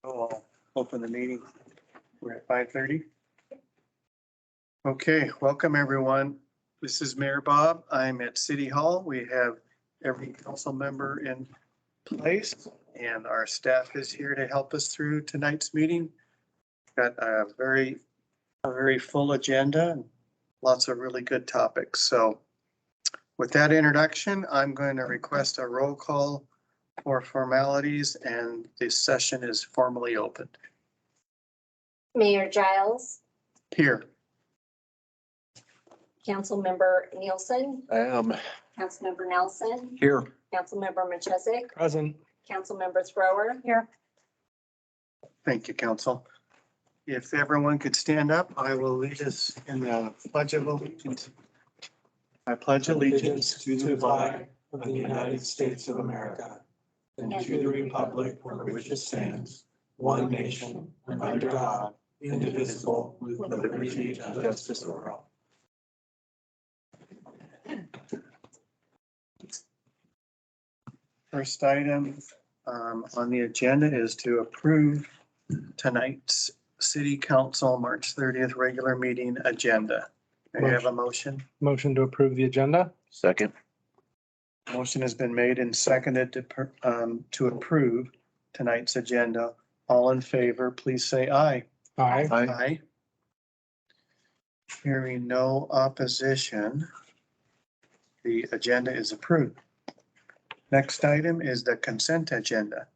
I'll open the meeting. We're at 5:30. Okay, welcome everyone. This is Mayor Bob. I'm at City Hall. We have every council member in place and our staff is here to help us through tonight's meeting. Got a very full agenda and lots of really good topics. So with that introduction, I'm going to request a roll call for formalities and this session is formally opened. Mayor Giles, Here. Councilmember Nielsen, I am Councilmember Nelson, here. Councilmember Machesik, Present. Councilmember Thrower. Here. Thank you, council. If everyone could stand up, I will lead us in the pledge of allegiance. I pledge allegiance To the flag of the United States of America and to the republic for which it stands, one nation, under God, indivisible, with liberty and justice for all. First item on the agenda is to approve tonight's city council March 30th regular meeting agenda. May I have a motion? Motion to approve the agenda? Second. Motion has been made and seconded to approve tonight's agenda. All in favor, please say aye. Aye. Aye. Hearing no opposition, the agenda is approved. Next item is the consent agenda.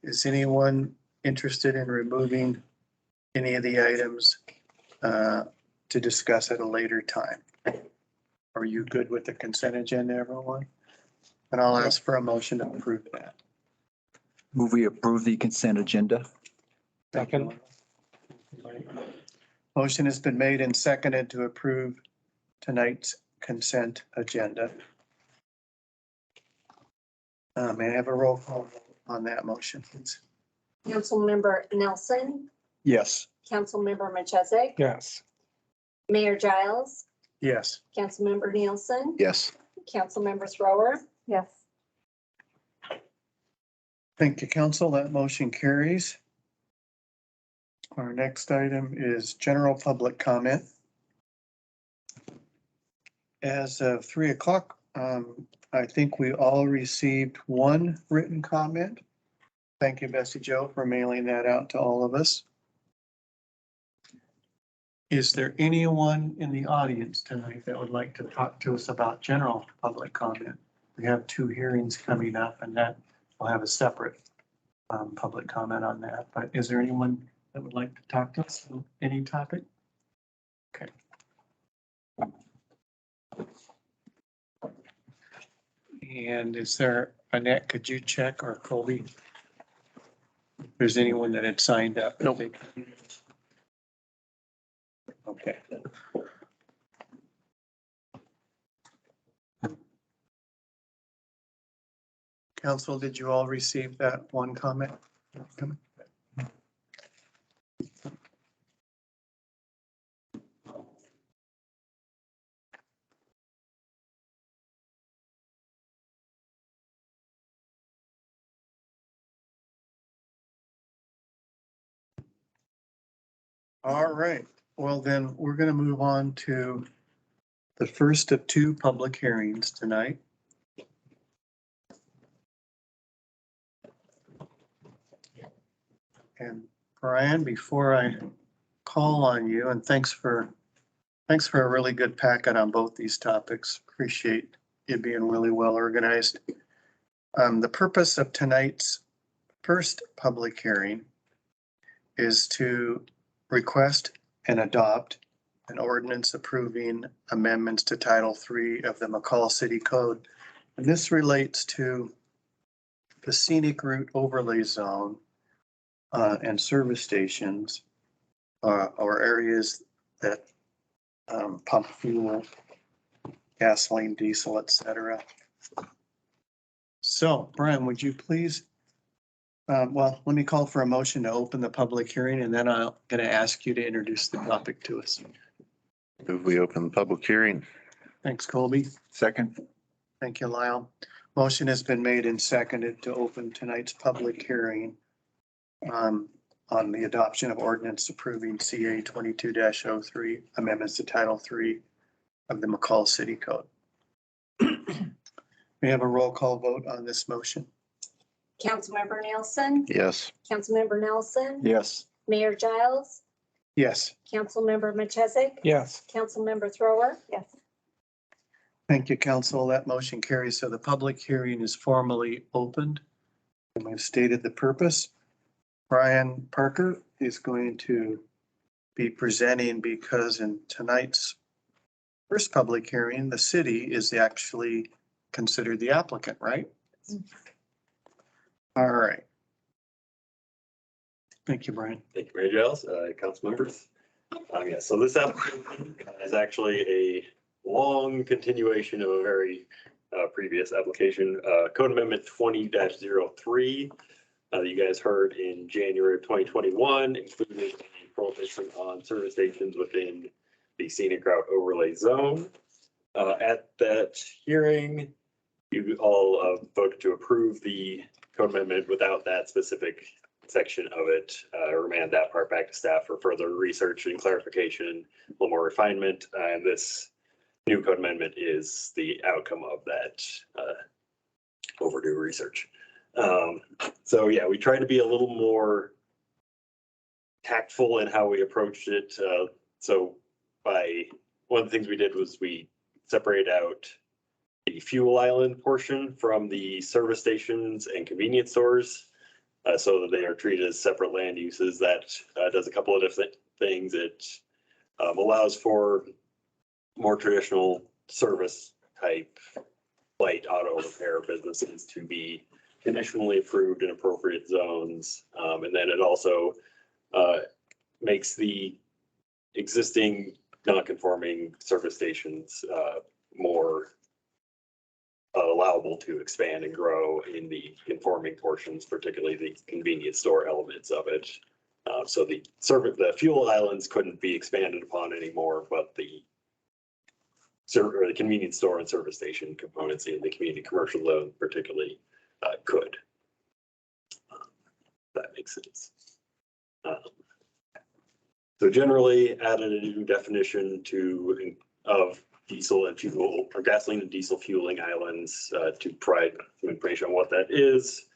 Is anyone interested in removing any of the items to discuss at a later time? Are you good with the consent agenda, everyone? And I'll ask for a motion to approve that. Move we approve the consent agenda. Second. Motion has been made and seconded to approve tonight's consent agenda. May I have a roll call on that motion, please? Councilmember Nelson, Yes. Councilmember Machesik, Yes. Mayor Giles, Yes. Councilmember Nielsen, Yes. Councilmember Thrower. Yes. Thank you, council. That motion carries. Our next item is general public comment. As of 3 o'clock, I think we all received one written comment. Thank you, Bessie Joe, for mailing that out to all of us. Is there anyone in the audience tonight that would like to talk to us about general public comment? We have 2 hearings coming up and that will have a separate public comment on that. But is there anyone that would like to talk to us on any topic? Okay. And is there, Annette, could you check, or Colby? If there's anyone that had signed up? Nope. Okay. Council, did you all receive that one comment? All right, well then, we're going to move on to the first of 2 public hearings tonight. And Brian, before I call on you, and thanks for a really good packet on both these topics. Appreciate it being really well organized. The purpose of tonight's first public hearing is to request and adopt an ordinance approving amendments to Title III of the McCall City Code. And this relates to the scenic route overlay zone and service stations or areas that pump fuel, gasoline, diesel, etc. So, Brian, would you please? Well, let me call for a motion to open the public hearing, and then I'm going to ask you to introduce the topic to us. Move we open the public hearing. Thanks, Colby. Second. Thank you, Lyle. Motion has been made and seconded to open tonight's public hearing. on the adoption of ordinance approving CA 22-03 amendments to Title III of the McCall City Code. We have a roll call vote on this motion. Councilmember Nielsen, Yes. Councilmember Nelson, Yes. Mayor Giles, Yes, Councilmember Machesik, Yes. Councilmember Thrower. Yes. thank you, council. That motion carries. So the public hearing is formally opened. And we've stated the purpose. Brian Parker is going to be presenting because in tonight's first public hearing, the city is actually considered the applicant, right? All right. Thank you, Brian. Thank you, Mayor Giles, council members. Yeah, so this application is actually a long continuation of a very previous application, Code Amendment 20-03. That you guys heard in January of 2021, including a prohibition on service stations within the scenic route overlay zone. At that hearing, you all voted to approve the code amendment without that specific section of it. Remand that part back to staff for further research and clarification, a little more refinement. And this new code amendment is the outcome of that overdue research. So yeah, we tried to be a little more tactful in how we approached it. So one of the things we did was we separated out the fuel island portion from the service stations and convenience stores, so that they are treated as separate land uses. That does a couple of different things. It allows for more traditional service type light auto repair businesses to be conditionally approved in appropriate zones. And then it also makes the existing non-conforming service stations more allowable to expand and grow in the conforming portions, particularly the convenience store elements of it. So the fuel islands couldn't be expanded upon anymore, but the convenience store and service station components in the community commercial zone particularly could. That makes sense. So generally added a new definition of diesel and fuel or gasoline and diesel fueling islands to provide some information on what that is.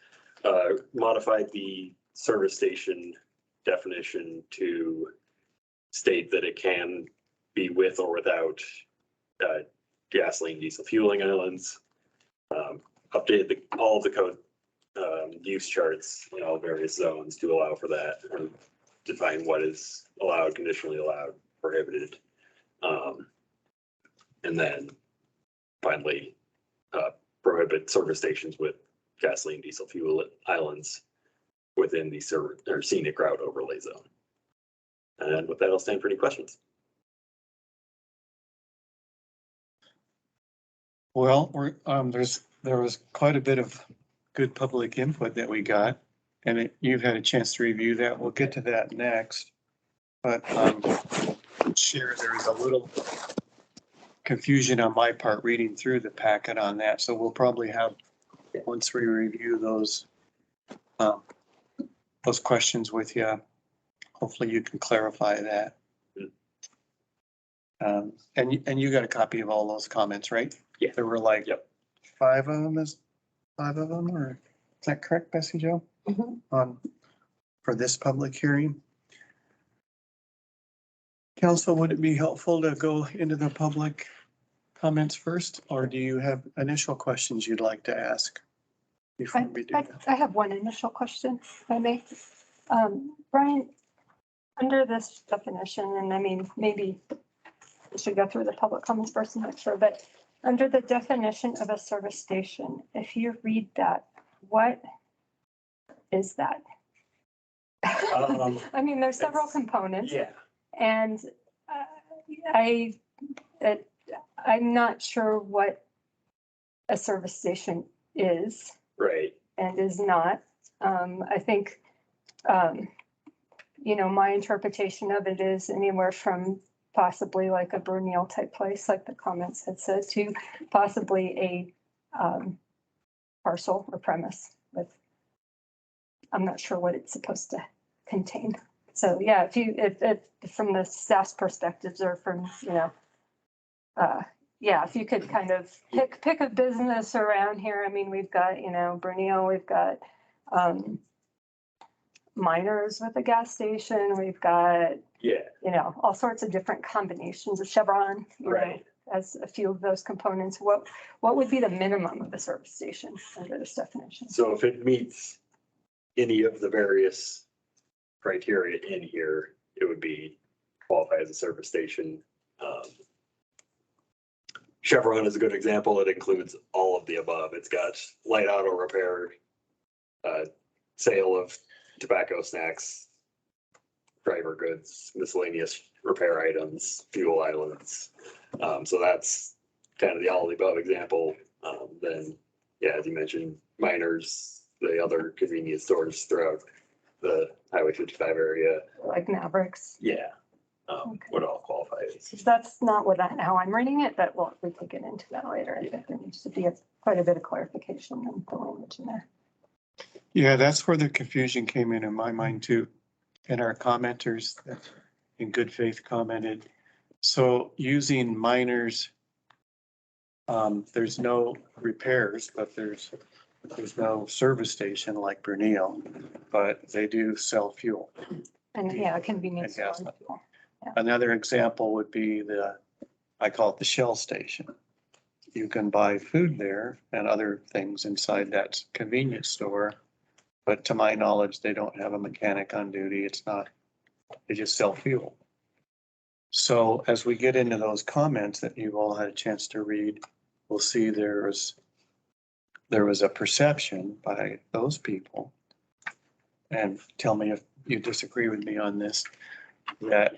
Modified the service station definition to state that it can be with or without gasoline diesel fueling islands. Updated all of the code use charts in all various zones to allow for that, or define what is allowed, conditionally allowed, prohibited. And then finally, prohibit service stations with gasoline diesel fuel islands within the scenic route overlay zone. And with that, I'll stand for any questions. Well, there was quite a bit of good public input that we got, and you've had a chance to review that. We'll get to that next. But sure, there was a little confusion on my part reading through the packet on that. So we'll probably have, once we review those questions with you, hopefully you can clarify that. And you got a copy of all those comments, right? Yeah. There were like Yep. five of them, or is that correct, Bessie Jo? Mhm. For this public hearing. Council, would it be helpful to go into the public comments first, or do you have initial questions you'd like to ask before we do that? I have one initial question, if I may. Brian, under this definition, and I mean, maybe we should go through the public comments first and make sure, but under the definition of a service station, if you read that, what is that? I mean, there's several components. Yeah. And I'm not sure what a service station is Right. and is not. I think, my interpretation of it is anywhere from possibly like a Brunel type place, like the comments had said, to possibly a parcel or premise with I'm not sure what it's supposed to contain. So yeah, if from the staff's perspectives or from, yeah, if you could kind of pick a business around here. I mean, we've got, Bruneo, we've got, Miners with a gas station. We've got, Yeah, all sorts of different combinations of Chevron, right. as a few of those components. What would be the minimum of a service station under this definition? So if it meets any of the various criteria in here, it would be qualify as a service station. Chevron is a good example. It includes all of the above. It's got light auto repair, sale of tobacco, snacks, driver goods, miscellaneous repair items, fuel islands. So that's kind of the all of the above example. Then, yeah, as you mentioned, miners, the other convenience stores throughout the Highway 55 area. Like Mavericks. Yeah. Okay. Would all qualify as. That's not how I'm reading it, but we can get into that later. I think there needs to be quite a bit of clarification in the language in there. Yeah, that's where the confusion came in my mind too. And our commenters that in good faith commented. So using miners, there's no repairs, but there's no service station like Bruneo, but they do sell fuel. And yeah, convenience And gas. store. Another example would be I call it the Shell station. You can buy food there and other things inside that convenience store. But to my knowledge, they don't have a mechanic on duty. They just sell fuel. So as we get into those comments that you've all had a chance to read, we'll see there was a perception by those people. And tell me if you disagree with me on this, that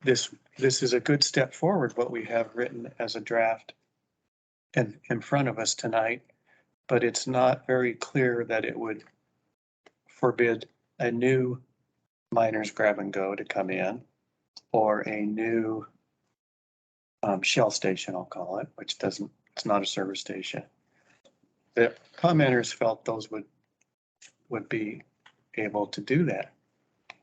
this is a good step forward, what we have written as a draft and in front of us tonight, but it's not very clear that it would forbid a new miners grab and go to come in or a new Shell station, I'll call it, which it's not a service station. The commenters felt those would be able to do that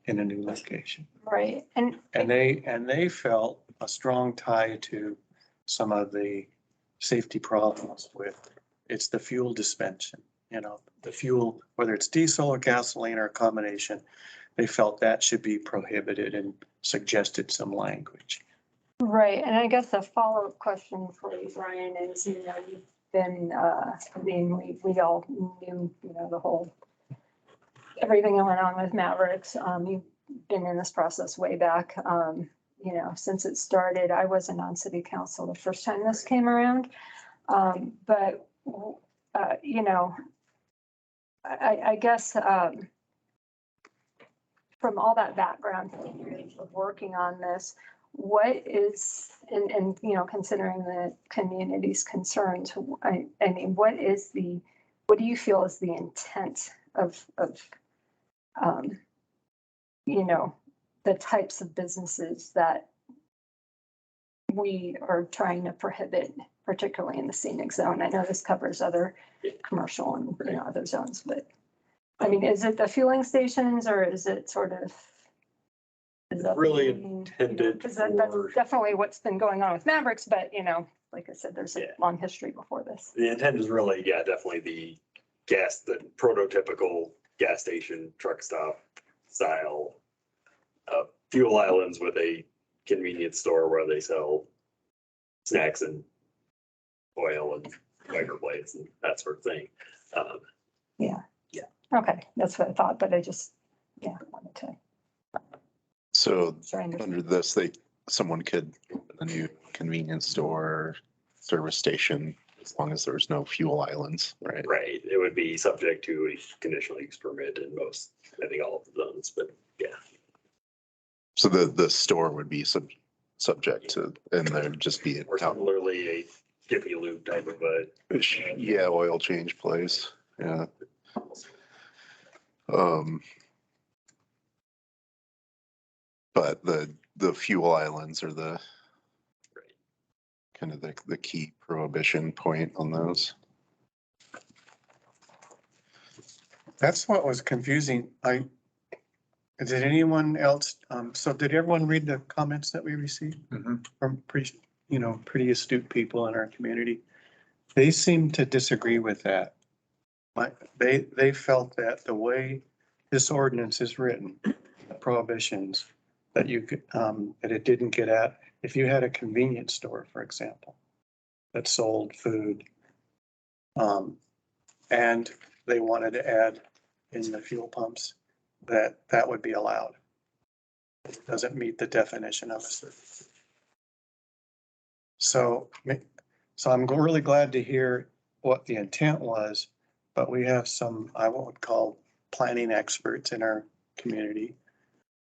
in a new location. Right. And they felt a strong tie to some of the safety problems with it's the fuel dispensing, the fuel, whether it's diesel or gasoline or a combination, they felt that should be prohibited and suggested some language. right. And I guess a follow-up question for you, Brian, is, you've been, we all knew, the whole, everything that went on with Mavericks. You've been in this process way back, since it started. I wasn't on city council the first time this came around. But, I guess, from all that background of working on this, what is, and considering the community's concerns, I mean, what do you feel is the intent of the types of businesses that we are trying to prohibit, particularly in the scenic zone? I know this covers other commercial and, other zones, but I mean, is it the fueling stations or is it sort of? Really intended Because that's for, definitely what's been going on with Mavericks, but like I said, there's a Yeah. long history before this. the intent is really, yeah, definitely the prototypical gas station, truck stop style fuel islands with a convenience store where they sell snacks and oil and wiper blades and that sort of thing. Okay, that's what I thought, but I just, wanted to. So Sure, I understand. under this, someone could open a new convenience store, service station, as long as there's no fuel islands, right? Right, it would be subject to a conditional use permit in most, I think all of the zones, but yeah. So the store would be subject to, and there'd just be Or similarly, a Jiffy Lube type of a. yeah, oil change place, yeah. But the fuel islands are the kind of the key prohibition point on those. That's what was confusing. Did anyone else, so did everyone read the comments that we received from pretty, pretty astute people in our community? They seem to disagree with that. They felt that the way this ordinance is written, prohibitions, that you could, that it didn't get at, if you had a convenience store, for example, that sold food, and they wanted to add in the fuel pumps, that would be allowed. It doesn't meet the definition of a service. So I'm really glad to hear what the intent was, but we have some, I would call planning experts in our community.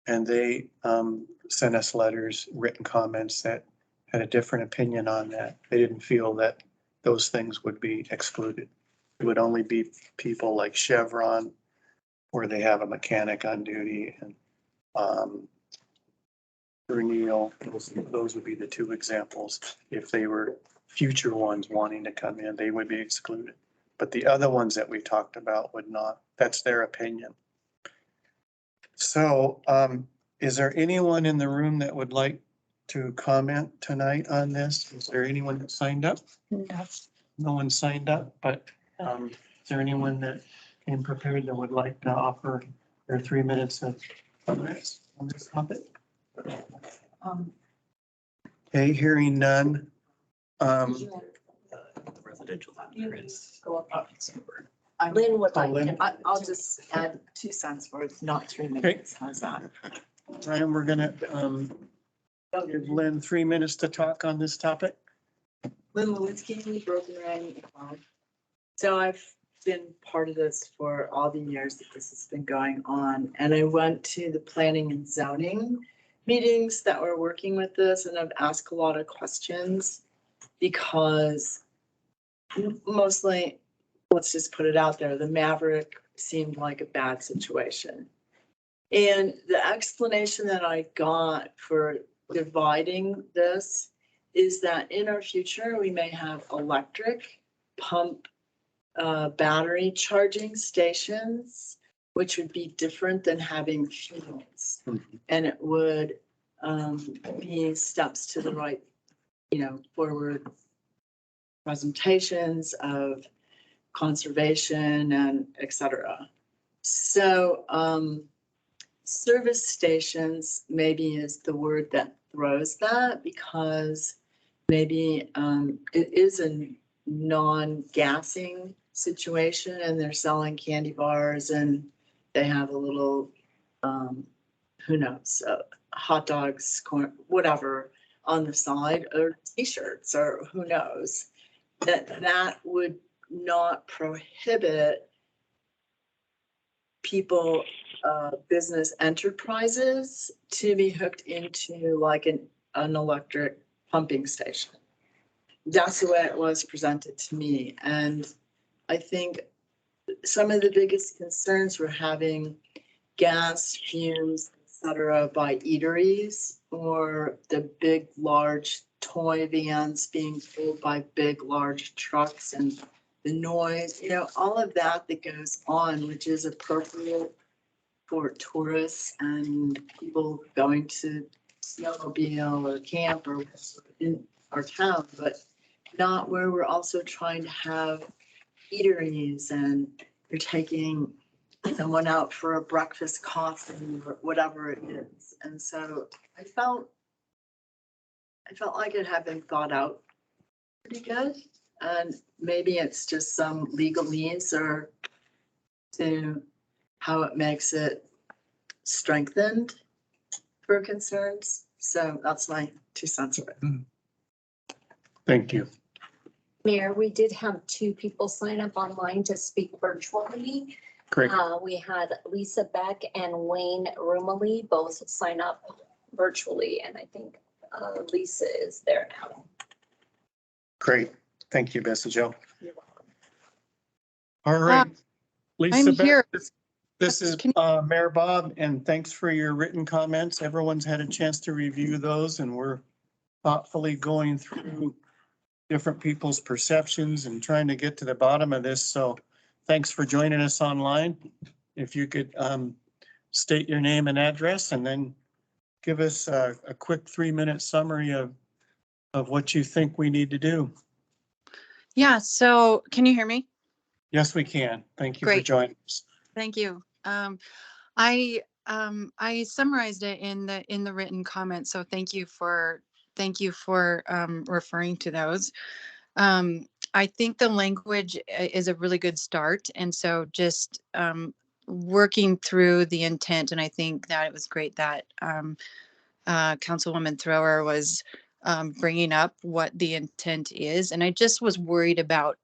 And they sent us letters, written comments that had a different opinion on that. They didn't feel that those things would be excluded. It would only be people like Chevron, where they have a mechanic on duty, and Renewal, those would be the two examples. If they were future ones wanting to come in, they would be excluded. But the other ones that we talked about would not. That's their opinion. So is there anyone in the room that would like to comment tonight on this? Is there anyone that signed up? No. No one signed up, but is there anyone that came prepared that would like to offer their 3 minutes of comments on this topic? Okay, hearing none. Residential. Lynn would like Lynn. to. I'll just add 2 cents worth, not 3 minutes. How's that? Ryan, we're gonna give Lynn 3 minutes to talk on this topic. Lynn Lewinsky, Broken Ring. So I've been part of this for all the years that this has been going on. And I went to the planning and zoning meetings that were working with this, and I've asked a lot of questions because mostly, let's just put it out there, the Maverick seemed like a bad situation. And the explanation that I got for dividing this is that in our future, we may have electric pump battery charging stations, which would be different than having fuels. And it would be steps to the right, forward presentations of conservation and et cetera. So service stations maybe is the word that throws that, because maybe it is a non-gassing situation and they're selling candy bars and they have a little, who knows, hot dogs, corn, whatever on the side, or t-shirts, or who knows, that would not prohibit people, business enterprises to be hooked into like an electric pumping station. That's the way it was presented to me. And I think some of the biggest concerns were having gas fumes, et cetera, by eateries, or the big, large toy vans being pulled by big, large trucks, and the noise, all of that goes on, which is appropriate for tourists and people going to snowmobile or camp or in our town, but not where we're also trying to have eateries and you're taking someone out for a breakfast coffee or whatever it is. And so I felt like it had been thought out pretty good. And maybe it's just some legalese or to how it makes it strengthened for concerns. So that's my 2 cents of it. Thank you. Mayor, we did have 2 people sign up online to speak virtually. Great. We had Lisa Beck and Wayne Rumley both sign up virtually, and I think Lisa is there now. Great. Thank you, Bessie Jo. You're welcome. All right. Lisa I'm Beck, here. This is Mayor Bob, and thanks for your written comments. Everyone's had a chance to review those, and we're thoughtfully going through different people's perceptions and trying to get to the bottom of this. So thanks for joining us online. If you could state your name and address and then give us a quick 3-minute summary of what you think we need to do. Yeah, so can you hear me? Yes, we can. Thank you for Great. joining us. Thank you. I summarized it in the written comments, so thank you for referring to those. I think the language is a really good start, and so just working through the intent, and I think that it was great that Councilwoman Thrower was bringing up what the intent is, and I just was worried about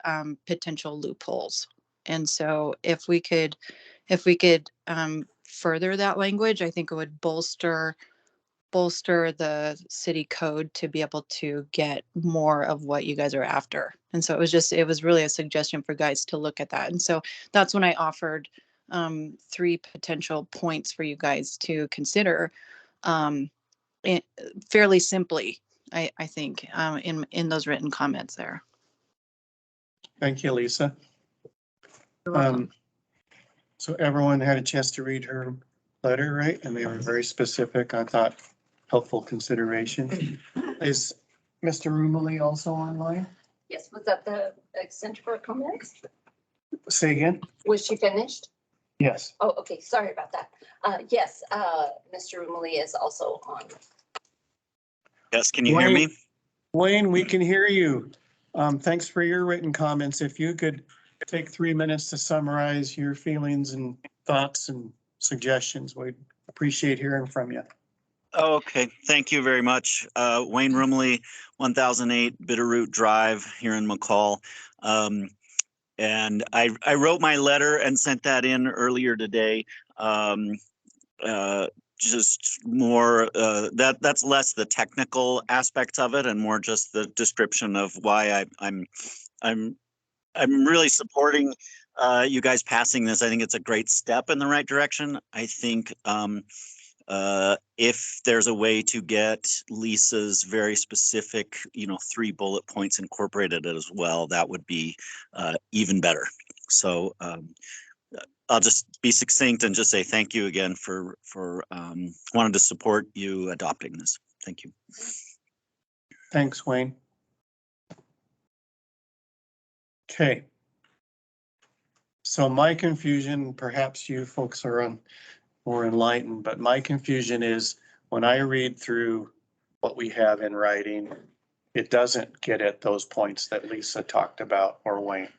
potential loopholes. And so if we could further that language, I think it would bolster the city code to be able to get more of what you guys are after. And so it was really a suggestion for guys to look at that. And so that's when I offered 3 potential points for you guys to consider. Fairly simply, I think, in those written comments there. Thank you, Lisa. So everyone had a chance to read her letter, right? And they were very specific. I thought helpful consideration. Is Mr. Rumley also online? Yes, was that the extent of her comments? Say again? Was she finished? Yes. Oh, okay, sorry about that. Yes, Mr. Rumley is also on. Yes, can you hear me? Wayne, we can hear you. Thanks for your written comments. If you could take 3 minutes to summarize your feelings and thoughts and suggestions, we'd appreciate hearing from you. Okay, thank you very much. Wayne Rumley, 1008 Bitterroot Drive here in McCall. And I wrote my letter and sent that in earlier today. Just more that's less the technical aspects of it and more just the description of why I'm really supporting you guys passing this. I think it's a great step in the right direction. I think if there's a way to get Lisa's very specific, 3 bullet points incorporated as well, that would be even better. So I'll just be succinct and just say thank you again for wanting to support you adopting this. Thank you. Thanks, Wayne. Okay. So my confusion, perhaps you folks are more enlightened, but my confusion is when I read through what we have in writing, it doesn't get at those points that Lisa talked about or Wayne.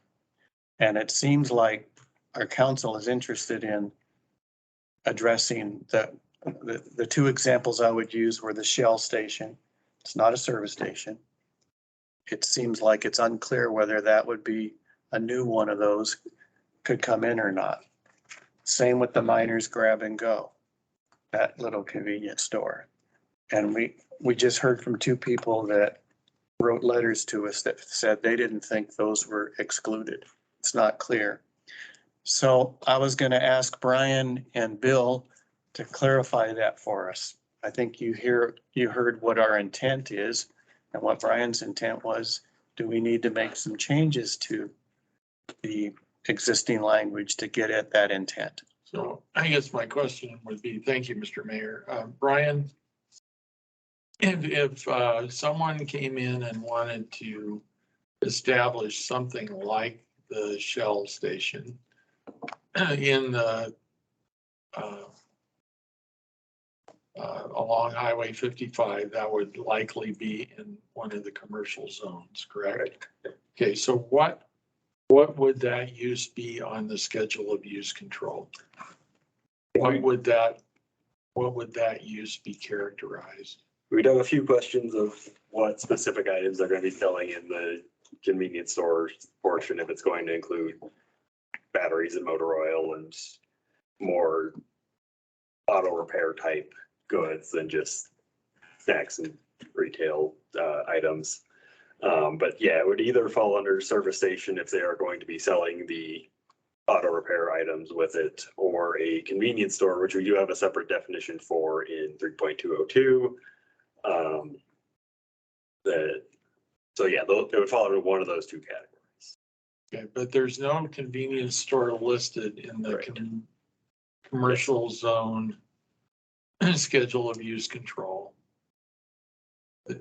And it seems like our council is interested in addressing the 2 examples I would use were the Shell station. It's not a service station. It seems like it's unclear whether that would be a new one of those could come in or not. Same with the Miners Grab and Go, that little convenience store. And we just heard from 2 people that wrote letters to us that said they didn't think those were excluded. It's not clear. So I was going to ask Brian and Bill to clarify that for us. I think you heard what our intent is and what Brian's intent was. Do we need to make some changes to the existing language to get at that intent? So I guess my question would be, thank you, Mr. Mayor. Brian, if someone came in and wanted to establish something like the Shell station in the along Highway 55, that would likely be in one of the commercial zones, correct? Okay, so what would that use be on the schedule of use control? What would that use be characterized? We'd have a few questions of what specific items they're going to be selling in the convenience store portion, if it's going to include batteries and motor oil and more auto repair type goods than just snacks and retail items. But yeah, it would either fall under service station if they are going to be selling the auto repair items with it, or a convenience store, which we do have a separate definition for in 3.202. So yeah, it would fall under one of those 2 categories. Okay, but there's no convenience store listed in the Right. commercial zone schedule of use control.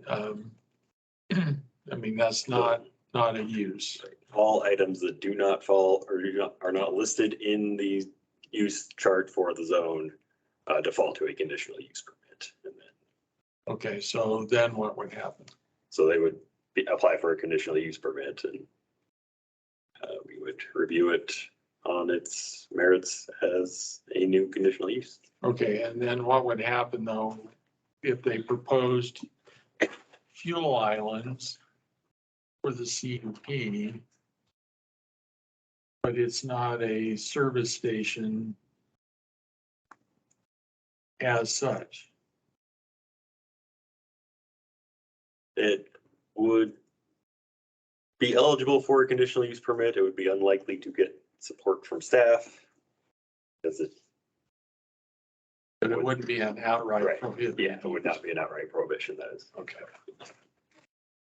Um, I mean, that's not a use. All items that do not fall or are not listed in the use chart for the zone default to a conditional use permit. And then, Okay, so then what would happen? so they would apply for a conditional use permit and we would review it on its merits as a new conditional use. Okay, and then what would happen though, if they proposed fuel islands for the CUP, but it's not a service station as such? It would be eligible for a conditional use permit. It would be unlikely to get support from staff because it. But it wouldn't be an outright Right. prohibition. Yeah, it would not be an outright prohibition. That is. Okay.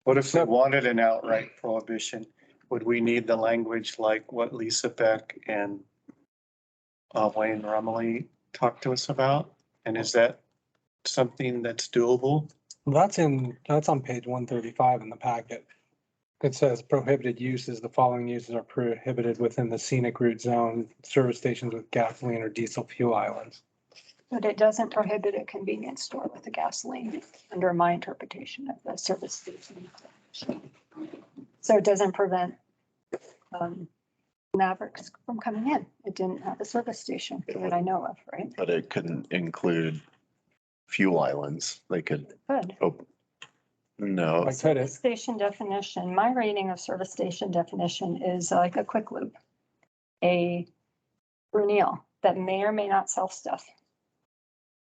What if we wanted an outright prohibition? Would we need the language like what Lisa Beck and Wayne Rumley talked to us about? And is that something that's doable? That's on page 135 in the packet. It says prohibited uses, the following uses are prohibited within the scenic route zone, service stations with gasoline or diesel fuel islands. But it doesn't prohibit a convenience store with a gasoline, under my interpretation of the service station. So it doesn't prevent Mavericks from coming in. It didn't have a service station that I know of, right? But it couldn't include fuel islands. They could, Good. oh, no, I could Service it. station definition, my reading of service station definition is like a quick loop. A Brunel that may or may not sell stuff.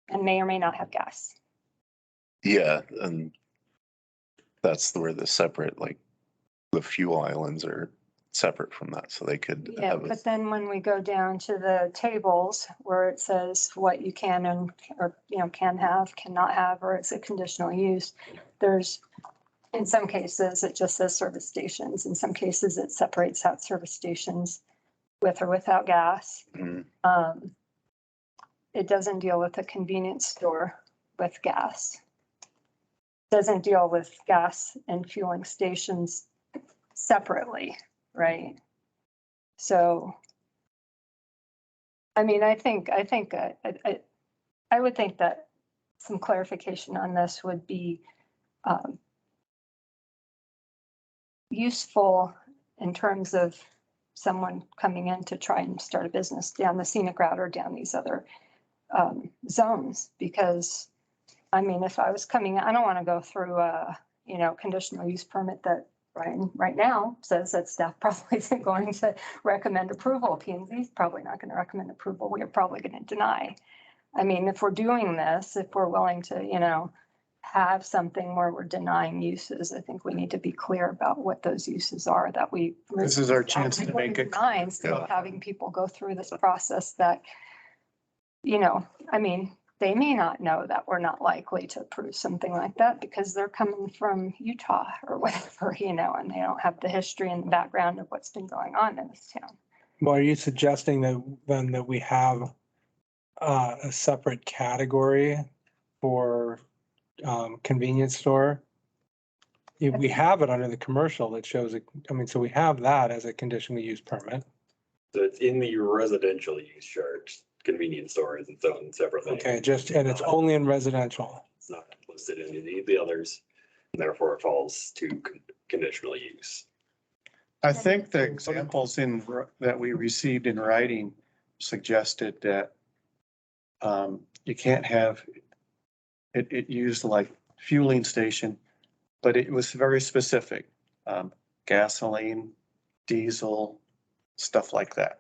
And may or may not have gas. yeah, and that's where the separate, like, the fuel islands are separate from that, so they could Yeah, have, but then when we go down to the tables where it says what you can and, or, can have, cannot have, or it's a conditional use, there's, in some cases, it just says service stations. In some cases, it separates out service stations with or without gas. Mhm. It doesn't deal with a convenience store with gas. Doesn't deal with gas and fueling stations separately, right? So, I mean, I would think that some clarification on this would be useful in terms of someone coming in to try and start a business down the scenic route or down these other zones, because I mean, if I was coming, I don't want to go through a, conditional use permit that Ryan right now says that staff probably isn't going to recommend approval. P&Z is probably not going to recommend approval. We are probably going to deny. I mean, if we're doing this, if we're willing to, have something where we're denying uses, I think we need to be clear about what those uses are that we. This is our chance to make it. Instead of having people go through this process that, I mean, they may not know that we're not likely to approve something like that because they're coming from Utah or whatever, and they don't have the history and the background of what's been going on in this town. Well, are you suggesting that we have a separate category for convenience store? If we have it under the commercial, it shows it, so we have that as a conditional use permit. So it's in the residential use chart. Convenience store is its own separate thing. Okay, and it's only in residential. It's not listed in any of the others, and therefore it falls to conditional use. I think the examples that we received in writing suggested that you can't have, it used like fueling station, but it was very specific. Gasoline, diesel, stuff like that.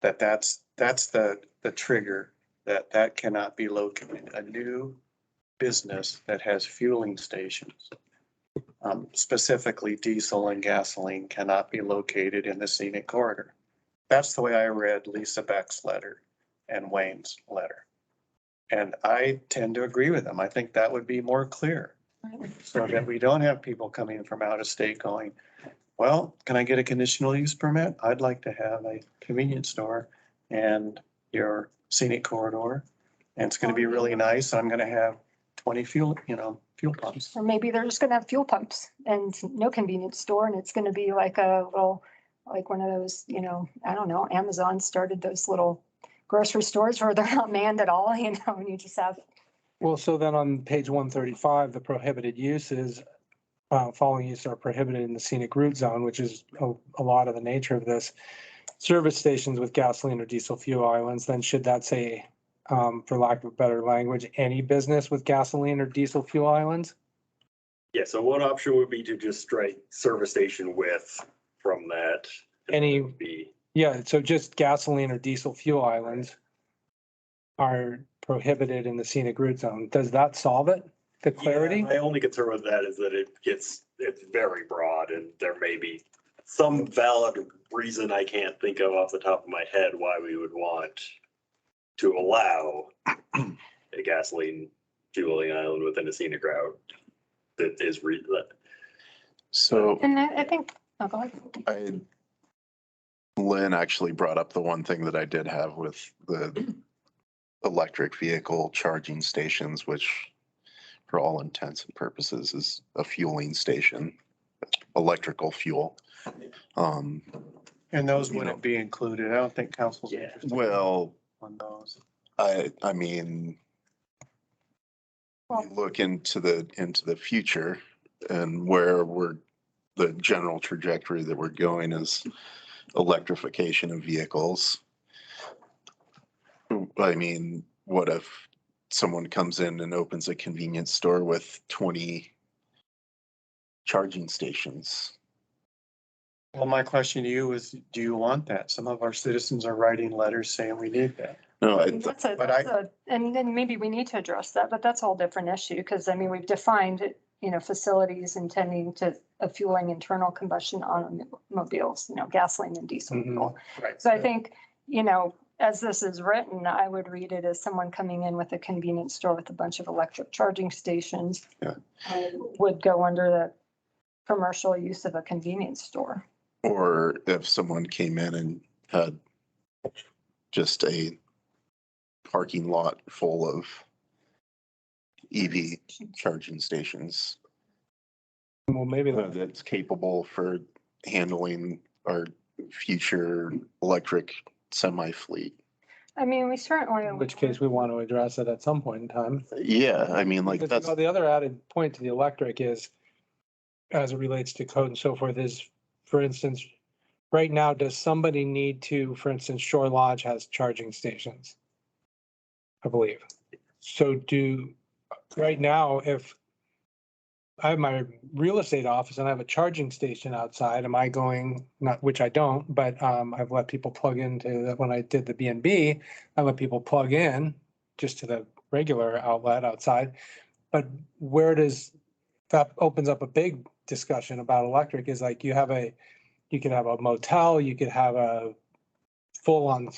That's the trigger that cannot be located. A new business that has fueling stations, specifically diesel and gasoline, cannot be located in the scenic corridor. That's the way I read Lisa Beck's letter and Wayne's letter. And I tend to agree with them. I think that would be more clear so that we don't have people coming from out of state going, well, can I get a conditional use permit? I'd like to have a convenience store and your scenic corridor. And it's gonna be really nice. I'm gonna have 20 fuel pumps. Or maybe they're just gonna have fuel pumps and no convenience store, and it's gonna be like a little, like one of those, I don't know, Amazon started those little grocery stores where they're not manned at all, and you just have. Well, so then on page 135, the prohibited uses, following uses are prohibited in the scenic route zone, which is a lot of the nature of this. Service stations with gasoline or diesel fuel islands, then should that say, for lack of a better language, any business with gasoline or diesel fuel islands? Yeah, so one option would be to just strike service station with from that. Any- Would be, Yeah, so just gasoline or diesel fuel islands are prohibited in the scenic route zone. Does that solve it? The clarity? Yeah, my only concern with that is that it's very broad and there may be some valid reason I can't think of off the top of my head why we would want to allow a gasoline fueling island within a scenic route that is So And I think, oh, go ahead. Lynn actually brought up the one thing that I did have with the electric vehicle charging stations, which for all intents and purposes is a fueling station, electrical fuel. And those You wouldn't know. be included. I don't think council's Yeah. interested Well, on those. I mean, you look into the future and where the general trajectory that we're going is electrification of vehicles. I mean, what if someone comes in and opens a convenience store with 20 charging stations? Well, my question to you is, do you want that? Some of our citizens are writing letters saying we need that. No, but I- And then maybe we need to address that, but that's a whole different issue, because I mean, we've defined, facilities intending to fueling internal combustion automobiles, gasoline and diesel Mhm. fuel. Right. So I think, as this is written, I would read it as someone coming in with a convenience store with a bunch of electric charging stations. Yeah. Would go under the commercial use of a convenience store. or if someone came in and had just a parking lot full of EV charging stations Well, maybe that's capable for handling our future electric semi fleet. I mean, we certainly. in which case we want to address it at some point in time. Yeah, I mean, like Because, that's, the other added point to the electric is, as it relates to code and so forth, is, for instance, right now, does somebody need to, for instance, Shore Lodge has charging stations, I believe. So right now, if I have my real estate office and I have a charging station outside, am I going, not, which I don't, but I've let people plug into, when I did the B&B, I let people plug in just to the regular outlet outside. But where does, that opens up a big discussion about electric, is like you could have a motel, you could have a full-on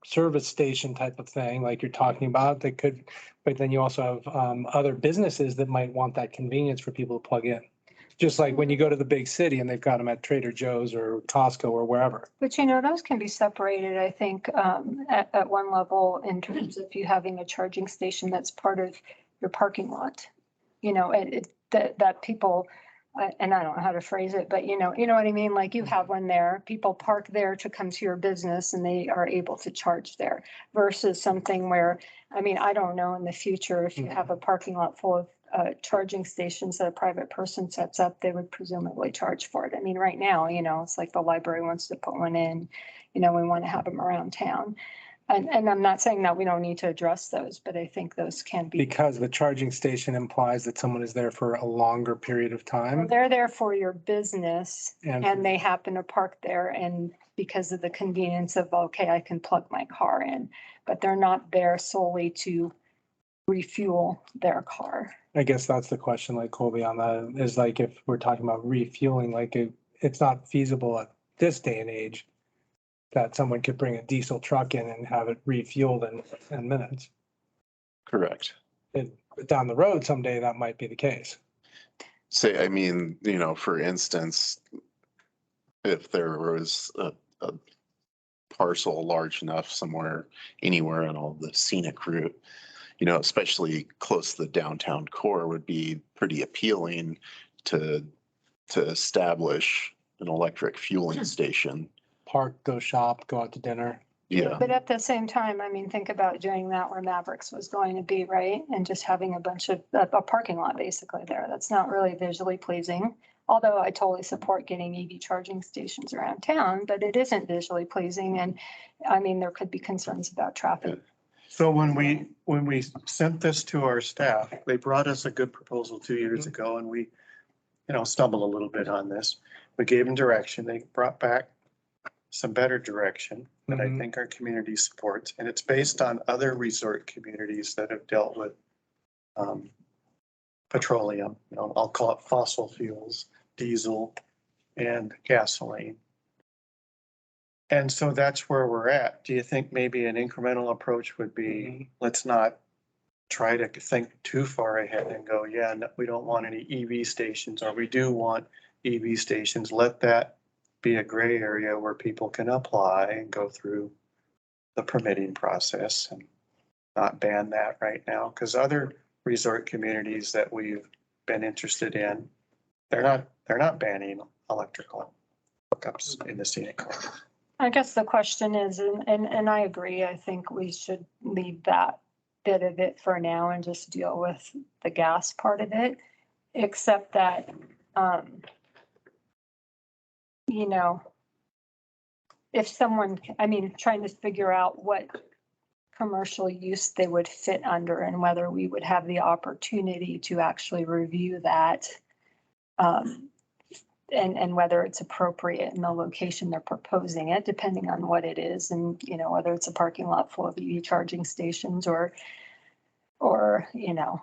service station type of thing, like you're talking about, that could, but then you also have other businesses that might want that convenience for people to plug in. Just like when you go to the big city and they've got them at Trader Joe's or Costco or wherever. But those can be separated, I think, at one level in terms of you having a charging station that's part of your parking lot. That people, and I don't know how to phrase it, but you know what I mean? Like you have one there, people park there to come to your business and they are able to charge there versus something where, I don't know in the future, if you have a parking lot full of charging stations that a private person sets up, they would presumably charge for it. Right now, it's like the library wants to put one in, we want to have them around town. And I'm not saying that we don't need to address those, but I think those can be. Because the charging station implies that someone is there for a longer period of time. They're there for your business And- and they happen to park there, and because of the convenience of, okay, I can plug my car in, but they're not there solely to refuel their car. I guess that's the question, like Colby, on that, is like, if we're talking about refueling, like it's not feasible at this day and age that someone could bring a diesel truck in and have it refueled in 10 minutes. correct. Down the road someday, that might be the case. Say, I mean, for instance, if there was a parcel large enough somewhere, anywhere on all the scenic route, you know, especially close to the downtown core would be pretty appealing to establish an electric fueling station. Park, go shop, go out to dinner. Yeah, But at the same time, I mean, think about doing that where Mavericks was going to be, right? And just having a bunch of, a parking lot basically there. That's not really visually pleasing. Although I totally support getting EV charging stations around town, but it isn't visually pleasing. And I mean, there could be concerns about traffic. So when we sent this to our staff, they brought us a good proposal 2 years ago and we, you know, stumbled a little bit on this. We gave them direction. They brought back some better direction that I Mhm. think our community supports. And it's based on other resort communities that have dealt with petroleum, you know, I'll call it fossil fuels, diesel and gasoline. And so that's where we're at. Do you think maybe an incremental approach would be, let's not try to think too far ahead and go, yeah, no, we don't want any EV stations, or we do want EV stations. Let that be a gray area where people can apply and go through the permitting process and not ban that right now. Because other resort communities that we've been interested in, they're not banning electrical hookups in the scenic corridor. I guess the question is, and I agree, I think we should leave that bit of it for now and just deal with the gas part of it, except that, you know, if someone, I mean, trying to figure out what commercial use they would fit under and whether we would have the opportunity to actually review that. And whether it's appropriate in the location they're proposing it, depending on what it is, and, you know, whether it's a parking lot full of EV charging stations or, you know,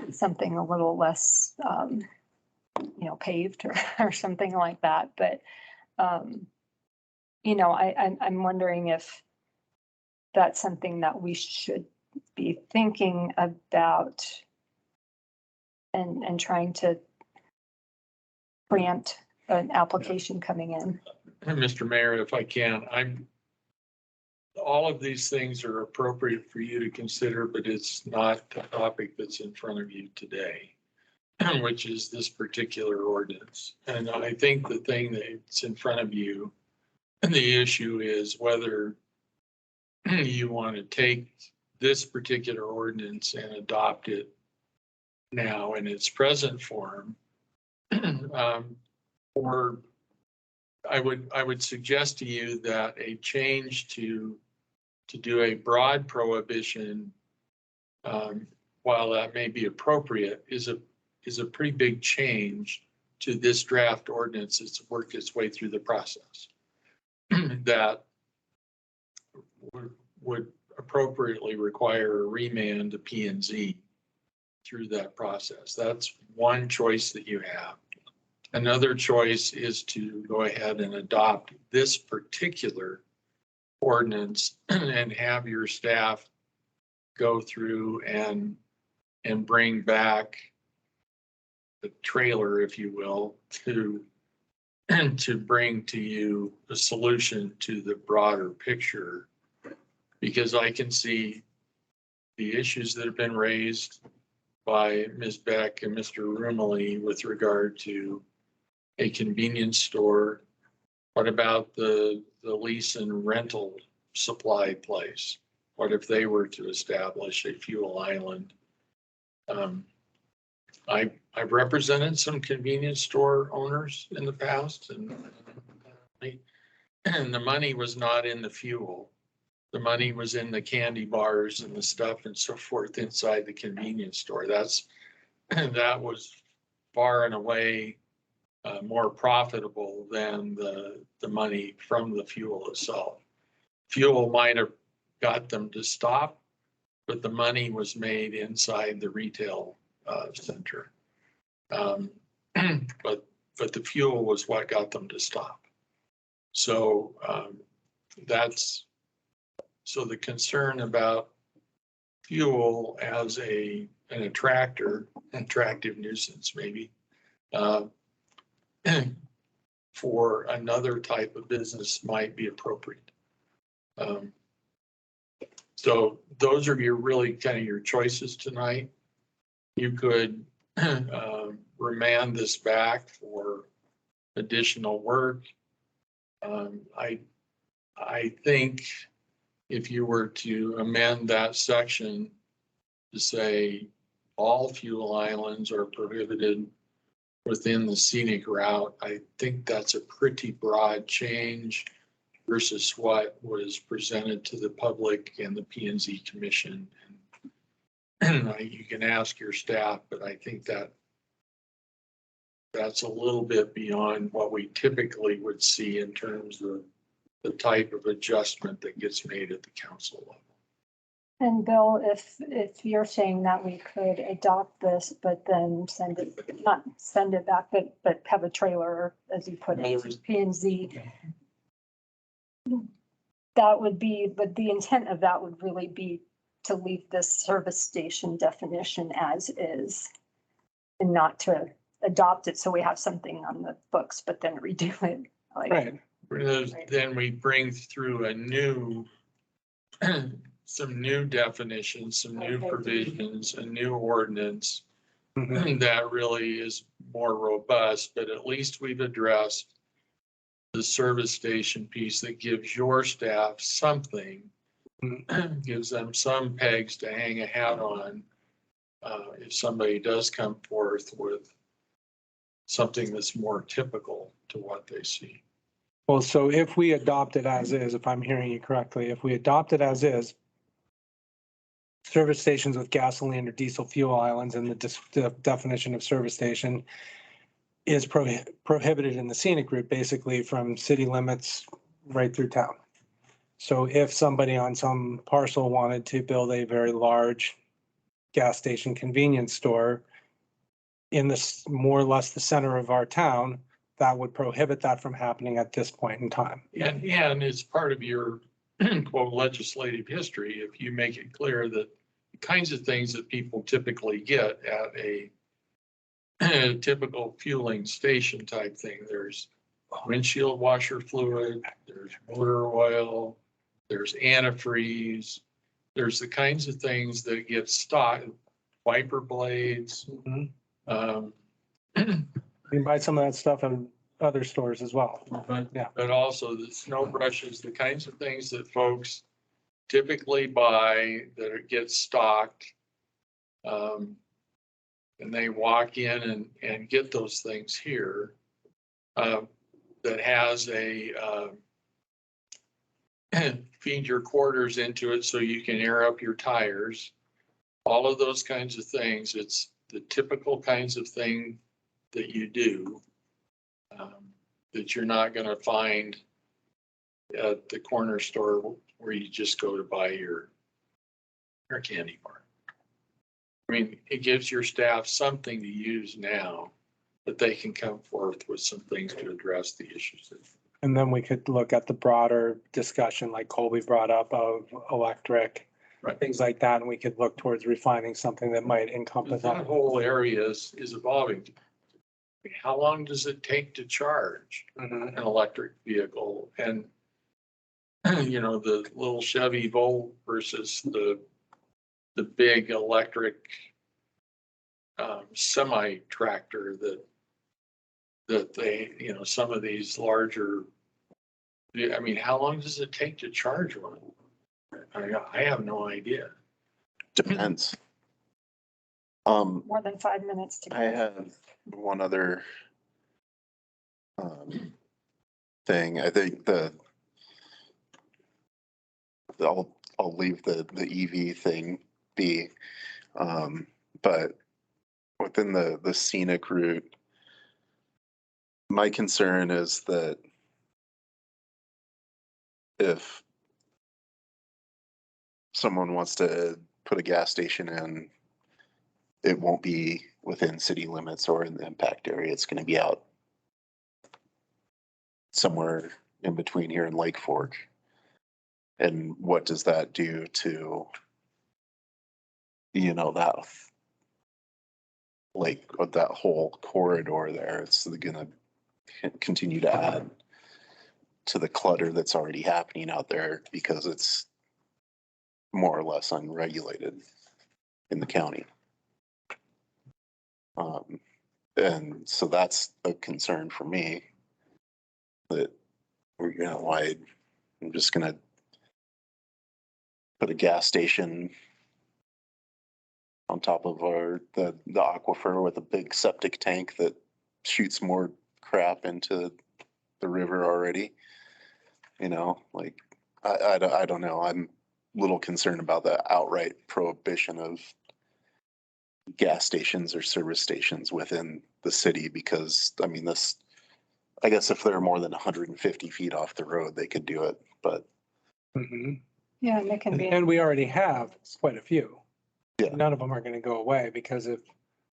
something a little less, you know, paved or something like that. But, you know, I'm wondering if that's something that we should be thinking about and trying to preempt an application coming in. Mr. Mayor, if I can, all of these things are appropriate for you to consider, but it's not the topic that's in front of you today, which is this particular ordinance. And I think the thing that's in front of you, and the issue is whether you want to take this particular ordinance and adopt it now in its present form, or I would suggest to you that a change to do a broad prohibition, while that may be appropriate, is a pretty big change to this draft ordinance that's worked its way through the process. That would appropriately require a remand to P&Z through that process. That's one choice that you have. Another choice is to go ahead and adopt this particular ordinance and have your staff go through and bring back the trailer, if you will, to bring to you a solution to the broader picture. Because I can see the issues that have been raised by Ms. Beck and Mr. Rumley with regard to a convenience store. What about the lease and rental supply place? What if they were to establish a fuel island? I've represented some convenience store owners in the past, and the money was not in the fuel. The money was in the candy bars and the stuff and so forth inside the convenience store. That was far and away more profitable than the money from the fuel itself. Fuel might have got them to stop, but the money was made inside the retail center. But the fuel was what got them to stop. So so the concern about fuel as an attractive nuisance maybe, for another type of business might be appropriate. So those are your really kind of your choices tonight. You could remand this back for additional work. I think if you were to amend that section to say all fuel islands are prohibited within the scenic route, I think that's a pretty broad change versus what was presented to the public and the P and Z Commission. And you can ask your staff, but I think that that's a little bit beyond what we typically would see in terms of the type of adjustment that gets made at the council level. And Bill, if you're saying that we could adopt this, but then send it, not send it back, but have a trailer, as you put it, P and Z. That would be, but the intent of that would really be to leave this service station definition as is and not to adopt it. So we have something on the books, but then redo it. Like, Right. Then we bring through a new, some new definitions, some new provisions, a new ordinance Mhm. that really is more robust, but at least we've addressed the service station piece that gives your staff something, gives them some pegs to hang a hat on. If somebody does come forth with something that's more typical to what they see. Well, so if we adopt it as is, if I'm hearing you correctly, if we adopt it as is, service stations with gasoline or diesel fuel islands and the definition of service station is prohibited in the scenic route, basically from city limits right through town. So if somebody on some parcel wanted to build a very large gas station convenience store in this more or less the center of our town, that would prohibit that from happening at this point in time. And it's part of your quote legislative history if you make it clear that the kinds of things that people typically get at a typical fueling station type thing, there's windshield washer fluid, there's motor oil, there's antifreeze, there's the kinds of things that get stocked, wiper blades. You Um, can buy some of that stuff in other stores as well. But also the snow brushes, the kinds of things that folks typically buy that get stocked. And they walk in and get those things here. That has a feed your quarters into it so you can air up your tires. All of those kinds of things. It's the typical kinds of thing that you do. That you're not going to find at the corner store where you just go to buy your candy bar. I mean, it gives your staff something to use now that they can come forth with some things to address the issues. And then we could look at the broader discussion like Colby brought up of electric, Right. things like that. And we could look towards refining something that might encompass That that. whole area is evolving. How long does it take to charge an electric vehicle? And, you know, the little Chevy Volt versus the big electric semi tractor that they, you know, some of these larger, I mean, how long does it take to charge one? I have no idea. Depends. more than 5 minutes to. I have one other thing. I think I'll leave the EV thing be. But within the scenic route, my concern is that if someone wants to put a gas station in, it won't be within city limits or in the impact area. It's going to be out somewhere in between here in Lake Fork. And what does that do to, you know, that like that whole corridor there? It's gonna continue to add to the clutter that's already happening out there because it's more or less unregulated in the county. And so that's a concern for me that we're gonna, why I'm just gonna put a gas station on top of the aquifer with a big septic tank that shoots more crap into the river already. You know, like, I don't know. I'm a little concerned about the outright prohibition of gas stations or service stations within the city because, I mean, I guess if they're more than 150 feet off the road, they could do it, but Mhm. Yeah, and they can be. And we already have quite a few. Yeah. None of them are gonna go away because if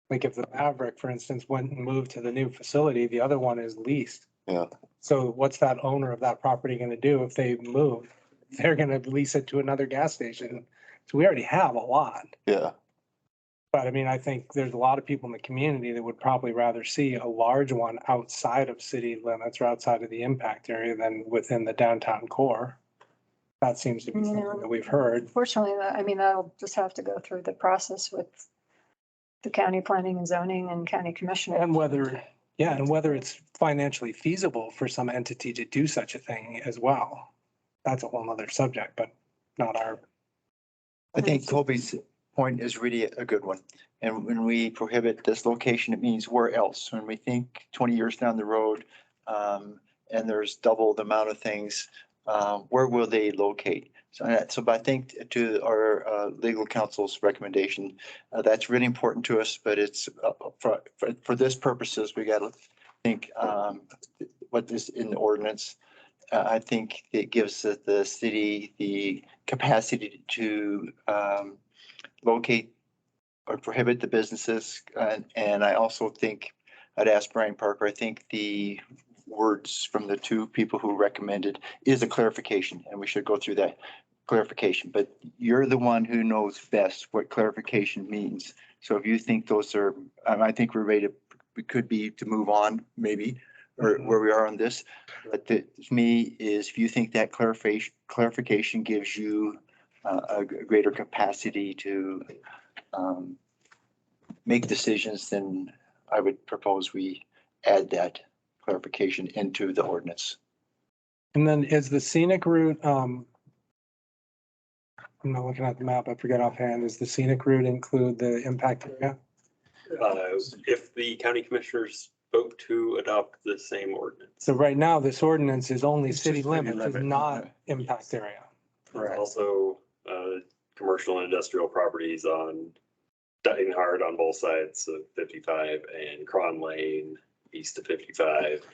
the Maverick, for instance, went and moved to the new facility, the other one is leased. yeah, So what's that owner of that property gonna do if they move? They're gonna lease it to another gas station. So we already have a lot. yeah, But I mean, I think there's a lot of people in the community that would probably rather see a large one outside of city limits or outside of the impact area than within the downtown core. That seems to be something that we've heard. Fortunately, I mean, that'll just have to go through the process with the county planning and zoning and county commissioner. And whether it's financially feasible for some entity to do such a thing as well. That's a whole nother subject, but not our. I think Colby's point is really a good one. And when we prohibit this location, it means where else? When we think 20 years down the road, and there's double the amount of things, where will they locate? So but I think to our legal counsel's recommendation, that's really important to us, but it's for this purposes, we got to think what is in the ordinance. I think it gives the city the capacity to locate or prohibit the businesses. And I also think, I'd ask Brian Parker, I think the words from the two people who recommended is a clarification, and we should go through that clarification. But you're the one who knows best what clarification means. So if you think those are, I think we're ready to, we could be to move on maybe, or where we are on this. But to me is, if you think that clarification gives you a greater capacity to make decisions, then I would propose we add that clarification into the ordinance. And then is the scenic route, I'm not looking at the map, I forget offhand, does the scenic route include the impact area? If the county commissioners vote to adopt the same ordinance. So right now, this ordinance is only It's city just city limits, is limit. not impact area. There's also commercial and industrial properties on Dyton Hard on both sides of 55 and Cron Lane east of 55,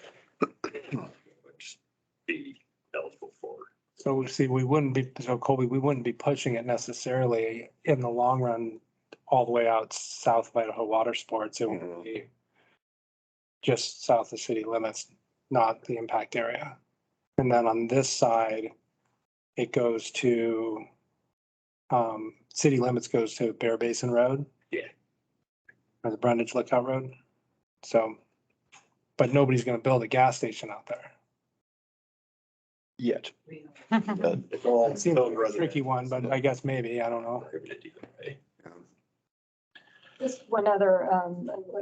which be eligible for. So see, Colby, we wouldn't be pushing it necessarily in the long run all the way out south of Idaho Water Sports. It would be just south of city limits, not the impact area. And then on this side, it goes to, city limits goes to Bear Basin Road. Yeah. Or the Brundage Lookout Road. So, but nobody's gonna build a gas station out there. Yet. It's all It seems like zone a tricky residential. one, but I guess maybe, I don't know. Prohibited either way. Just one other,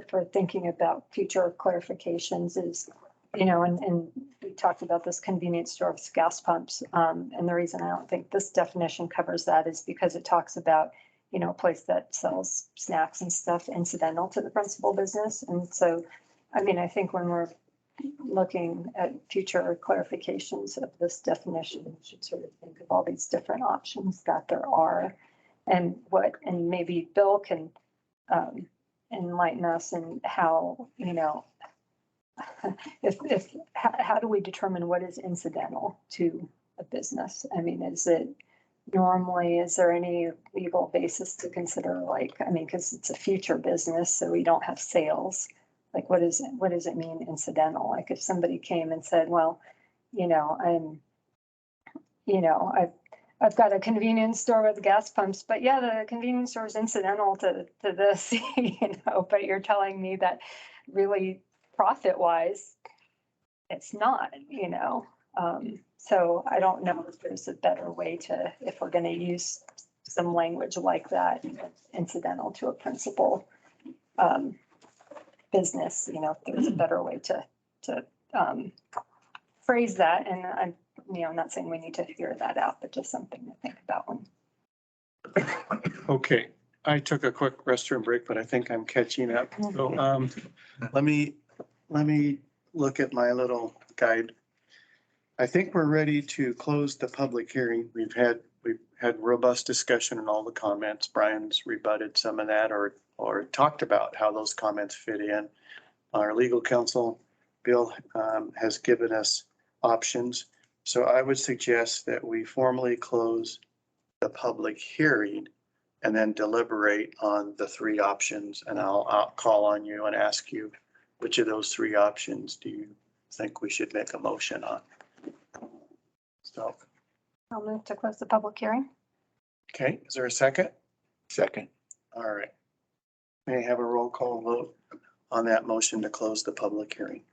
for thinking about future clarifications is, and we talked about this convenience store with gas pumps. And the reason I don't think this definition covers that is because it talks about, a place that sells snacks and stuff incidental to the principal business. And so, I mean, I think when we're looking at future clarifications of this definition, we should sort of think of all these different options that there are and maybe Bill can enlighten us in how, how do we determine what is incidental to a business? I mean, is there any legal basis to consider, because it's a future business, so we don't have sales. Like, what does it mean incidental? Like if somebody came and said, well, I've got a convenience store with gas pumps, but yeah, the convenience store is incidental to this, but you're telling me that really profit wise, it's not, you know? So I don't know if there's a better way to, if we're gonna use some language like that, incidental to a principal business, you know, if there's a better way to phrase that. And I'm, you know, not saying we need to figure that out, but just something to think about when. Okay, I took a quick restroom break, but I think I'm catching up. So, let me look at my little guide. I think we're ready to close the public hearing. We've had robust discussion on all the comments. Brian's rebutted some of that or talked about how those comments fit in. Our legal counsel, Bill, has given us options. So I would suggest that we formally close the public hearing and then deliberate on the three options. And I'll call on you and ask you, which of those three options do you think we should make a motion on? So, I'll move to close the public hearing. okay, is there a second? Second. All right. May I have a roll call vote on that motion to close the public hearing?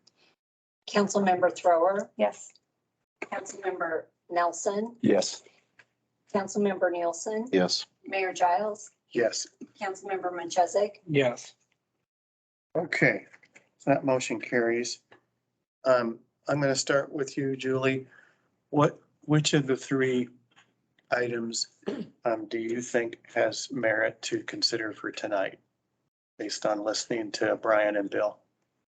Councilmember Thrower, Yes. Councilmember Nelson, Yes. Councilmember Nielsen, Yes. Mayor Giles, Yes. Councilmember Manchezik, Yes. Okay, so that motion carries. I'm going to start with you, Julie. Which of the three items do you think has merit to consider for tonight? Based on listening to Brian and Bill.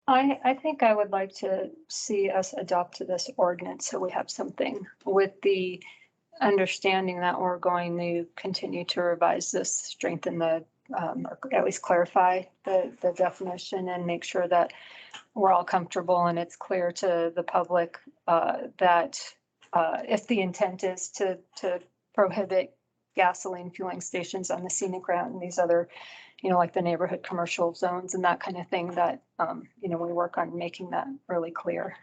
I think I would like to see us adopt to this ordinance so we have something with the understanding that we're going to continue to revise this, strengthen the, or at least clarify the definition and make sure that we're all comfortable and it's clear to the public that if the intent is to prohibit gasoline fueling stations on the scenic route and these other, you know, like the neighborhood commercial zones and that kind of thing, that, you know, we work on making that really clear.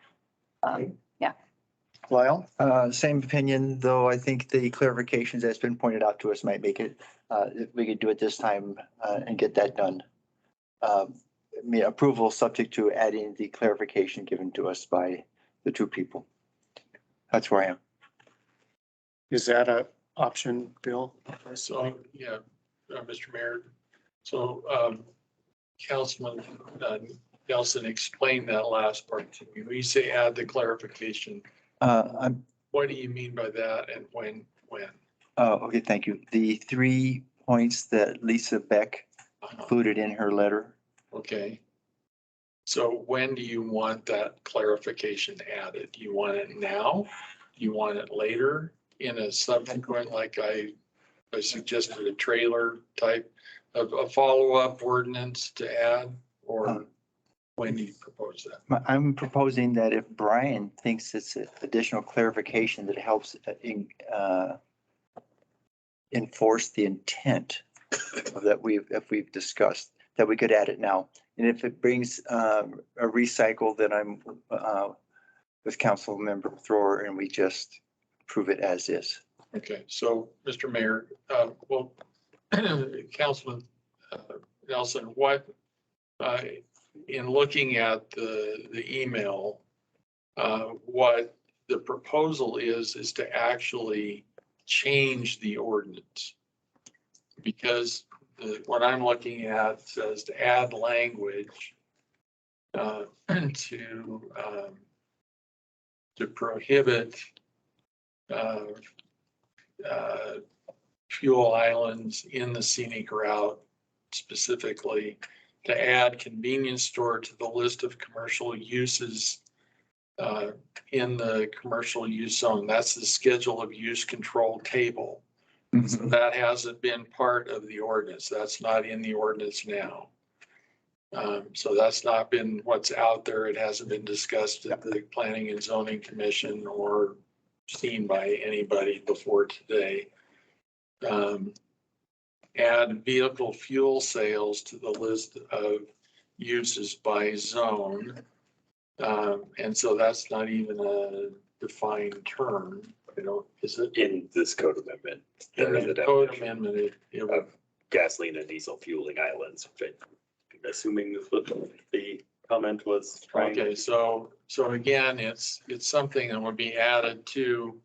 Yeah. Lyle? Same opinion, though I think the clarifications that's been pointed out to us might make it, if we could do it this time and get that done. I mean, approval subject to adding the clarification given to us by the two people. That's where I am. Is that a option, Bill? So, yeah, Mr. Mayor. So, Councilman Nelson explained that last part to me. When you say add the clarification, I'm, what do you mean by that and when? okay, thank you. The 3 points that Lisa Beck included in her letter. Okay. So when do you want that clarification added? Do you want it now? Do you want it later in a subsequent, like I suggested a trailer type of a follow-up ordinance to add? Or when do you propose that? I'm proposing that if Brian thinks it's additional clarification that helps enforce the intent that we've discussed, that we could add it now. And if it brings a recycle, then I'm with Council Member Thrower and we just approve it as is. Okay, so Mr. Mayor, well, Councilman Nelson, what in looking at the email, what the proposal is to actually change the ordinance. Because what I'm looking at says to add language to prohibit fuel islands in the scenic route, specifically to add convenience store to the list of commercial uses in the commercial use zone. That's the schedule of use control table. So that hasn't been part of the ordinance. That's not in the ordinance now. So that's not been what's out there. It hasn't been discussed at the Planning and Zoning Commission or seen by anybody before today. Add vehicle fuel sales to the list of uses by zone. And so that's not even a defined term, you know, is it? In this code amendment. In there is a the code definition amendment, it would, of gasoline and diesel fueling islands, which I'm assuming is what the comment was trying. okay, so So again, it's something that will be added to,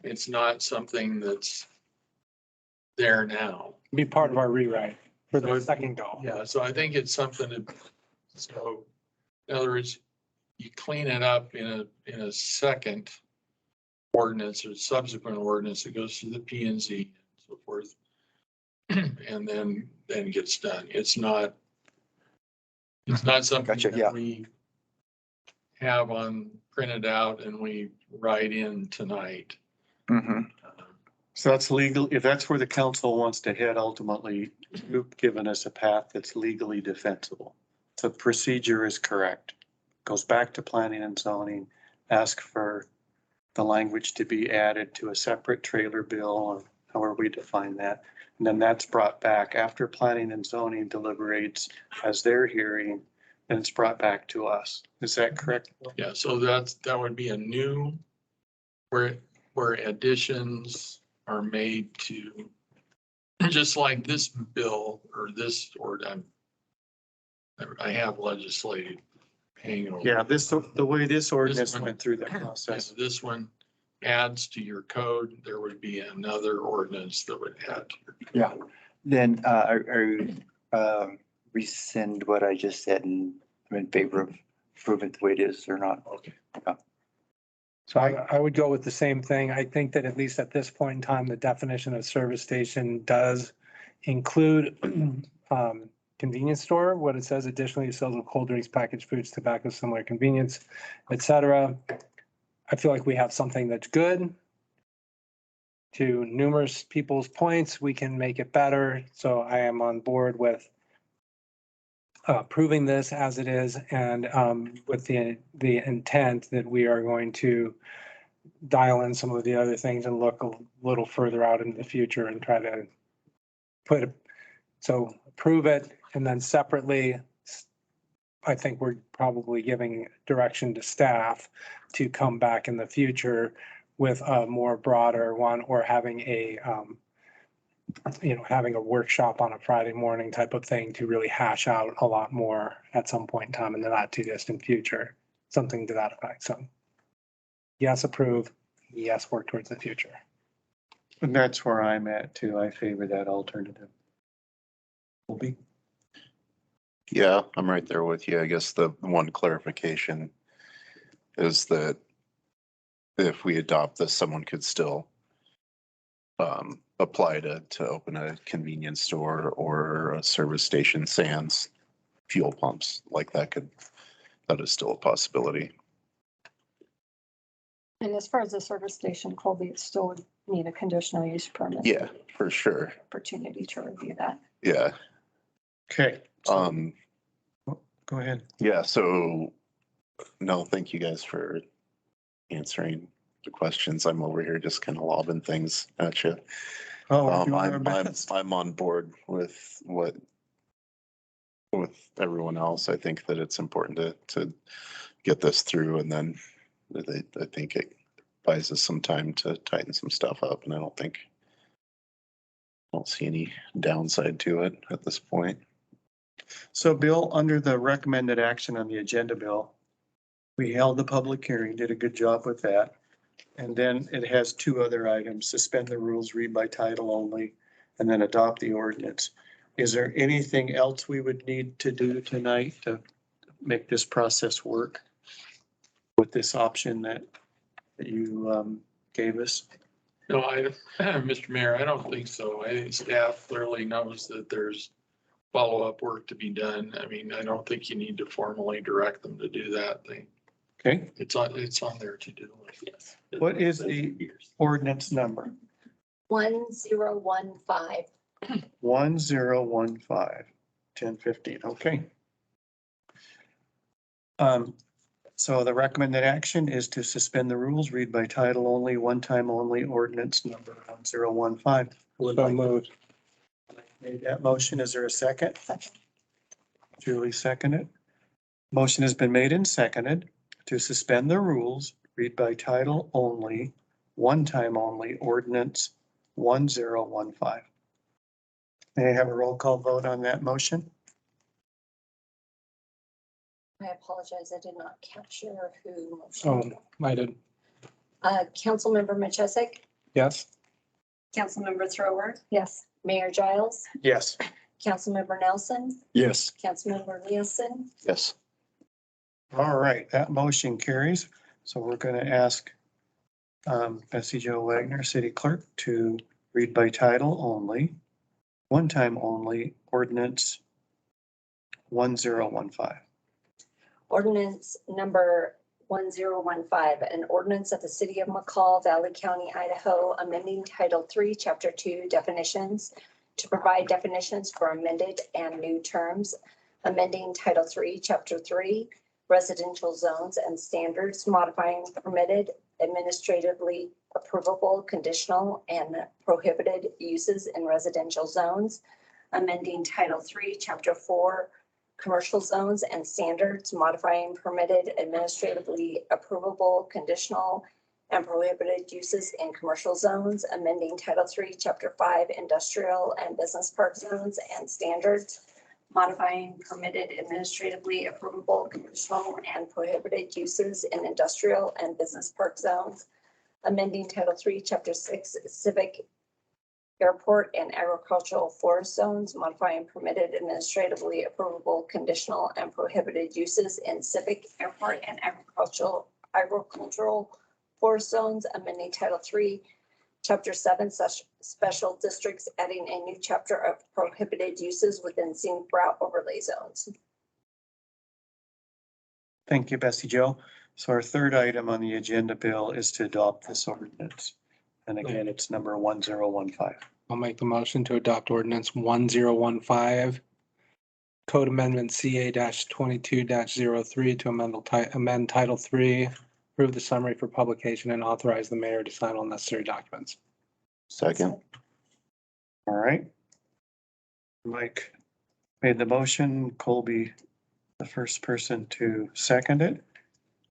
it's not something that's there now. Be part of our rewrite for the second go. Yeah, so I think it's something that, so in other words, you clean it up in a second ordinance or subsequent ordinance that goes through the P and Z and so forth. And then gets done. It's not something Gotcha, yeah. that we have on printed out and we write in tonight. Mhm. So that's legal, if that's where the council wants to head, ultimately, you've given us a path that's legally defensible. The procedure is correct. Goes back to planning and zoning, ask for the language to be added to a separate trailer bill, or however we define that. And then that's brought back after planning and zoning deliberates as they're hearing, and it's brought back to us. Is that correct? Yeah, so that would be a new, where additions are made to, just like this bill or this, or I have legislated hanging over. Yeah, the way this ordinance one- went through that Yeah, process. this one adds to your code, there would be another ordinance that would add to your. Yeah, then rescind what I just said and I'm in favor of approving the way it is or not. Okay. So I would go with the same thing. I think that at least at this point in time, the definition of service station does include convenience store, what it says additionally sales of cold drinks, packaged foods, tobacco, similar convenience, et cetera. I feel like we have something that's good. To numerous people's points, we can make it better. So I am on board with approving this as it is and with the intent that we are going to dial in some of the other things and look a little further out into the future and try to so approve it and then separately, I think we're probably giving direction to staff to come back in the future with a more broader one or having having a workshop on a Friday morning type of thing to really hash out a lot more at some point in time in the not too distant future, something to that effect. So yes, approve. Yes, work towards the future. And that's where I'm at too. I favor that alternative. Will be. Yeah, I'm right there with you. I guess the one clarification is that if we adopt this, someone could still apply to open a convenience store or a service station sans fuel pumps like that is still a possibility. And as far as the service station, Colby, it still would need a conditional use permit. Yeah, for sure. Opportunity to review that. Yeah. Okay. So go ahead. Yeah, so no, thank you guys for answering the questions. I'm over here just kind of lobbing things at you. Oh, we're doing our I'm best. on board with everyone else. I think that it's important to get this through, and then I think it buys us some time to tighten some stuff up, and I don't see any downside to it at this point. So Bill, under the recommended action on the agenda, Bill, we held the public hearing, did a good job with that. And then it has two other items, suspend the rules, read by title only, and then adopt the ordinance. Is there anything else we would need to do tonight to make this process work with this option that you gave us? No, Mr. Mayor, I don't think so. I think staff clearly knows that there's follow-up work to be done. I mean, I don't think you need to formally direct them to do that thing. Okay, It's on their to-do list. Yes. what is the ordinance number? 1015. 1015, okay. So the recommended action is to suspend the rules, read by title only, one time only, ordinance number 1015. So moved. Made that motion. Is there a second? Julie seconded. Motion has been made and seconded to suspend the rules, read by title only, one time only, ordinance 1015. May I have a roll call vote on that motion? I apologize, I did not capture who Oh, motioned. I did. Councilmember Machesik, Yes. Councilmember Thrower, Yes. Mayor Giles, Yes. Councilmember Nelson, Yes. Councilmember Nielsen. Yes. All right, that motion carries. So we're going to ask Bessie Jo Wagner, City Clerk, to read by title only, one time only, ordinance 1015. Ordinance number 1015, an ordinance of the city of McCall, Valley County, Idaho, amending Title III, Chapter 2, definitions to provide definitions for amended and new terms, amending Title III, Chapter 3, residential zones and standards, modifying permitted, administratively approvable, conditional, and prohibited uses in residential zones, amending Title III, Chapter 4, commercial zones and standards, modifying permitted, administratively approvable, conditional, and prohibited uses in commercial zones, amending Title III, Chapter 5, industrial and business park zones and standards, modifying permitted, administratively approvable, conditional, and prohibited uses in industrial and business park zones, amending Title III, Chapter 6, civic, airport, and agricultural forest zones, modifying permitted, administratively approvable, conditional, and prohibited uses in civic, airport, and agricultural forest zones, amending Title III, Chapter 7, such special districts, adding a new chapter of prohibited uses within scenic route overlay zones. Thank you, Bessie Jo. So our third item on the agenda, Bill, is to adopt this ordinance. And again, it's number 1015. I'll make the motion to adopt ordinance 1015. Code Amendment CA 22-03 to amend Title III, approve the summary for publication and authorize the mayor to sign all necessary documents. Second. All right. Mike made the motion, Colby, the first person to second it.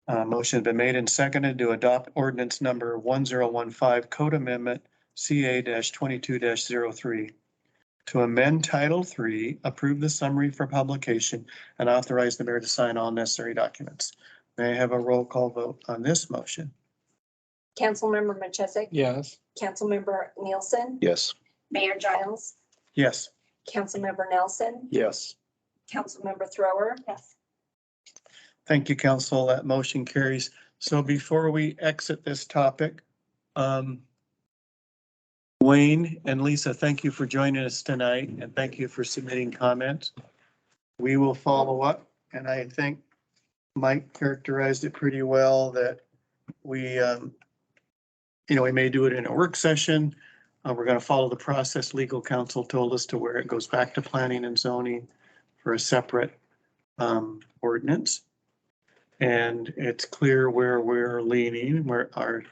Motion has been made and seconded to adopt ordinance number 1015, Code Amendment CA 22-03 to amend Title III, approve the summary for publication, and authorize the mayor to sign all necessary documents. May I have a roll call vote on this motion? Councilmember Machesik? Yes. Councilmember Nielsen? Yes. Mayor Giles? Yes. Councilmember Nelson? Yes. Councilmember Thrower? Yes. Thank you, council. That motion carries. So before we exit this topic, Wayne and Lisa, thank you for joining us tonight and thank you for submitting comments. We will follow up, and I think Mike characterized it pretty well that we, we may do it in a work session. We're going to follow the process legal counsel told us to where it goes back to planning and zoning for a separate ordinance. And it's clear where we're leaning, where our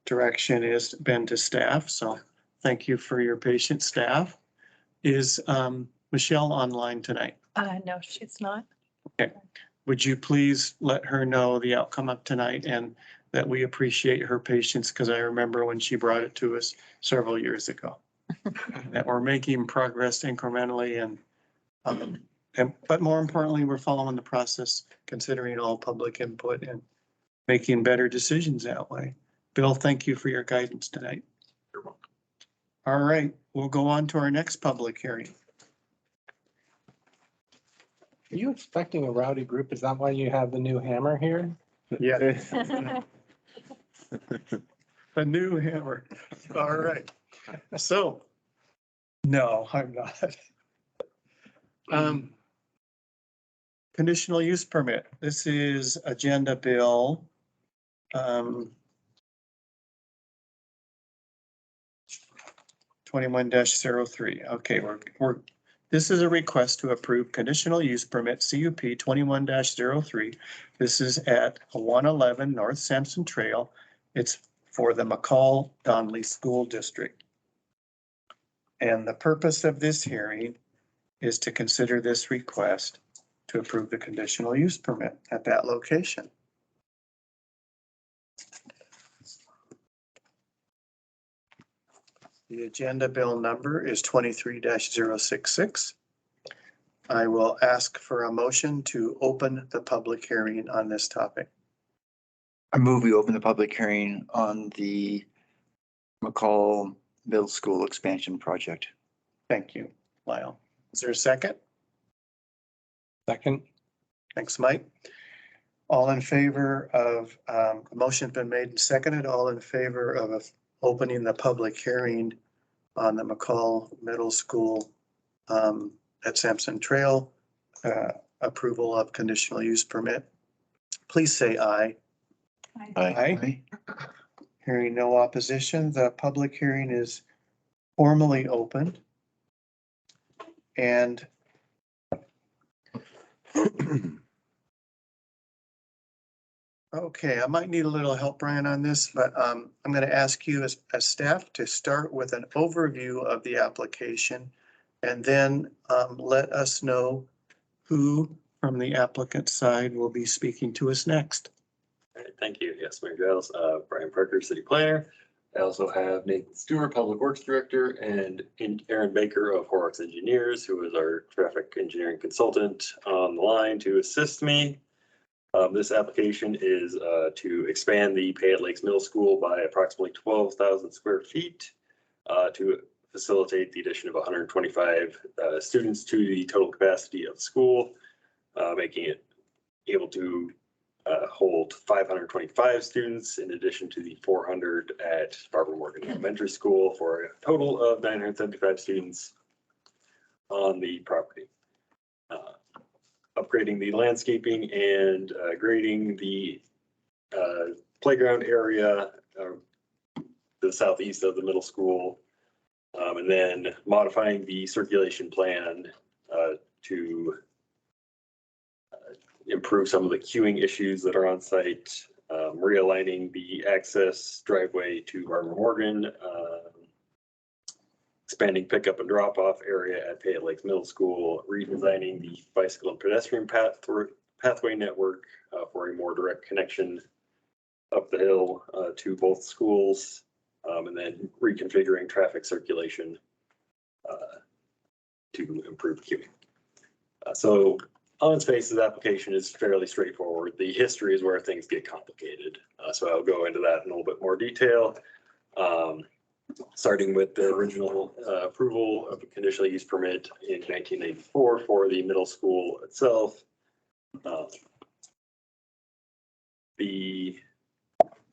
direction is been to staff. So thank you for your patience, staff. Is Michelle online tonight? No, she's not. Okay. Would you please let her know the outcome of tonight and that we appreciate her patience, because I remember when she brought it to us several years ago. That we're making progress incrementally but more importantly, we're following the process, considering all public input and making better decisions that way. Bill, thank you for your guidance tonight. You're welcome. All right, we'll go on to our next public hearing. Are you expecting a rowdy group? Is that why you have the new hammer here? Yeah. A new hammer. All right. So, no, I'm not. Conditional use permit. This is agenda bill. 21-03. Okay, this is a request to approve conditional use permit CUP 21-03. This is at 111 North Sampson Trail. It's for the McCall Donley School District. And the purpose of this hearing is to consider this request to approve the conditional use permit at that location. The agenda bill number is 23-066. I will ask for a motion to open the public hearing on this topic. I move we open the public hearing on the McCall Middle School expansion project. Thank you, Lyle. Is there a second? Second, Thanks, Mike. All in favor of, the motion's been made and seconded, all in favor of opening the public hearing on the McCall Middle School at Sampson Trail, approval of conditional use permit. Please say aye. Aye. Hearing no opposition, the public hearing is formally opened. And okay, I might need a little help, Brian, on this, but I'm going to ask you as staff to start with an overview of the application and then let us know who from the applicant side will be speaking to us next. All right, thank you. Yes, Mayor Giles, Brian Parker, City Planner. I also have Nathan Stewart, Public Works Director, and Aaron Baker of Horrocks Engineers, who is our traffic engineering consultant, on the line to assist me. This application is to expand the Payette Lakes Middle School by approximately 12,000 square feet to facilitate the addition of 125 students to the total capacity of the school, making it able to hold 525 students in addition to the 400 at Barbara Morgan Elementary School for a total of 975 students on the property. Upgrading the landscaping and grading the playground area to the southeast of the middle school, and then modifying the circulation plan to improve some of the queuing issues that are on site, realigning the access driveway to Barbara Morgan, expanding pickup and drop off area at Payette Lakes Middle School, redesigning the bicycle and pedestrian pathway network for a more direct connection up the hill to both schools, and then reconfiguring traffic circulation to improve queuing. So on its face, this application is fairly straightforward. The history is where things get complicated. So I'll go into that in a little bit more detail. Starting with the original approval of a conditional use permit in 1994 for the middle school itself. The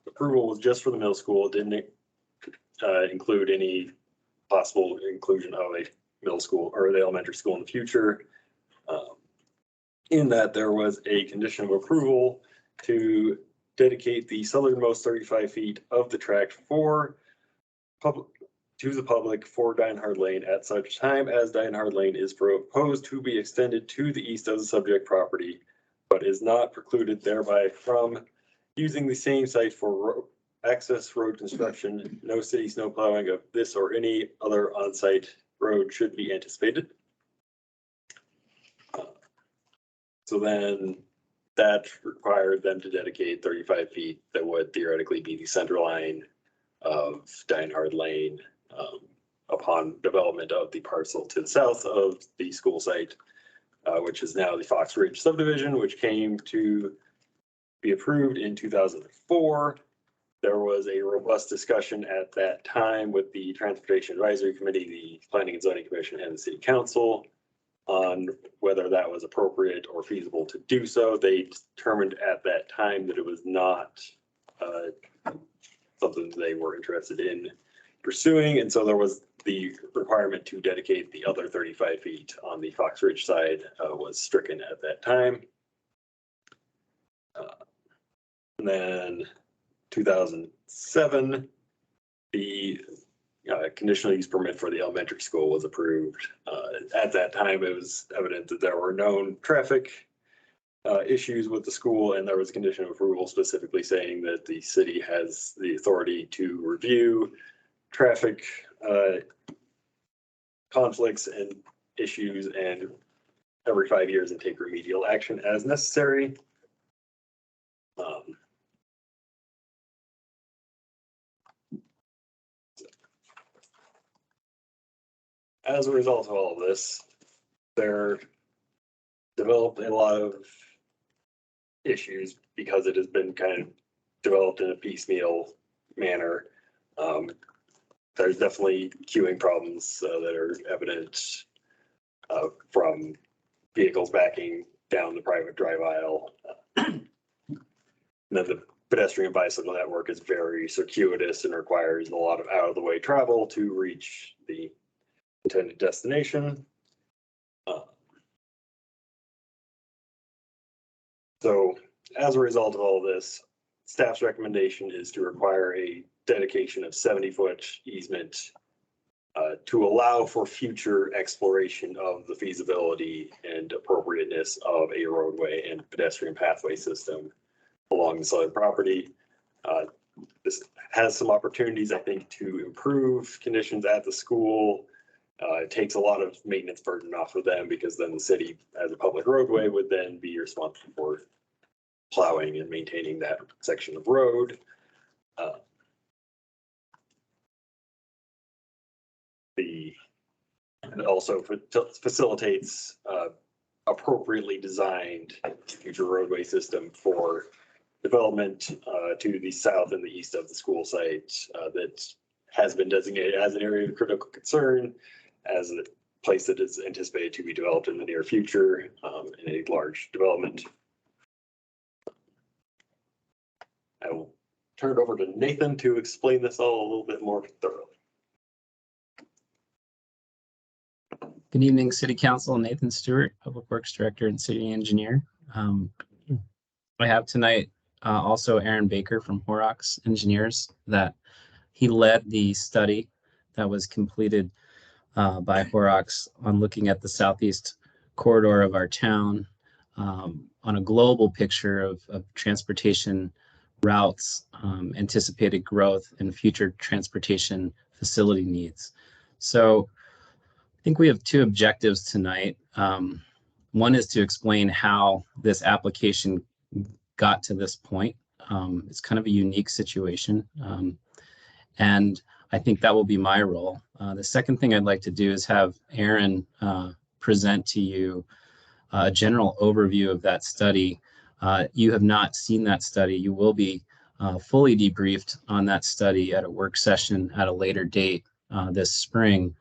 approval was just for the middle school. It didn't include any possible inclusion of a middle school or the elementary school in the future. In that there was a condition of approval to dedicate the southernmost 35 feet of the tract for to the public for Dinehard Lane at such time as Dinehard Lane is proposed to be extended to the east of the subject property, but is not precluded thereby from using the same site for access road construction. No city snow plowing of this or any other on-site road should be anticipated. So then that required them to dedicate 35 feet that would theoretically be the center line of Dinehard Lane upon development of the parcel to the south of the school site, which is now the Fox Ridge subdivision, which came to be approved in 2004. There was a robust discussion at that time with the Transportation Advisory Committee, the Planning and Zoning Commission, and the City Council on whether that was appropriate or feasible to do so. They determined at that time that it was not something they were interested in pursuing. And so there was the requirement to dedicate the other 35 feet on the Fox Ridge side was stricken at that time. And then 2007, the conditional use permit for the elementary school was approved. At that time, it was evident that there were known traffic issues with the school, and there was condition of approval specifically saying that the city has the authority to review traffic conflicts and issues and every 5 years and take remedial action as necessary. As a result of all of this, there developed a lot of issues because it has been kind of developed in a piecemeal manner. There's definitely queuing problems that are evident from vehicles backing down the private drive aisle. And then the pedestrian bicycle network is very circuitous and requires a lot of out of the way travel to reach the intended destination. So as a result of all this, staff's recommendation is to require a dedication of 70-foot easement to allow for future exploration of the feasibility and appropriateness of a roadway and pedestrian pathway system along the southern property. This has some opportunities, I think, to improve conditions at the school. It takes a lot of maintenance burden off of them because then the city, as a public roadway, would then be responsible for plowing and maintaining that section of road. It also facilitates appropriately designed future roadway system for development to the south and the east of the school site that has been designated as an area of critical concern, as a place that is anticipated to be developed in the near future in a large development. I will turn it over to Nathan to explain this all a little bit more thoroughly. Good evening, City Council. Nathan Stewart, Public Works Director and City Engineer. I have tonight also Aaron Baker from Horrocks Engineers, that he led the study that was completed by Horrocks on looking at the southeast corridor of our town on a global picture of transportation routes, anticipated growth, and future transportation facility needs. So I think we have two objectives tonight. One is to explain how this application got to this point. It's kind of a unique situation. And I think that will be my role. The second thing I'd like to do is have Aaron present to you a general overview of that study. You have not seen that study. You will be fully debriefed on that study at a work session at a later date this spring.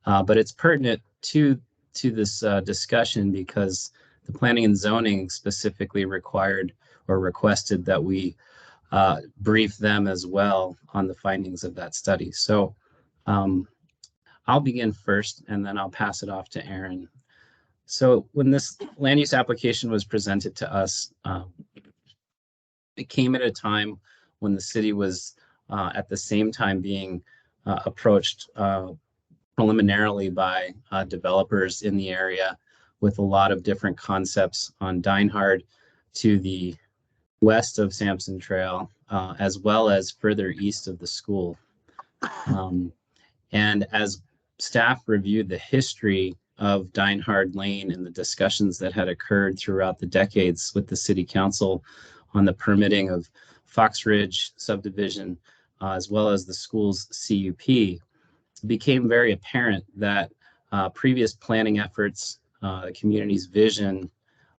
But it's pertinent to this discussion because the planning and zoning specifically required or requested that we brief them as well on the findings of that study. So I'll begin first and then I'll pass it off to Aaron. So when this land use application was presented to us, it came at a time when the city was at the same time being approached preliminarily by developers in the area with a lot of different concepts on Dinehard to the west of Sampson Trail, as well as further east of the school. And as staff reviewed the history of Dinehard Lane and the discussions that had occurred throughout the decades with the city council on the permitting of Fox Ridge subdivision, as well as the school's CUP, it became very apparent that previous planning efforts, the community's vision,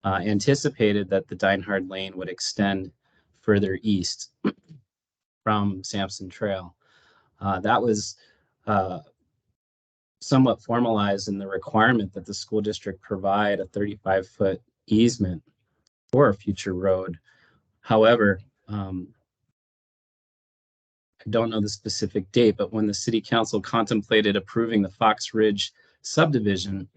anticipated that the Dinehard Lane would extend further east from Sampson Trail. That was somewhat formalized in the requirement that the school district provide a 35-foot easement for a future road. However, I don't know the specific date, but when the city council contemplated approving the Fox Ridge subdivision,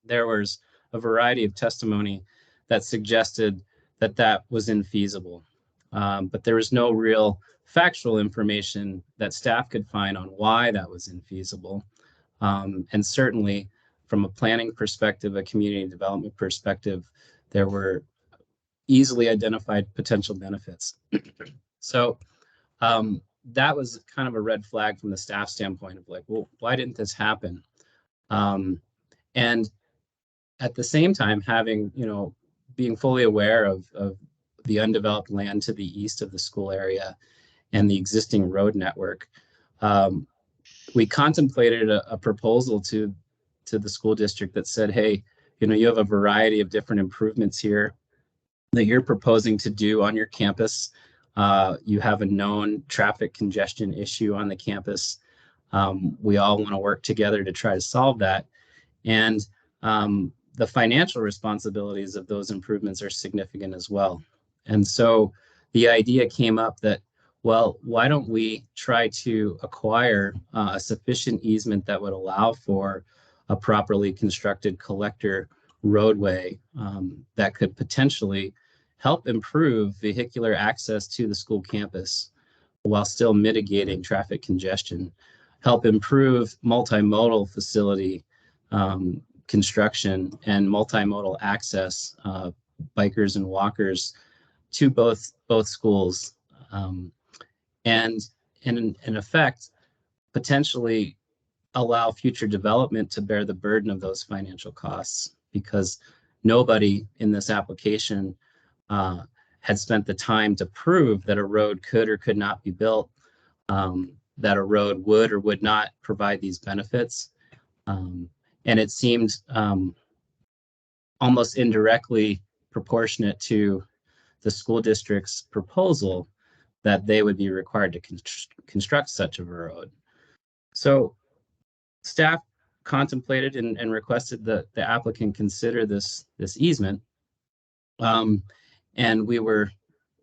there was a variety of testimony that suggested that that was infeasible. But there was no real factual information that staff could find on why that was infeasible. And certainly from a planning perspective, a community development perspective, there were easily identified potential benefits. So that was kind of a red flag from the staff standpoint of like, well, why didn't this happen? And at the same time, having, being fully aware of the undeveloped land to the east of the school area and the existing road network, we contemplated a proposal to the school district that said, hey, you have a variety of different improvements here that you're proposing to do on your campus. You have a known traffic congestion issue on the campus. We all want to work together to try to solve that. And the financial responsibilities of those improvements are significant as well. And so the idea came up that, well, why don't we try to acquire a sufficient easement that would allow for a properly constructed collector roadway that could potentially help improve vehicular access to the school campus while still mitigating traffic congestion, help improve multimodal facility construction and multimodal access, bikers and walkers to both schools, and in effect, potentially allow future development to bear the burden of those financial costs, because nobody in this application had spent the time to prove that a road could or could not be built, that a road would or would not provide these benefits. And it seemed almost indirectly proportionate to the school district's proposal that they would be required to construct such a road. So staff contemplated and requested that the applicant consider this easement. And we were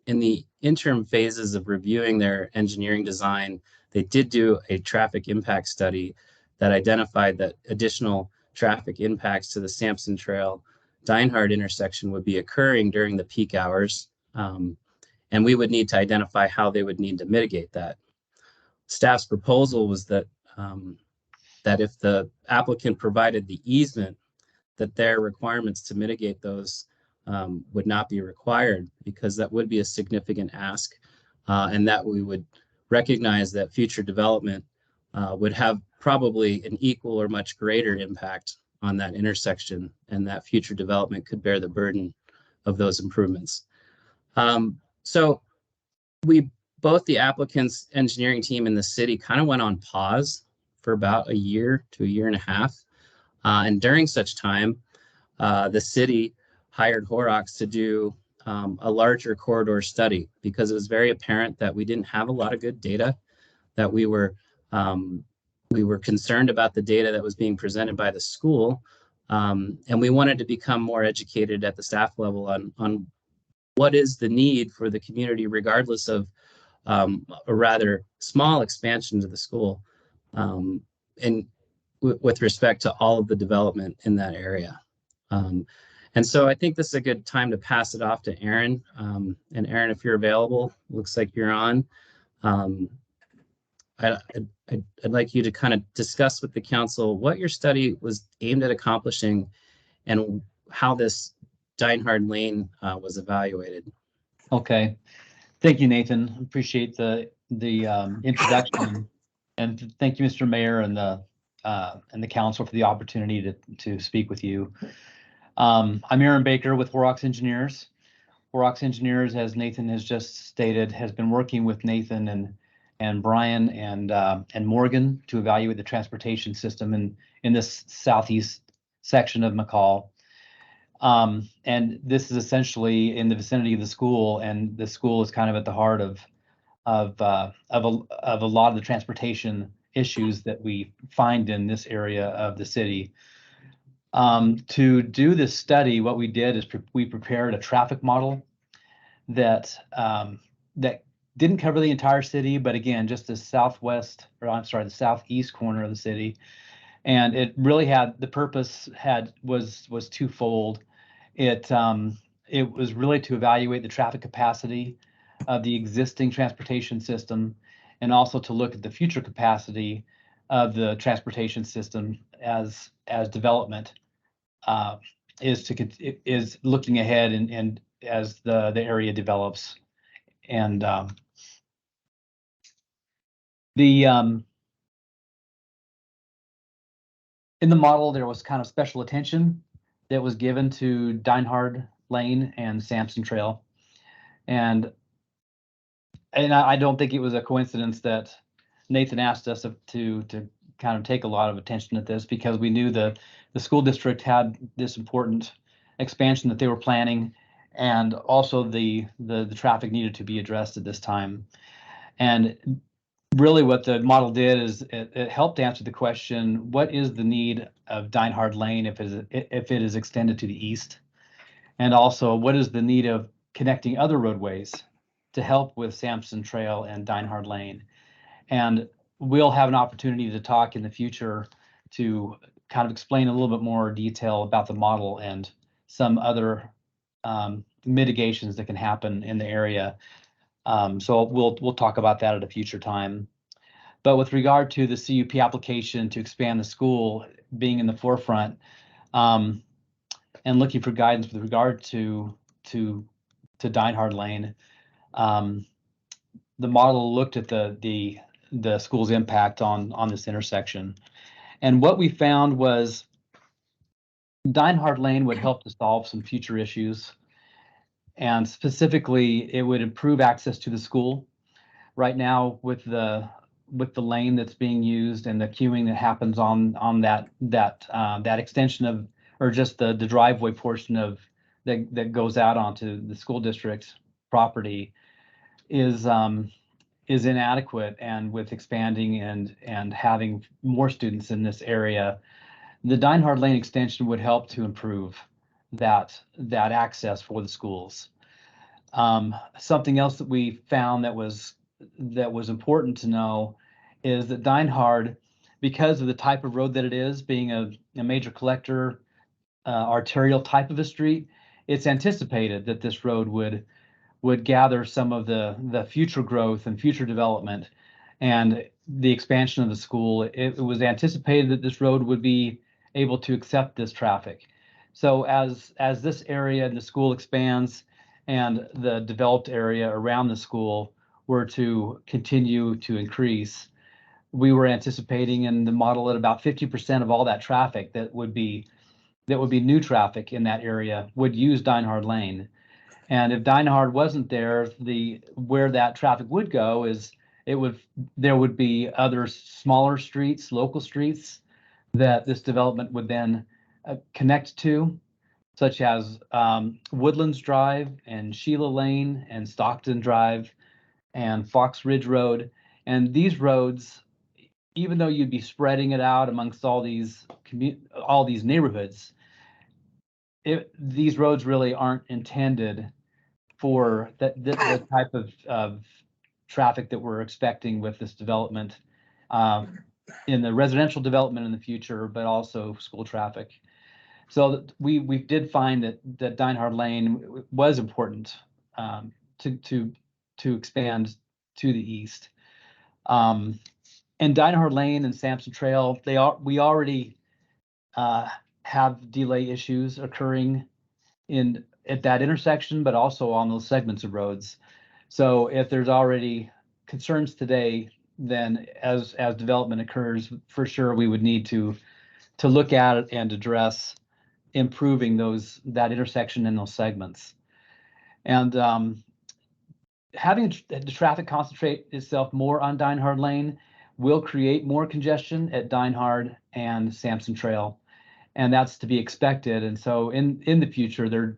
in the interim phases of reviewing their engineering design. They did do a traffic impact study that identified that additional traffic impacts to the Sampson Trail Dinehard intersection would be occurring during the peak hours. And we would need to identify how they would need to mitigate that. Staff's proposal was that that if the applicant provided the easement, that their requirements to mitigate those would not be required, because that would be a significant ask, and that we would recognize that future development would have probably an equal or much greater impact on that intersection, and that future development could bear the burden of those improvements. So both the applicant's engineering team and the city kind of went on pause for about a year to a year and a half. And during such time, the city hired Horrocks to do a larger corridor study, because it was very apparent that we didn't have a lot of good data, that we were concerned about the data that was being presented by the school. And we wanted to become more educated at the staff level on what is the need for the community, regardless of a rather small expansion to the school, and with respect to all of the development in that area. And so I think this is a good time to pass it off to Aaron. And Aaron, if you're available, looks like you're on. I'd like you to kind of discuss with the council what your study was aimed at accomplishing and how this Dinehard Lane was evaluated. Okay, thank you, Nathan. Appreciate the introduction, and thank you, Mr. Mayor, and the council for the opportunity to speak with you. I'm Aaron Baker with Horrocks Engineers. Horrocks Engineers, as Nathan has just stated, has been working with Nathan and Brian and Morgan to evaluate the transportation system in this southeast section of McCall. And this is essentially in the vicinity of the school, and the school is kind of at the heart of a lot of the transportation issues that we find in this area of the city. To do this study, what we did is we prepared a traffic model that didn't cover the entire city, but again, just the the southeast corner of the city. And it really had the purpose was twofold. It was really to evaluate the traffic capacity of the existing transportation system, and also to look at the future capacity of the transportation system as development is looking ahead and as the area develops. And in the model, there was kind of special attention that was given to Dinehard Lane and Sampson Trail. And I don't think it was a coincidence that Nathan asked us to kind of take a lot of attention at this because we knew the school district had this important expansion that they were planning, and also the traffic needed to be addressed at this time. And really what the model did is it helped answer the question, what is the need of Dinehard Lane if it is extended to the east? And also, what is the need of connecting other roadways to help with Sampson Trail and Dinehard Lane? And we'll have an opportunity to talk in the future to kind of explain a little bit more detail about the model and some other mitigations that can happen in the area. So we'll talk about that at a future time. But with regard to the CUP application to expand the school being in the forefront, and looking for guidance with regard to Dinehard Lane, the model looked at the school's impact on this intersection. And what we found was Dinehard Lane would help to solve some future issues. And specifically, it would improve access to the school. Right now, with the lane that's being used and the queuing that happens on that extension of, or just the driveway portion of that goes out onto the school district property is inadequate. And with expanding and having more students in this area, the Dinehard Lane extension would help to improve that access for the schools. Something else that we found that was important to know is that Dinehard, because of the type of road that it is, being a major collector, arterial type of a street, it's anticipated that this road would gather some of the future growth and future development and the expansion of the school. It was anticipated that this road would be able to accept this traffic. So as this area and the school expands and the developed area around the school were to continue to increase, we were anticipating in the model that about 50% of all that traffic that would be new traffic in that area would use Dinehard Lane. And if Dinehard wasn't there, where that traffic would go is there would be other smaller streets, local streets that this development would then connect to, such as Woodlands Drive and Sheila Lane and Stockton Drive and Fox Ridge Road. And these roads, even though you'd be spreading it out amongst all these neighborhoods, these roads really aren't intended for the type of traffic that we're expecting with this development in the residential development in the future, but also school traffic. So we did find that Dinehard Lane was important to expand to the east. And Dinehard Lane and Sampson Trail, we already have delay issues occurring at that intersection, but also on those segments of roads. So if there's already concerns today, then as development occurs, for sure we would need to look at it and address improving that intersection in those segments. And having the traffic concentrate itself more on Dinehard Lane will create more congestion at Dinehard and Sampson Trail, and that's to be expected. And so in the future,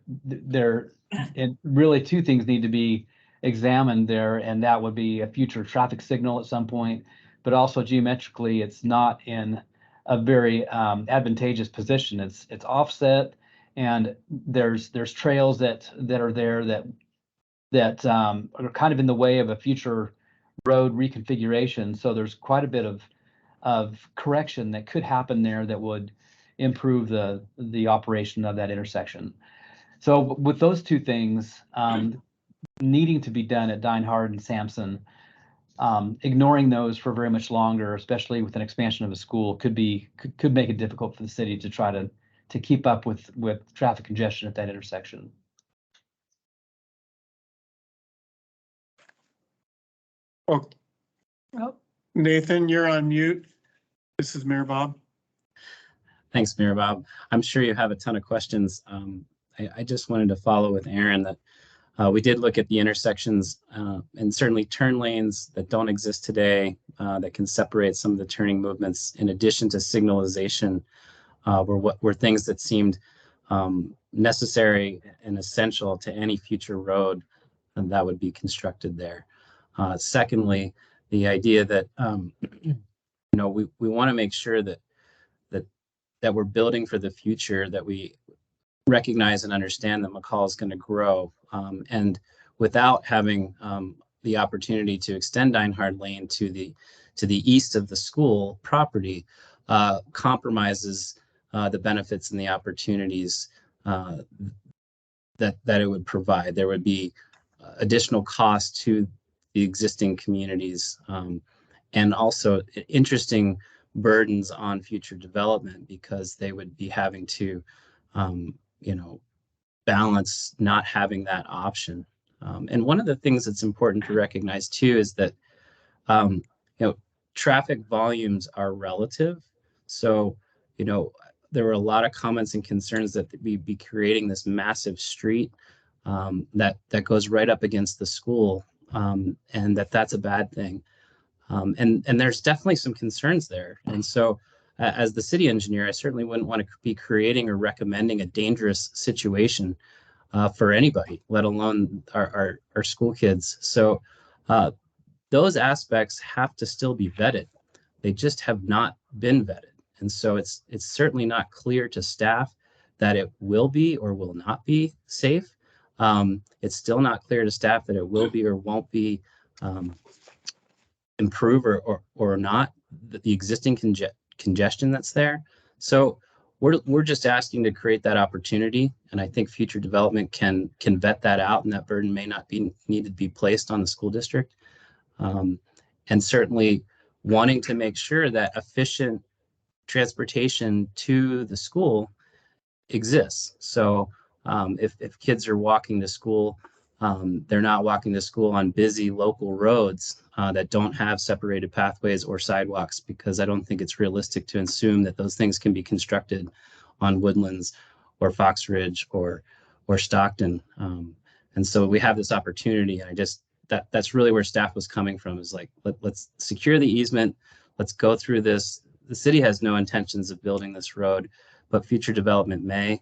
really two things need to be examined there, and that would be a future traffic signal at some point, but also geometrically, it's not in a very advantageous position. It's offset, and there's trails that are there that are kind of in the way of a future road reconfiguration. So there's quite a bit of correction that could happen there that would improve the operation of that intersection. So with those two things needing to be done at Dinehard and Sampson, ignoring those for very much longer, especially with an expansion of a school, could make it difficult for the city to try to keep up with traffic congestion at that intersection. Oh, Nathan, you're on mute. This is Mayor Bob. Thanks, Mayor Bob. I'm sure you have a ton of questions. I just wanted to follow with Aaron that we did look at the intersections and certainly turn lanes that don't exist today that can separate some of the turning movements, in addition to signalization, were things that seemed necessary and essential to any future road that would be constructed there. Secondly, the idea that we want to make sure that we're building for the future, that we recognize and understand that McCall is going to grow, and without having the opportunity to extend Dinehard Lane to the east of the school property, compromises the benefits and the opportunities that it would provide. There would be additional cost to the existing communities, and also interesting burdens on future development, because they would be having to balance not having that option. And one of the things that's important to recognize too is that traffic volumes are relative. So there were a lot of comments and concerns that we'd be creating this massive street that goes right up against the school, and that's a bad thing. And there's definitely some concerns there. And so as the city engineer, I certainly wouldn't want to be creating or recommending a dangerous situation for anybody, let alone our school kids. So those aspects have to still be vetted. They just have not been vetted. And so it's certainly not clear to staff that it will be or will not be safe. It's still not clear to staff that it will be or won't be improve or not the existing congestion that's there. So we're just asking to create that opportunity, and I think future development can vet that out, and that burden may not be needed to be placed on the school district. And certainly wanting to make sure that efficient transportation to the school exists. So if kids are walking to school, they're not walking to school on busy local roads that don't have separated pathways or sidewalks, because I don't think it's realistic to assume that those things can be constructed on Woodlands or Fox Ridge or Stockton. And so we have this opportunity, and that's really where staff was coming from, is like, let's secure the easement. Let's go through this. The city has no intentions of building this road, but future development may,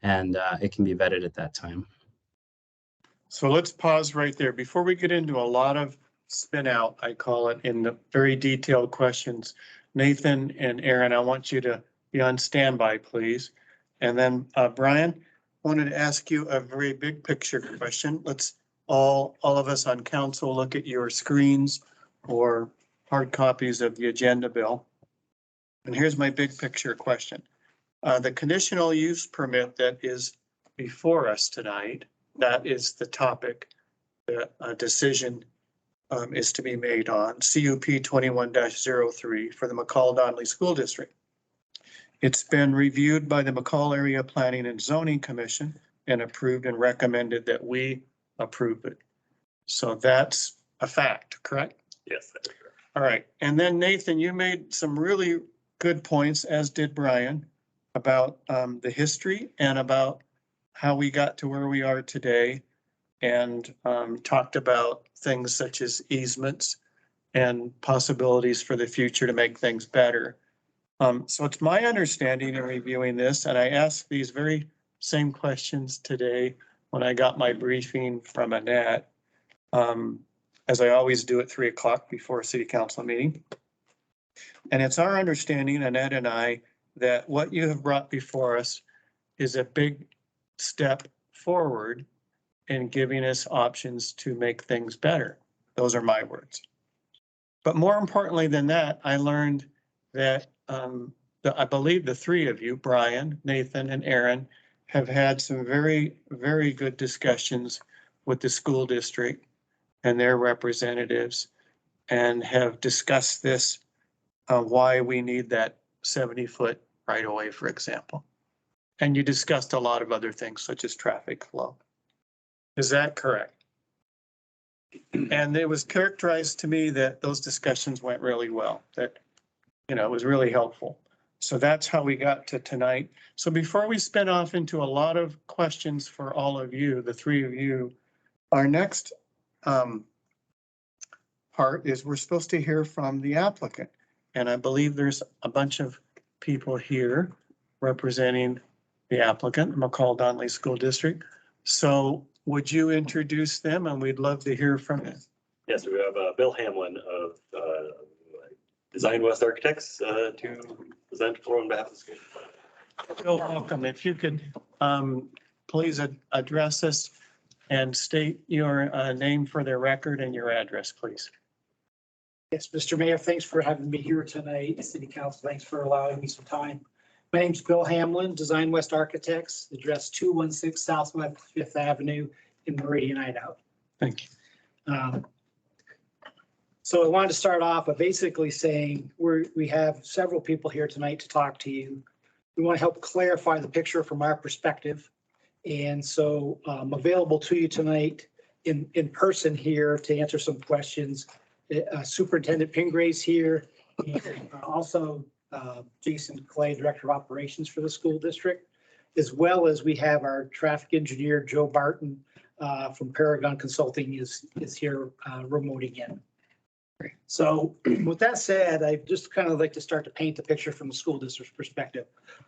and it can be vetted at that time. So let's pause right there. Before we get into a lot of spin out, I call it, in the very detailed questions, Nathan and Aaron, I want you to be on standby, please. And then Brian, wanted to ask you a very big picture question. Let's all of us on council look at your screens or hard copies of the agenda bill. And here's my big picture question. The conditional use permit that is before us tonight, that is the topic that a decision is to be made on, CUP 21-03 for the McCall-Donley School District. It's been reviewed by the McCall Area Planning and Zoning Commission and approved and recommended that we approve it. So that's a fact, correct? Yes, that's correct. All right. And then Nathan, you made some really good points, as did Brian, about the history and about how we got to where we are today, and talked about things such as easements and possibilities for the future to make things better. So it's my understanding in reviewing this, and I asked these very same questions today when I got my briefing from Annette, as I always do at 3 o'clock before a city council meeting. And it's our understanding, Annette and I, that what you have brought before us is a big step forward in giving us options to make things better. Those are my words. But more importantly than that, I learned that I believe the three of you, Brian, Nathan, and Aaron, have had some very, very good discussions with the school district and their representatives, and have discussed this, why we need that 70-foot right of way, for example. And you discussed a lot of other things such as traffic flow. Is that correct? And it was characterized to me that those discussions went really well, that, it was really helpful. So that's how we got to tonight. So before we spin off into a lot of questions for all of you, the three of you, our next part part is we're supposed to hear from the applicant. And I believe there's a bunch of people here representing the applicant, McCall Donley School District. So would you introduce them, and we'd love to hear from you. Yes, we have Bill Hamlin of Design West Architects to present for on behalf of the school. Bill, welcome. If you could please address us and state your name for the record and your address, please. Yes, Mr. Mayor, thanks for having me here tonight. City Council, thanks for allowing me some time. My name's Bill Hamlin, Design West Architects, address 216 Southwest Fifth Avenue in Meridian, Idaho. Thank you. So I wanted to start off by basically saying we have several people here tonight to talk to you. We want to help clarify the picture from our perspective. And so I'm available to you tonight in person here to answer some questions. Superintendent Pingray's here, and also Jason Clay, Director of Operations for the school district, as well as we have our traffic engineer, Joe Barton, from Paragon Consulting is here remoting in. So with that said, I just kind of like to start to paint the picture from the school district's perspective.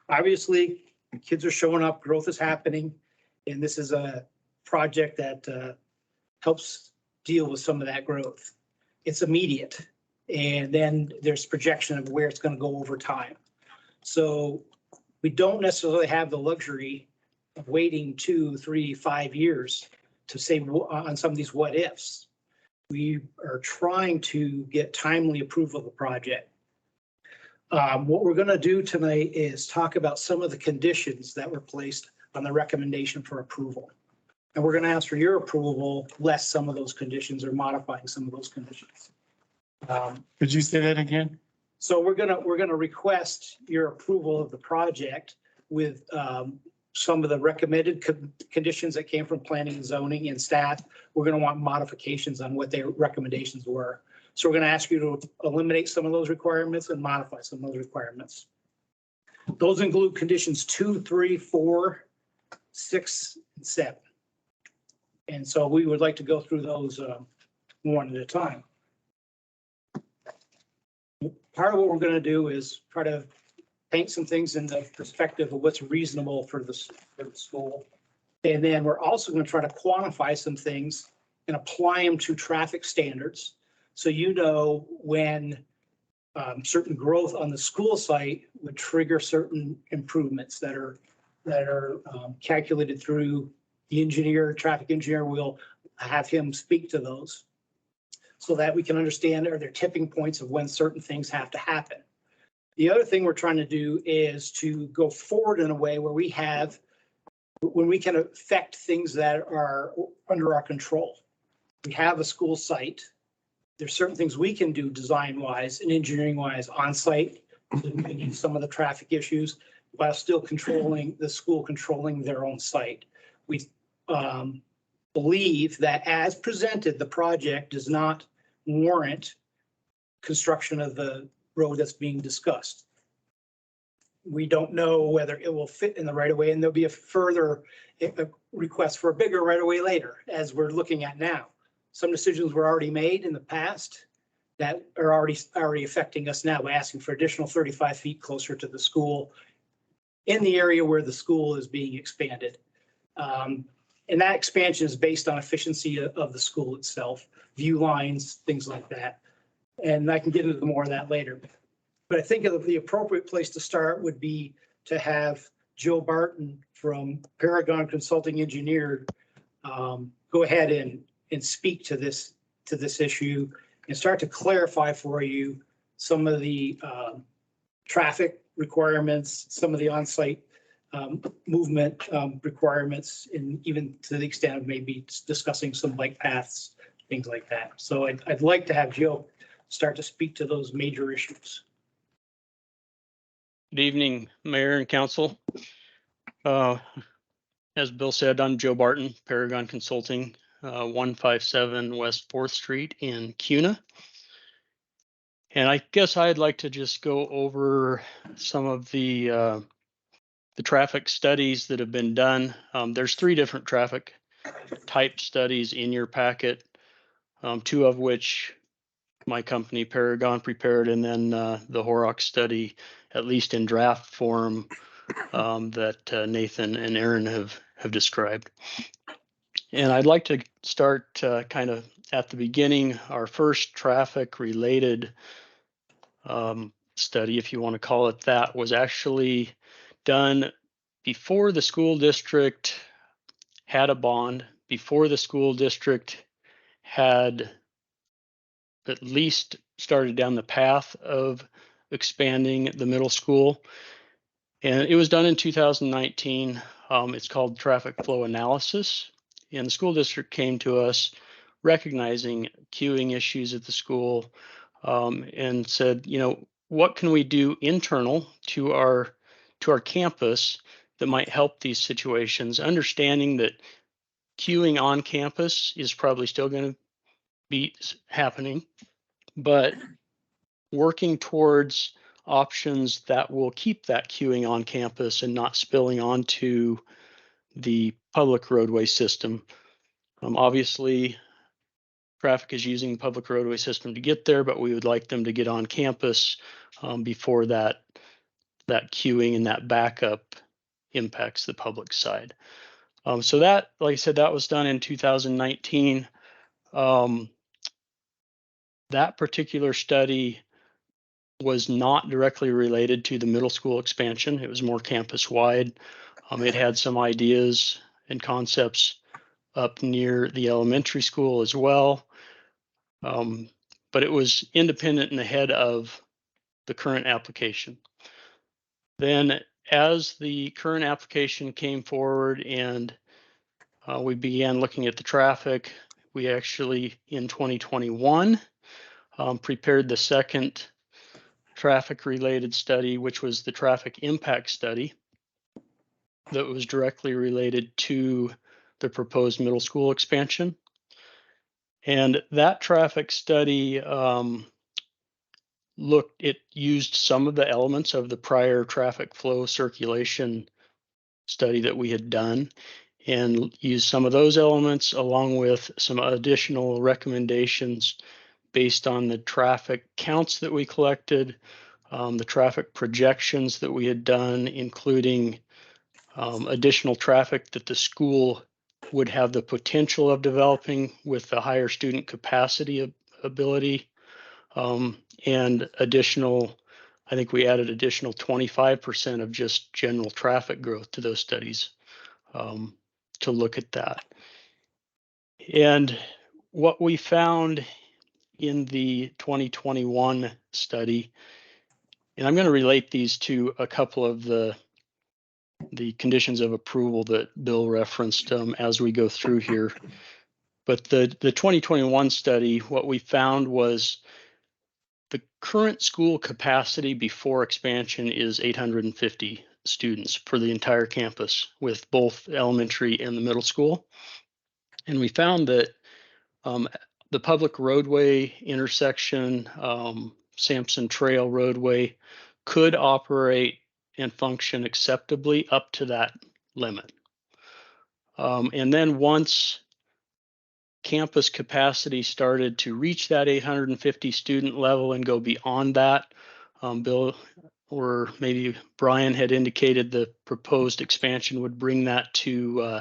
Obviously, kids are showing up, growth is happening, and this is a project that helps deal with some of that growth. It's immediate, and then there's projection of where it's going to go over time. So we don't necessarily have the luxury of waiting 2, 3, 5 years to say on some of these what ifs. We are trying to get timely approval of the project. What we're going to do tonight is talk about some of the conditions that were placed on the recommendation for approval. And we're going to ask for your approval, less some of those conditions or modifying some of those conditions. Could you say that again? So we're going to request your approval of the project with some of the recommended conditions that came from planning and zoning and staff. We're going to want modifications on what their recommendations were. So we're going to ask you to eliminate some of those requirements and modify some of those requirements. Those include conditions 2, 3, 4, 6, and 7. And so we would like to go through those one at a time. Part of what we're going to do is try to paint some things in the perspective of what's reasonable for the school. And then we're also going to try to quantify some things and apply them to traffic standards. So you know when certain growth on the school site would trigger certain improvements that are calculated through the engineer, traffic engineer will have him speak to those so that we can understand, are there tipping points of when certain things have to happen. The other thing we're trying to do is to go forward in a way where when we can affect things that are under our control. We have a school site. There's certain things we can do design-wise and engineering-wise on site to mitigate some of the traffic issues while still controlling the school, controlling their own site. We believe that as presented, the project does not warrant construction of the road that's being discussed. We don't know whether it will fit in the right of way, and there'll be a further request for a bigger right of way later, as we're looking at now. Some decisions were already made in the past that are already affecting us now by asking for additional 35 feet closer to the school in the area where the school is being expanded. And that expansion is based on efficiency of the school itself, view lines, things like that. And I can get into more of that later. But I think the appropriate place to start would be to have Joe Barton from Paragon Consulting Engineer go ahead and speak to this issue and start to clarify for you some of the traffic requirements, some of the on-site movement requirements, and even to the extent of maybe discussing some bike paths, things like that. So I'd like to have Joe start to speak to those major issues. Good evening, Mayor and Council. As Bill said, I'm Joe Barton, Paragon Consulting, 157 West 4th Street in Cuna. And I guess I'd like to just go over some of the traffic studies that have been done. There's 3 different traffic type studies in your packet, 2 of which my company Paragon prepared, and then the Horrocks study, at least in draft form, that Nathan and Aaron have described. And I'd like to start kind of at the beginning. Our first traffic related study, if you want to call it that, was actually done before the school district had a bond, before the school district had at least started down the path of expanding the middle school. And it was done in 2019. It's called traffic flow analysis. And the school district came to us recognizing queuing issues at the school, and said, you know, what can we do internal to our campus that might help these situations, understanding that queuing on campus is probably still going to be happening, but working towards options that will keep that queuing on campus and not spilling onto the public roadway system. Obviously, traffic is using the public roadway system to get there, but we would like them to get on campus before that queuing and that backup impacts the public side. So that, like I said, that was done in 2019. That particular study was not directly related to the middle school expansion. It was more campus wide. It had some ideas and concepts up near the elementary school as well. But it was independent and ahead of the current application. Then as the current application came forward and we began looking at the traffic, we actually in 2021 prepared the second traffic related study, which was the traffic impact study that was directly related to the proposed middle school expansion. And that traffic study it used some of the elements of the prior traffic flow circulation study that we had done, and used some of those elements along with some additional recommendations based on the traffic counts that we collected, the traffic projections that we had done, including additional traffic that the school would have the potential of developing with the higher student capacity ability, and additional, I think we added additional 25% of just general traffic growth to those studies to look at that. And what we found in the 2021 study, and I'm going to relate these to a couple of the conditions of approval that Bill referenced as we go through here. But the 2021 study, what we found was the current school capacity before expansion is 850 students for the entire campus with both elementary and the middle school. And we found that the public roadway intersection, Sampson Trail roadway, could operate and function acceptably up to that limit. And then once campus capacity started to reach that 850 student level and go beyond that, Bill or maybe Brian had indicated the proposed expansion would bring that to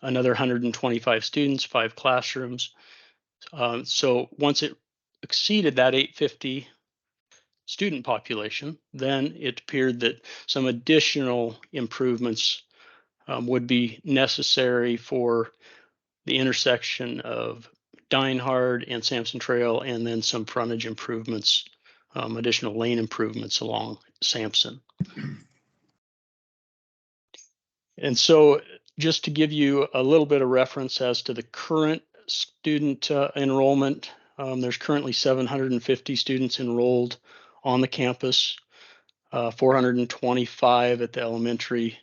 another 125 students, 5 classrooms. So once it exceeded that 850 student population, then it appeared that some additional improvements would be necessary for the intersection of Dinehard and Sampson Trail, and then some frontage improvements, additional lane improvements along Sampson. And so just to give you a little bit of reference as to the current student enrollment, there's currently 750 students enrolled on the campus, 425 at the elementary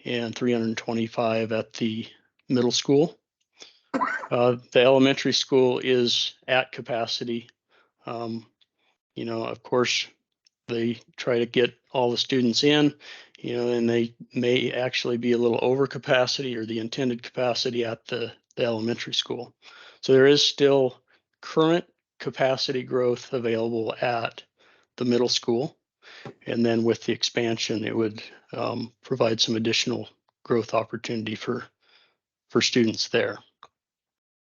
and 325 at the middle school. The elementary school is at capacity. You know, of course, they try to get all the students in, you know, and they may actually be a little over capacity or the intended capacity at the elementary school. So there is still current capacity growth available at the middle school. And then with the expansion, it would provide some additional growth opportunity for students there.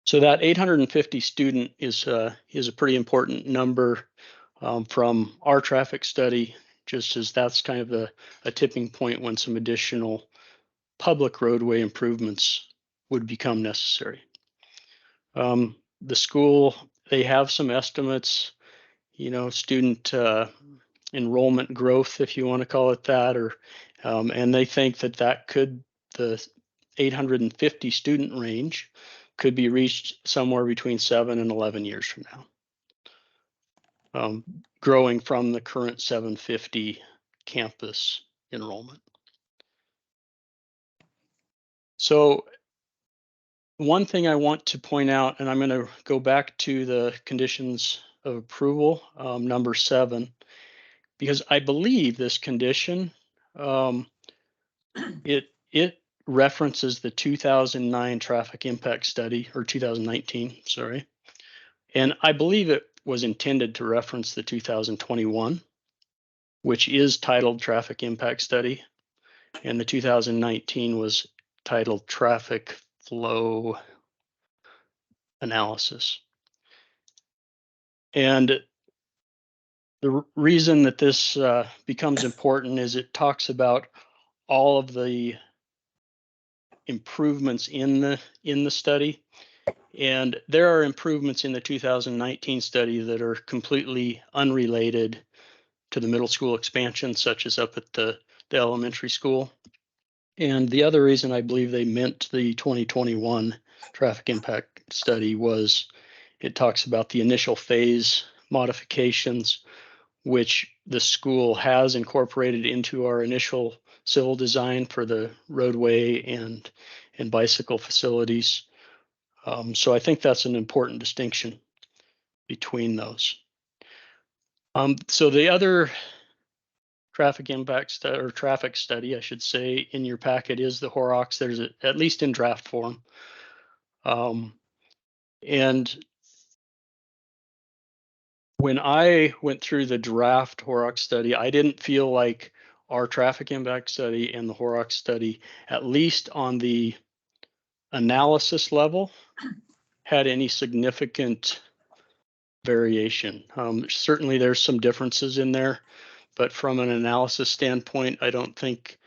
So that 850 student is a pretty important number from our traffic study, just as that's kind of a tipping point when some additional public roadway improvements would become necessary. The school, they have some estimates, student enrollment growth, if you want to call it that, or and they think that could, the 850 student range could be reached somewhere between 7 and 11 years from now, growing from the current 750 campus enrollment. So one thing I want to point out, and I'm going to go back to the conditions of approval, number 7, because I believe this condition, it references the 2009 traffic impact study, or 2019, sorry. And I believe it was intended to reference the 2021, which is titled traffic impact study. And the 2019 was titled traffic flow analysis. And the reason that this becomes important is it talks about all of the improvements in the study. And there are improvements in the 2019 study that are completely unrelated to the middle school expansion, such as up at the elementary school. And the other reason I believe they meant the 2021 traffic impact study was it talks about the initial phase modifications, which the school has incorporated into our initial civil design for the roadway and bicycle facilities. So I think that's an important distinction between those. So the other traffic impact or traffic study, I should say, in your packet is the Horrocks. There's at least in draft form. And when I went through the draft Horrocks study, I didn't feel like our traffic impact study and the Horrocks study, at least on the analysis level, had any significant variation. Certainly there's some differences in there, but from an analysis standpoint, I don't think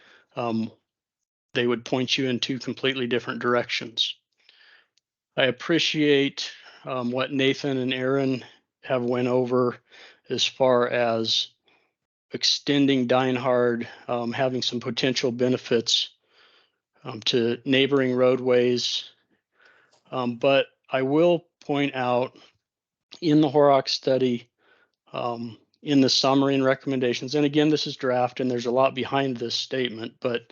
they would point you in two completely different directions. I appreciate what Nathan and Aaron have went over as far as extending Deinhard, having some potential benefits to neighboring roadways. But I will point out in the Horrocks study, in the summary and recommendations, and again, this is draft and there's a lot behind this statement, but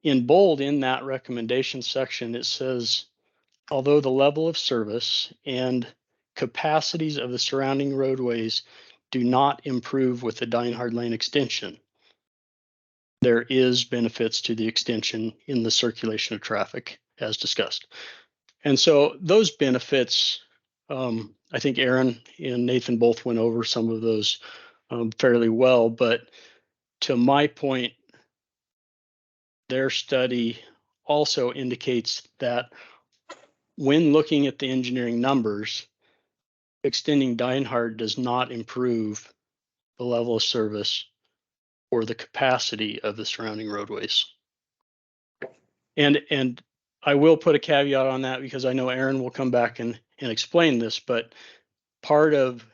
in bold in that recommendation section, it says, although the level of service and capacities of the surrounding roadways do not improve with the Deinhard Lane extension, there is benefits to the extension in the circulation of traffic as discussed. And so those benefits, I think Aaron and Nathan both went over some of those fairly well, but to my point, their study also indicates that when looking at the engineering numbers, extending Deinhard does not improve the level of service or the capacity of the surrounding roadways. And I will put a caveat on that because I know Aaron will come back and explain this, but part of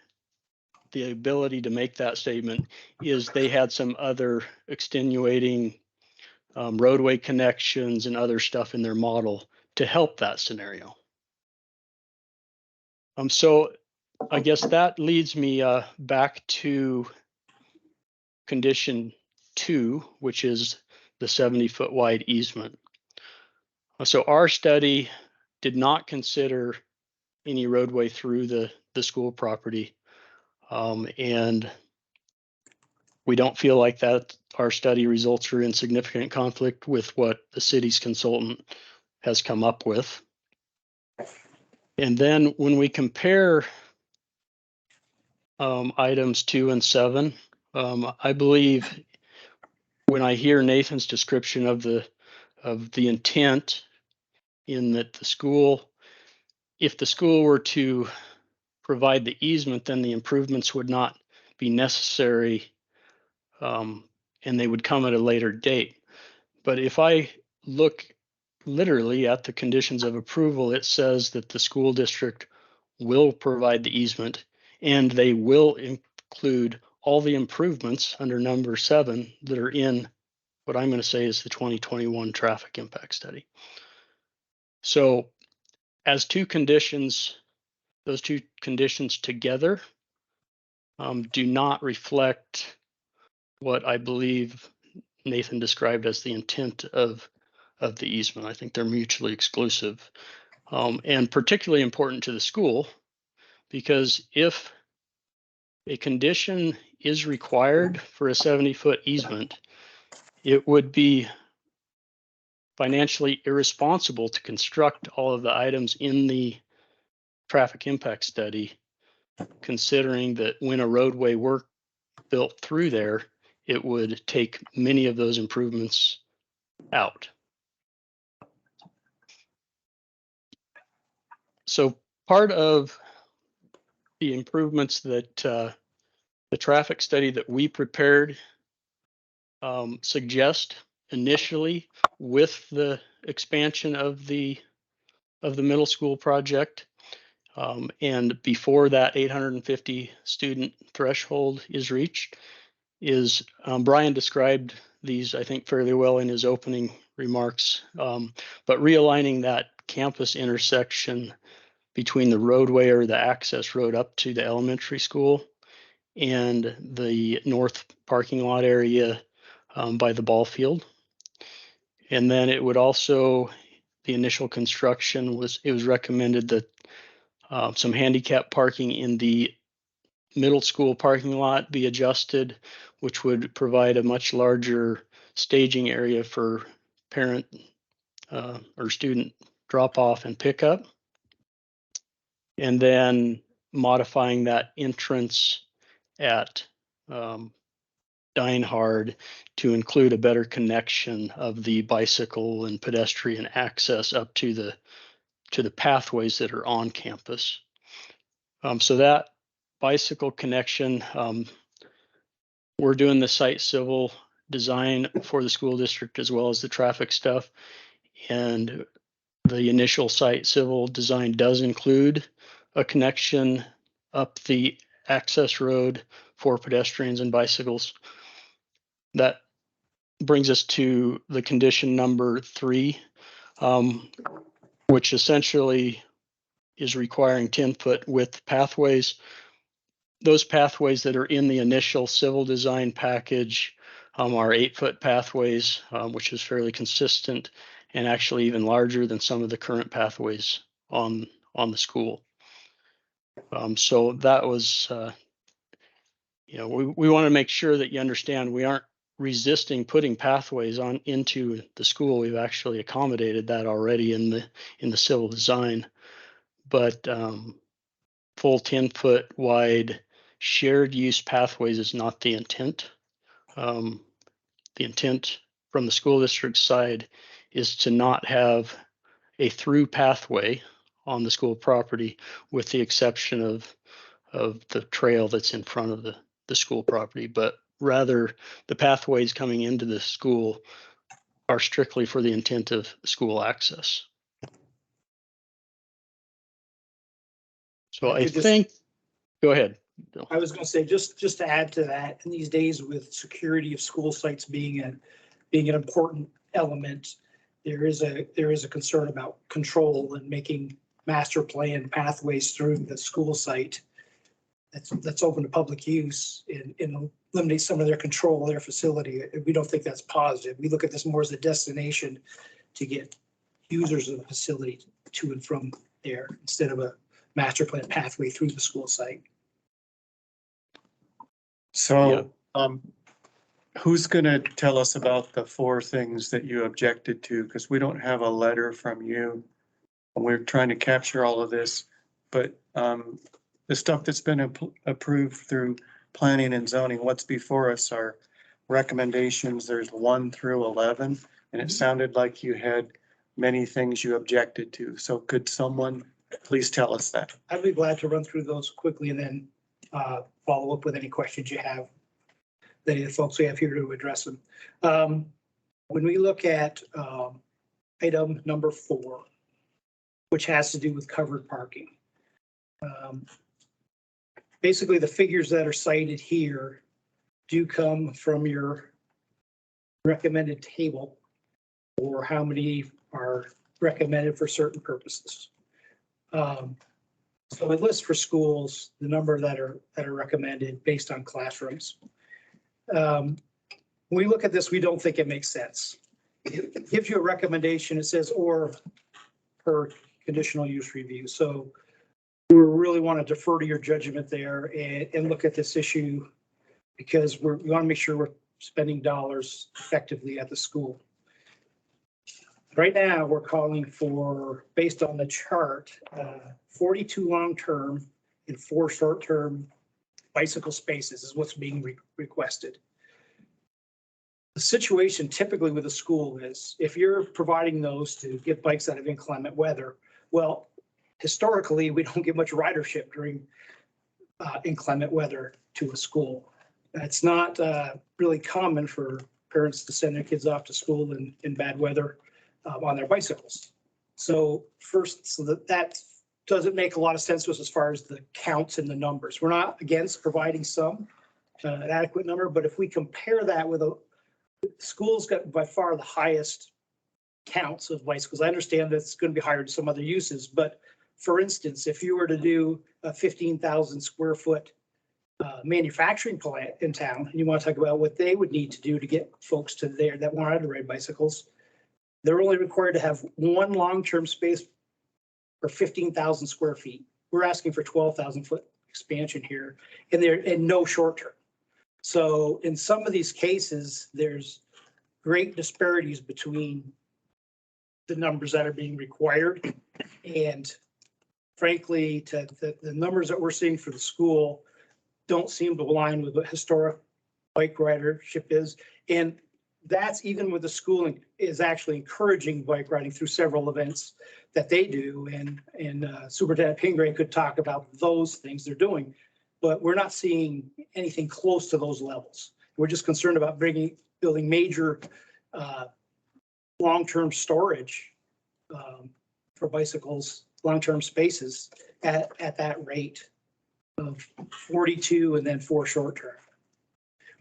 the ability to make that statement is they had some other extenuating roadway connections and other stuff in their model to help that scenario. So I guess that leads me back to condition 2, which is the 70-foot wide easement. So our study did not consider any roadway through the school property. And we don't feel like that our study results are in significant conflict with what the city's consultant has come up with. And then when we compare items 2 and 7. I believe when I hear Nathan's description of the intent in that the school, if the school were to provide the easement, then the improvements would not be necessary, and they would come at a later date. But if I look literally at the conditions of approval, it says that the school district will provide the easement and they will include all the improvements under number 7 that are in what I'm going to say is the 2021 traffic impact study. So as two conditions, those two conditions together do not reflect what I believe Nathan described as the intent of the easement. I think they're mutually exclusive, and particularly important to the school, because if a condition is required for a 70-foot easement, it would be financially irresponsible to construct all of the items in the traffic impact study, considering that when a roadway were built through there, it would take many of those improvements out. So part of the improvements that the traffic study that we prepared suggest initially with the expansion of the middle school project, and before that 850 student threshold is reached, is Brian described these, I think, fairly well in his opening remarks, but realigning that campus intersection between the roadway or the access road up to the elementary school and the north parking lot area by the ball field. And then it would also, the initial construction was, it was recommended that some handicap parking in the middle school parking lot be adjusted, which would provide a much larger staging area for parent or student drop off and pickup. And then modifying that entrance at Dinehard to include a better connection of the bicycle and pedestrian access up to the pathways that are on campus. So that bicycle connection, we're doing the site civil design for the school district as well as the traffic stuff. And the initial site civil design does include a connection up the access road for pedestrians and bicycles. That brings us to the condition number 3, which essentially is requiring 10-foot width pathways. Those pathways that are in the initial civil design package are 8-foot pathways, which is fairly consistent and actually even larger than some of the current pathways on the school. So that was, we want to make sure that you understand we aren't resisting putting pathways on into the school. We've actually accommodated that already in the civil design, but full 10-foot wide shared use pathways is not the intent. The intent from the school district side is to not have a through pathway on the school property, with the exception of the trail that's in front of the school property, but rather the pathways coming into the school are strictly for the intent of school access. So I think, go ahead, Bill. I was going to say, just to add to that, in these days with security of school sites being an important element, there is a concern about control and making master plan pathways through the school site that's open to public use and eliminate some of their control of their facility. We don't think that's positive. We look at this more as a destination to get users of the facility to and from there instead of a master plan pathway through the school site. So, who's going to tell us about the 4 things that you objected to? Because we don't have a letter from you. We're trying to capture all of this, but the stuff that's been approved through planning and zoning, what's before us are recommendations. There's 1 through 11, and it sounded like you had many things you objected to. So could someone please tell us that? I'd be glad to run through those quickly and then follow up with any questions you have, any of the folks we have here to address them. When we look at item number 4, which has to do with covered parking. Basically, the figures that are cited here do come from your recommended table or how many are recommended for certain purposes. So it lists for schools, the number that are recommended based on classrooms. When we look at this, we don't think it makes sense. It gives you a recommendation. It says, or per conditional use review. So we really want to defer to your judgment there and look at this issue because we want to make sure we're spending dollars effectively at the school. Right now, we're calling for, based on the chart, 42 long-term and 4 short-term bicycle spaces is what's being requested. The situation typically with a school is if you're providing those to get bikes out of inclement weather, well, historically, we don't get much ridership during inclement weather to a school. It's not really common for parents to send their kids off to school in bad weather on their bicycles. So that doesn't make a lot of sense to us as far as the counts and the numbers. We're not against providing some an adequate number, but if we compare that with schools got by far the highest counts of bicycles. I understand that's going to be higher to some other uses, but for instance, if you were to do a 15,000 square foot manufacturing plant in town, and you want to talk about what they would need to do to get folks to there that wanted to ride bicycles, they're only required to have 1 long-term space for 15,000 square feet. We're asking for 12,000 foot expansion here, and no short-term. So in some of these cases, there's great disparities between the numbers that are being required. And frankly, the numbers that we're seeing for the school don't seem to align with what historic bike ridership is. And that's even with the school is actually encouraging bike riding through several events that they do. And Superintendent Pingree could talk about those things they're doing, but we're not seeing anything close to those levels. We're just concerned about building major long-term storage for bicycles, long-term spaces at that rate of 42 and then 4 short-term.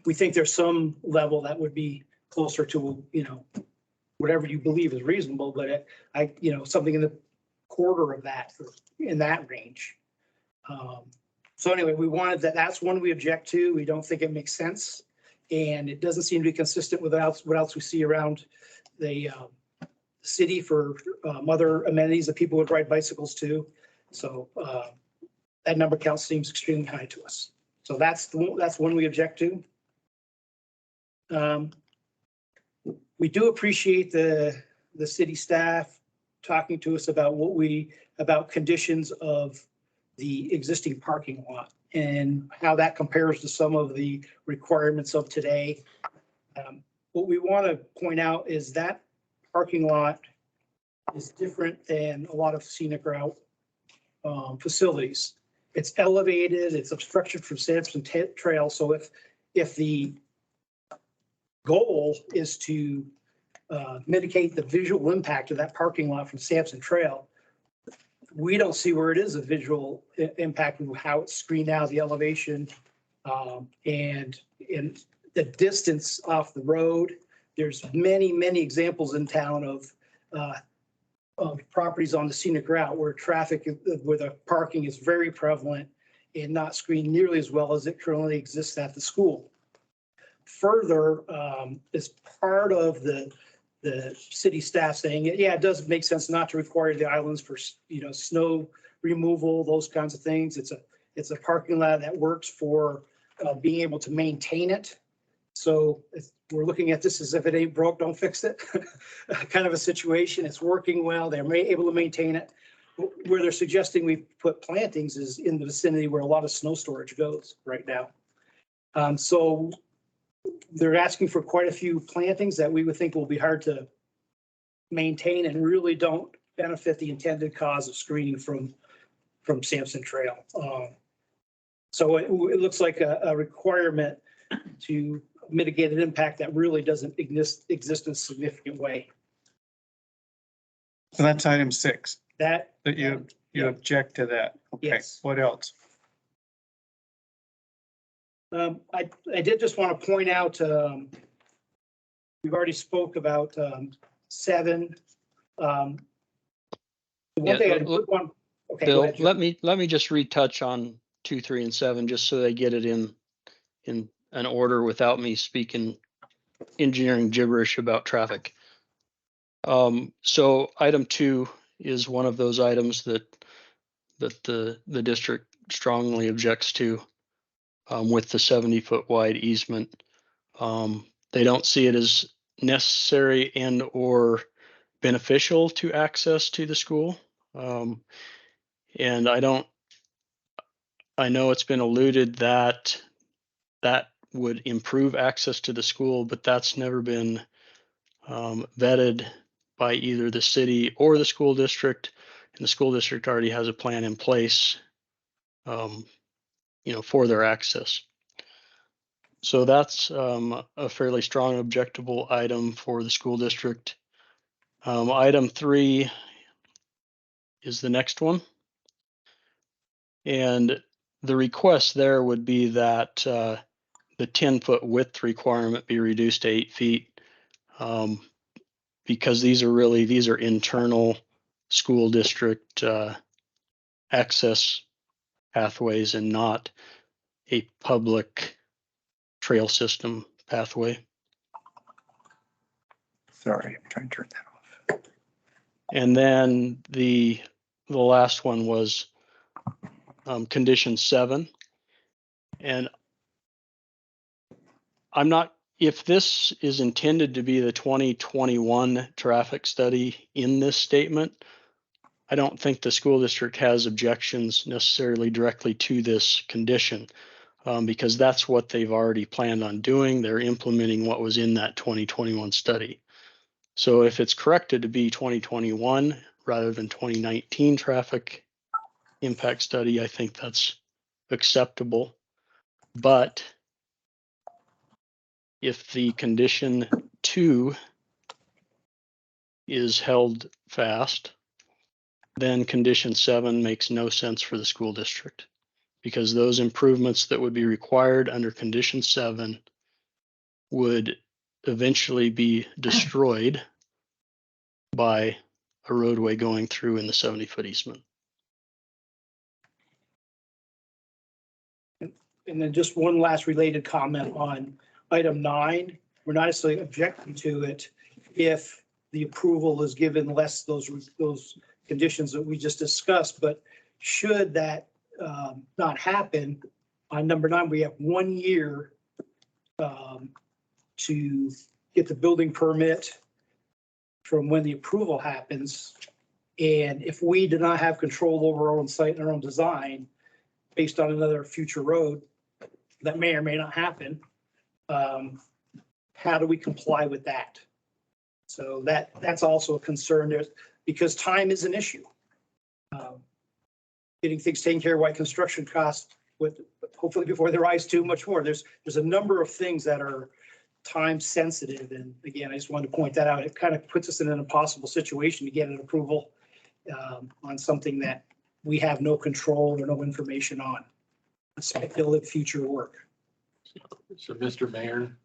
We think there's some level that would be closer to, whatever you believe is reasonable, but something in the quarter of that, in that range. So anyway, we wanted that's one we object to. We don't think it makes sense. And it doesn't seem to be consistent with what else we see around the city for other amenities that people would ride bicycles to. So that number count seems extremely high to us. So that's one we object to. We do appreciate the city staff talking to us about conditions of the existing parking lot and how that compares to some of the requirements of today. What we want to point out is that parking lot is different than a lot of scenic route facilities. It's elevated, it's obstructed from Sampson Trail. So if the goal is to mitigate the visual impact of that parking lot from Sampson Trail, we don't see where it is a visual impact of how it's screened out, the elevation, and the distance off the road. There's many, many examples in town of properties on the scenic route where where the parking is very prevalent and not screened nearly as well as it currently exists at the school. Further, as part of the city staff saying, yeah, it does make sense not to require the islands for, snow removal, those kinds of things. It's a parking lot that works for being able to maintain it. So we're looking at this as if it ain't broke, don't fix it kind of a situation. It's working well. They're able to maintain it. where they're suggesting we put plantings is in the vicinity where a lot of snow storage goes right now. So they're asking for quite a few plantings that we would think will be hard to maintain and really don't benefit the intended cause of screening from Sampson Trail. So it looks like a requirement to mitigate an impact that really doesn't exist in a significant way. So that's item 6, That, that you yeah. object to that. Okay, Yes. what else? I did just want to point out, we've already spoke about 7. One Yeah, thing I want, okay, go Bill, ahead, Joe. let me just retouch on 2, 3, and 7, just so they get it in an order without me speaking engineering gibberish about traffic. So item 2 is one of those items that the district strongly objects to, with the 70-foot wide easement. They don't see it as necessary and or beneficial to access to the school. And I know it's been alluded that that would improve access to the school, but that's never been vetted by either the city or the school district. And the school district already has a plan in place, for their access. So that's a fairly strong objectable item for the school district. Item 3 is the next one. And the request there would be that the 10-foot width requirement be reduced to 8 feet, because these are internal school district access pathways and not a public trail system pathway. Sorry, I'm trying to turn that off. And then the last one was condition 7. And I'm not, if this is intended to be the 2021 traffic study in this statement, I don't think the school district has objections necessarily directly to this condition, because that's what they've already planned on doing. They're implementing what was in that 2021 study. So if it's corrected to be 2021 rather than 2019 traffic impact study, I think that's acceptable. But if the condition 2 is held fast, then condition 7 makes no sense for the school district, because those improvements that would be required under condition 7 would eventually be destroyed by a roadway going through in the 70-foot easement. And then just one last related comment on item 9. We're not necessarily objecting to it if the approval is given less those conditions that we just discussed, but should that not happen, on number 9, we have 1 year to get the building permit from when the approval happens. And if we do not have control over our own site and our own design, based on another future road that may or may not happen, how do we comply with that? So that's also a concern there, because time is an issue. Getting things taken care of, why construction costs with hopefully before they rise too much more. There's a number of things that are time sensitive. And again, I just wanted to point that out. It kind of puts us in an impossible situation to get an approval on something that we have no control or no information on. Speculative future work. So, Mr. Mayor,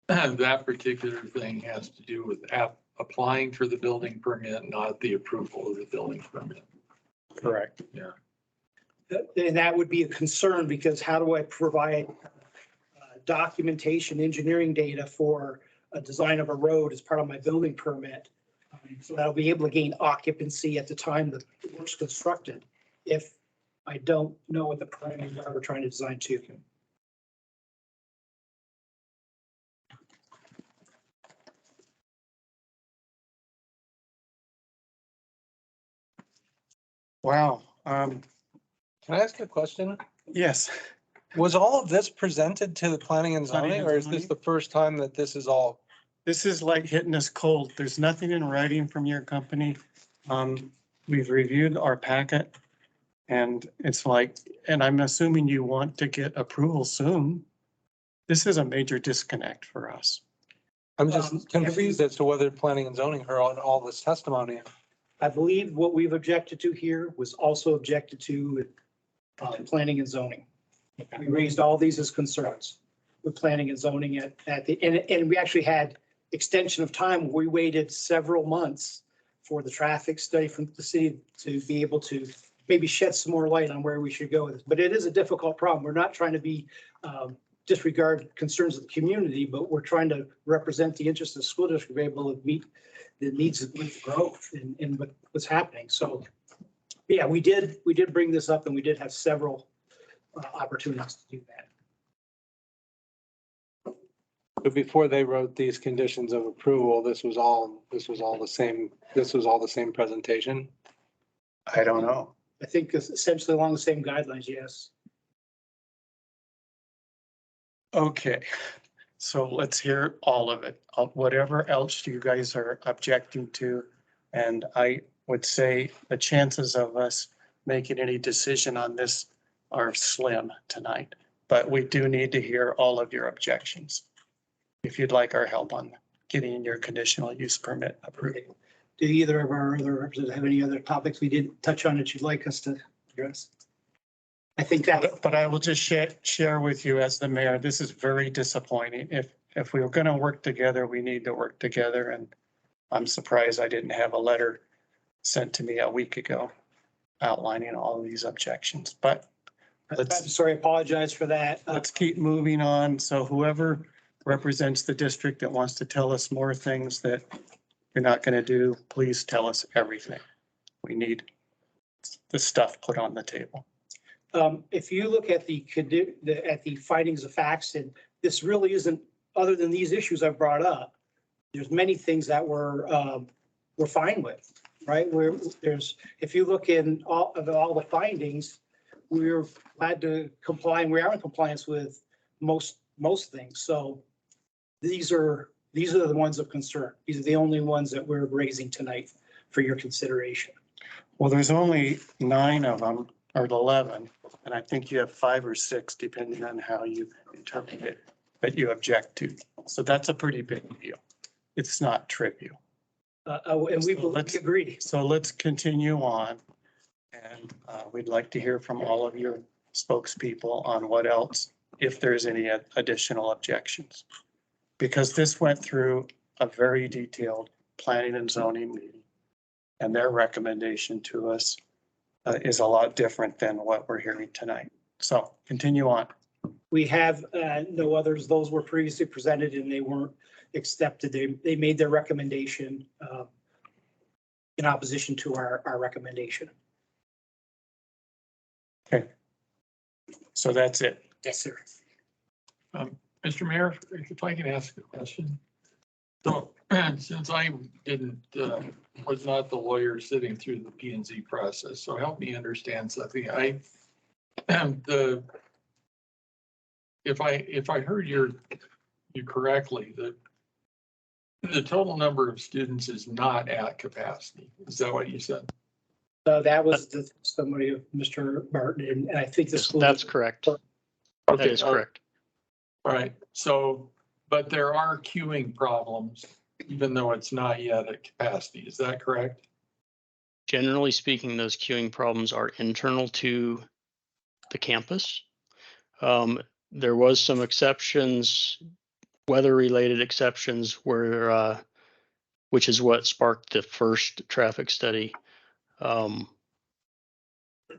that particular thing has to do with applying for the building permit, not the approval of the building permit. Correct. Yeah. And that would be a concern, because how do I provide documentation, engineering data for a design of a road as part of my building permit? So that I'll be able to gain occupancy at the time the work's constructed, if I don't know what the parameters are we're trying to design to. Wow. Can I ask a question? Yes. Was all of this presented to the planning and Planning zoning, and or is this zoning? the first time that this is all? This is like hitting us cold. There's nothing in writing from your company. We've reviewed our packet. And it's like, and I'm assuming you want to get approval soon. This is a major disconnect for us. I'm just confused as to whether planning and zoning heard all this testimony. I believe what we've objected to here was also objected to with planning and zoning. We raised all these as concerns with planning and zoning at the, and we actually had extension of time. We waited several months for the traffic study from the city to be able to maybe shed some more light on where we should go with this. But it is a difficult problem. We're not trying to be disregard concerns of the community, but we're trying to represent the interests of the school district, be able to meet the needs of growth and what's happening. So, yeah, we did bring this up, and we did have several opportunities to do that. But before they wrote these conditions of approval, this was all the same presentation. I don't know. I think it's essentially along the same guidelines, yes. Okay, so let's hear all of it, whatever else you guys are objecting to. And I would say the chances of us making any decision on this are slim tonight, but we do need to hear all of your objections. If you'd like our help on getting your conditional use permit approved. Do either of our other representatives have any other topics we didn't touch on that you'd like us to address? I think that. But I will just share with you as the mayor, this is very disappointing. If we were going to work together, we need to work together. And I'm surprised I didn't have a letter sent to me a week ago outlining all of these objections, but I'm sorry, I apologize for that. Let's keep moving on. So whoever represents the district that wants to tell us more things that you're not going to do, please tell us everything. We need the stuff put on the table. If you look at the findings of facts, and this really isn't, other than these issues I've brought up, there's many things that we're fine with, right? If you look in all the findings, we're glad to comply, and we are in compliance with most things. So these are the ones of concern. These are the only ones that we're raising tonight for your consideration. Well, there's only 9 of them, or 11, and I think you have 5 or 6, depending on how you interpret it, that you object to. So that's a pretty big deal. It's not trivial. And we agree. So let's continue on. And we'd like to hear from all of your spokespeople on what else, if there's any additional objections. Because this went through a very detailed planning and zoning meeting. And their recommendation to us is a lot different than what we're hearing tonight. So continue on. We have no others. Those were previously presented and they weren't accepted. They made their recommendation in opposition to our recommendation. Okay. So that's it. Yes, sir. Mr. Mayor, if I can ask a question. So since I was not the lawyer sitting through the P and Z process, so help me understand something. If I heard you correctly, the total number of students is not at capacity. Is that what you said? That was the summary of Mr. Martin, and I think this. That's correct. That is correct. All right. So, but there are queuing problems, even though it's not yet at capacity. Is that correct? Generally speaking, those queuing problems are internal to the campus. There was some exceptions, weather-related exceptions, where which is what sparked the first traffic study,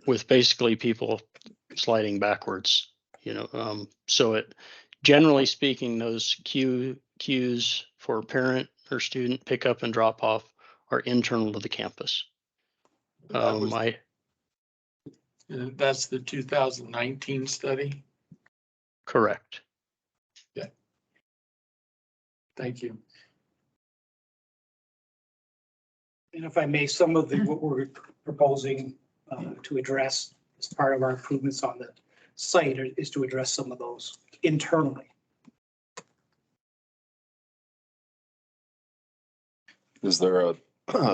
with basically people sliding backwards. So it, generally speaking, those queues for parent or student pickup and drop off are internal to the campus. That's the 2019 study? Correct. Yeah. Thank you. And if I may, some of what we're proposing to address as part of our improvements on the site is to address some of those internally. Is there a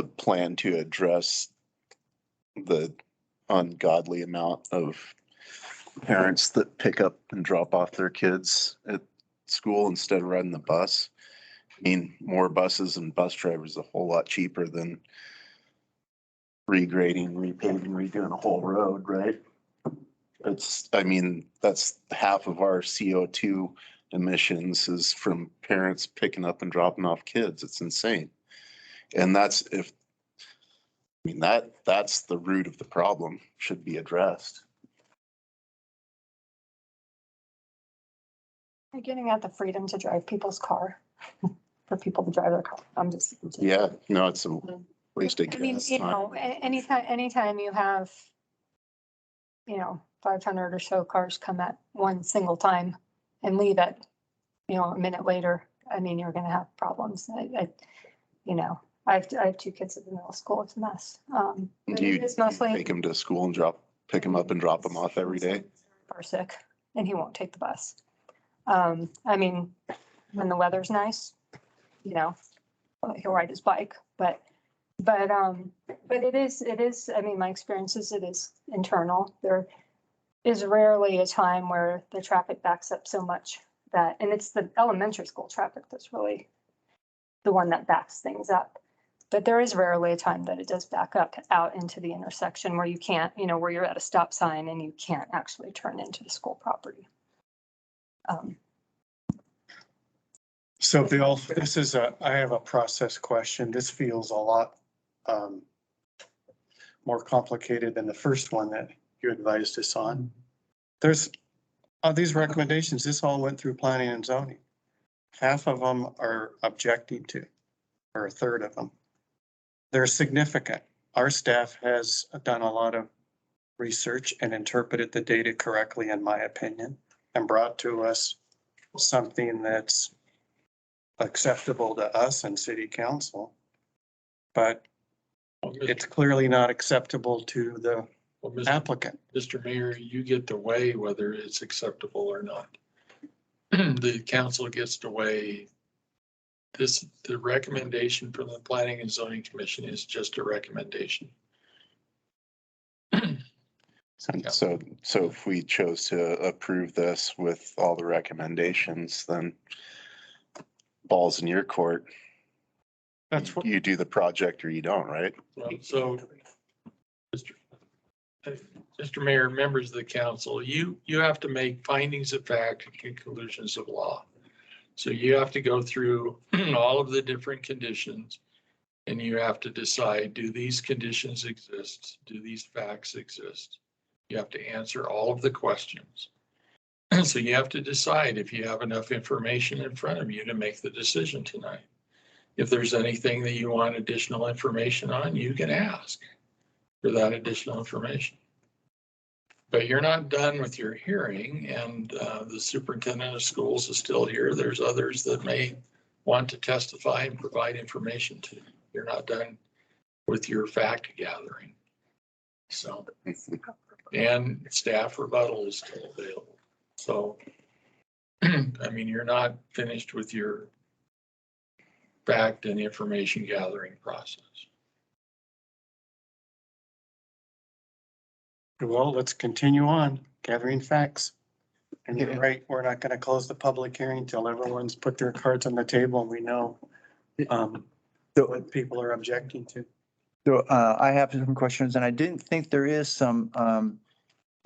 plan to address the ungodly amount of parents that pick up and drop off their kids at school instead of riding the bus? I mean, more buses and bus drivers is a whole lot cheaper than regrading, repaving, redoing a whole road, right? I mean, that's half of our CO2 emissions is from parents picking up and dropping off kids. It's insane. And that's the root of the problem, should be addressed. You're getting at the freedom to drive people's car, for people to drive their car. I'm just. Yeah, no, it's a waste of I mean, gas you time. know, anytime you have, 500 or so cars come at one single time and leave at, a minute later, I mean, you're gonna have problems. I have two kids at the middle school. It's a mess. But Do you it is mostly take them to school and pick them up and drop them off every day? are sick and he won't take the bus. I mean, when the weather's nice, he'll ride his bike, but it is, I mean, my experience is it is internal. There is rarely a time where the traffic backs up so much and it's the elementary school traffic that's really the one that backs things up. But there is rarely a time that it does back up out into the intersection where you can't, where you're at a stop sign and you can't actually turn into the school property. So Bill, I have a process question. This feels a lot more complicated than the first one that you advised us on. There's these recommendations, this all went through planning and zoning. Half of them are objecting to, or a third of them. They're significant. Our staff has done a lot of research and interpreted the data correctly, in my opinion, and brought to us something that's acceptable to us and city council. But it's clearly not acceptable to the applicant. Mr. Mayor, you get to weigh whether it's acceptable or not. The council gets to weigh the recommendation from the Planning and Zoning Commission is just a recommendation. So if we chose to approve this with all the recommendations, then ball's in your court. That's what You do the project or you don't, right? So, Mr. Mayor, members of the council, you have to make findings of fact and conclusions of law. So you have to go through all of the different conditions and you have to decide, do these conditions exist? Do these facts exist? You have to answer all of the questions. So you have to decide if you have enough information in front of you to make the decision tonight. If there's anything that you want additional information on, you can ask for that additional information. But you're not done with your hearing, and the superintendent of schools is still here. There's others that may want to testify and provide information to you. You're not done with your fact gathering. So, and staff rebuttal is still available. So, I mean, you're not finished with your fact and information gathering process. Well, let's continue on gathering facts. And you're right, we're not going to close the public hearing until everyone's put their cards on the table and we know what people are objecting to. So I have some questions and I didn't think there is some,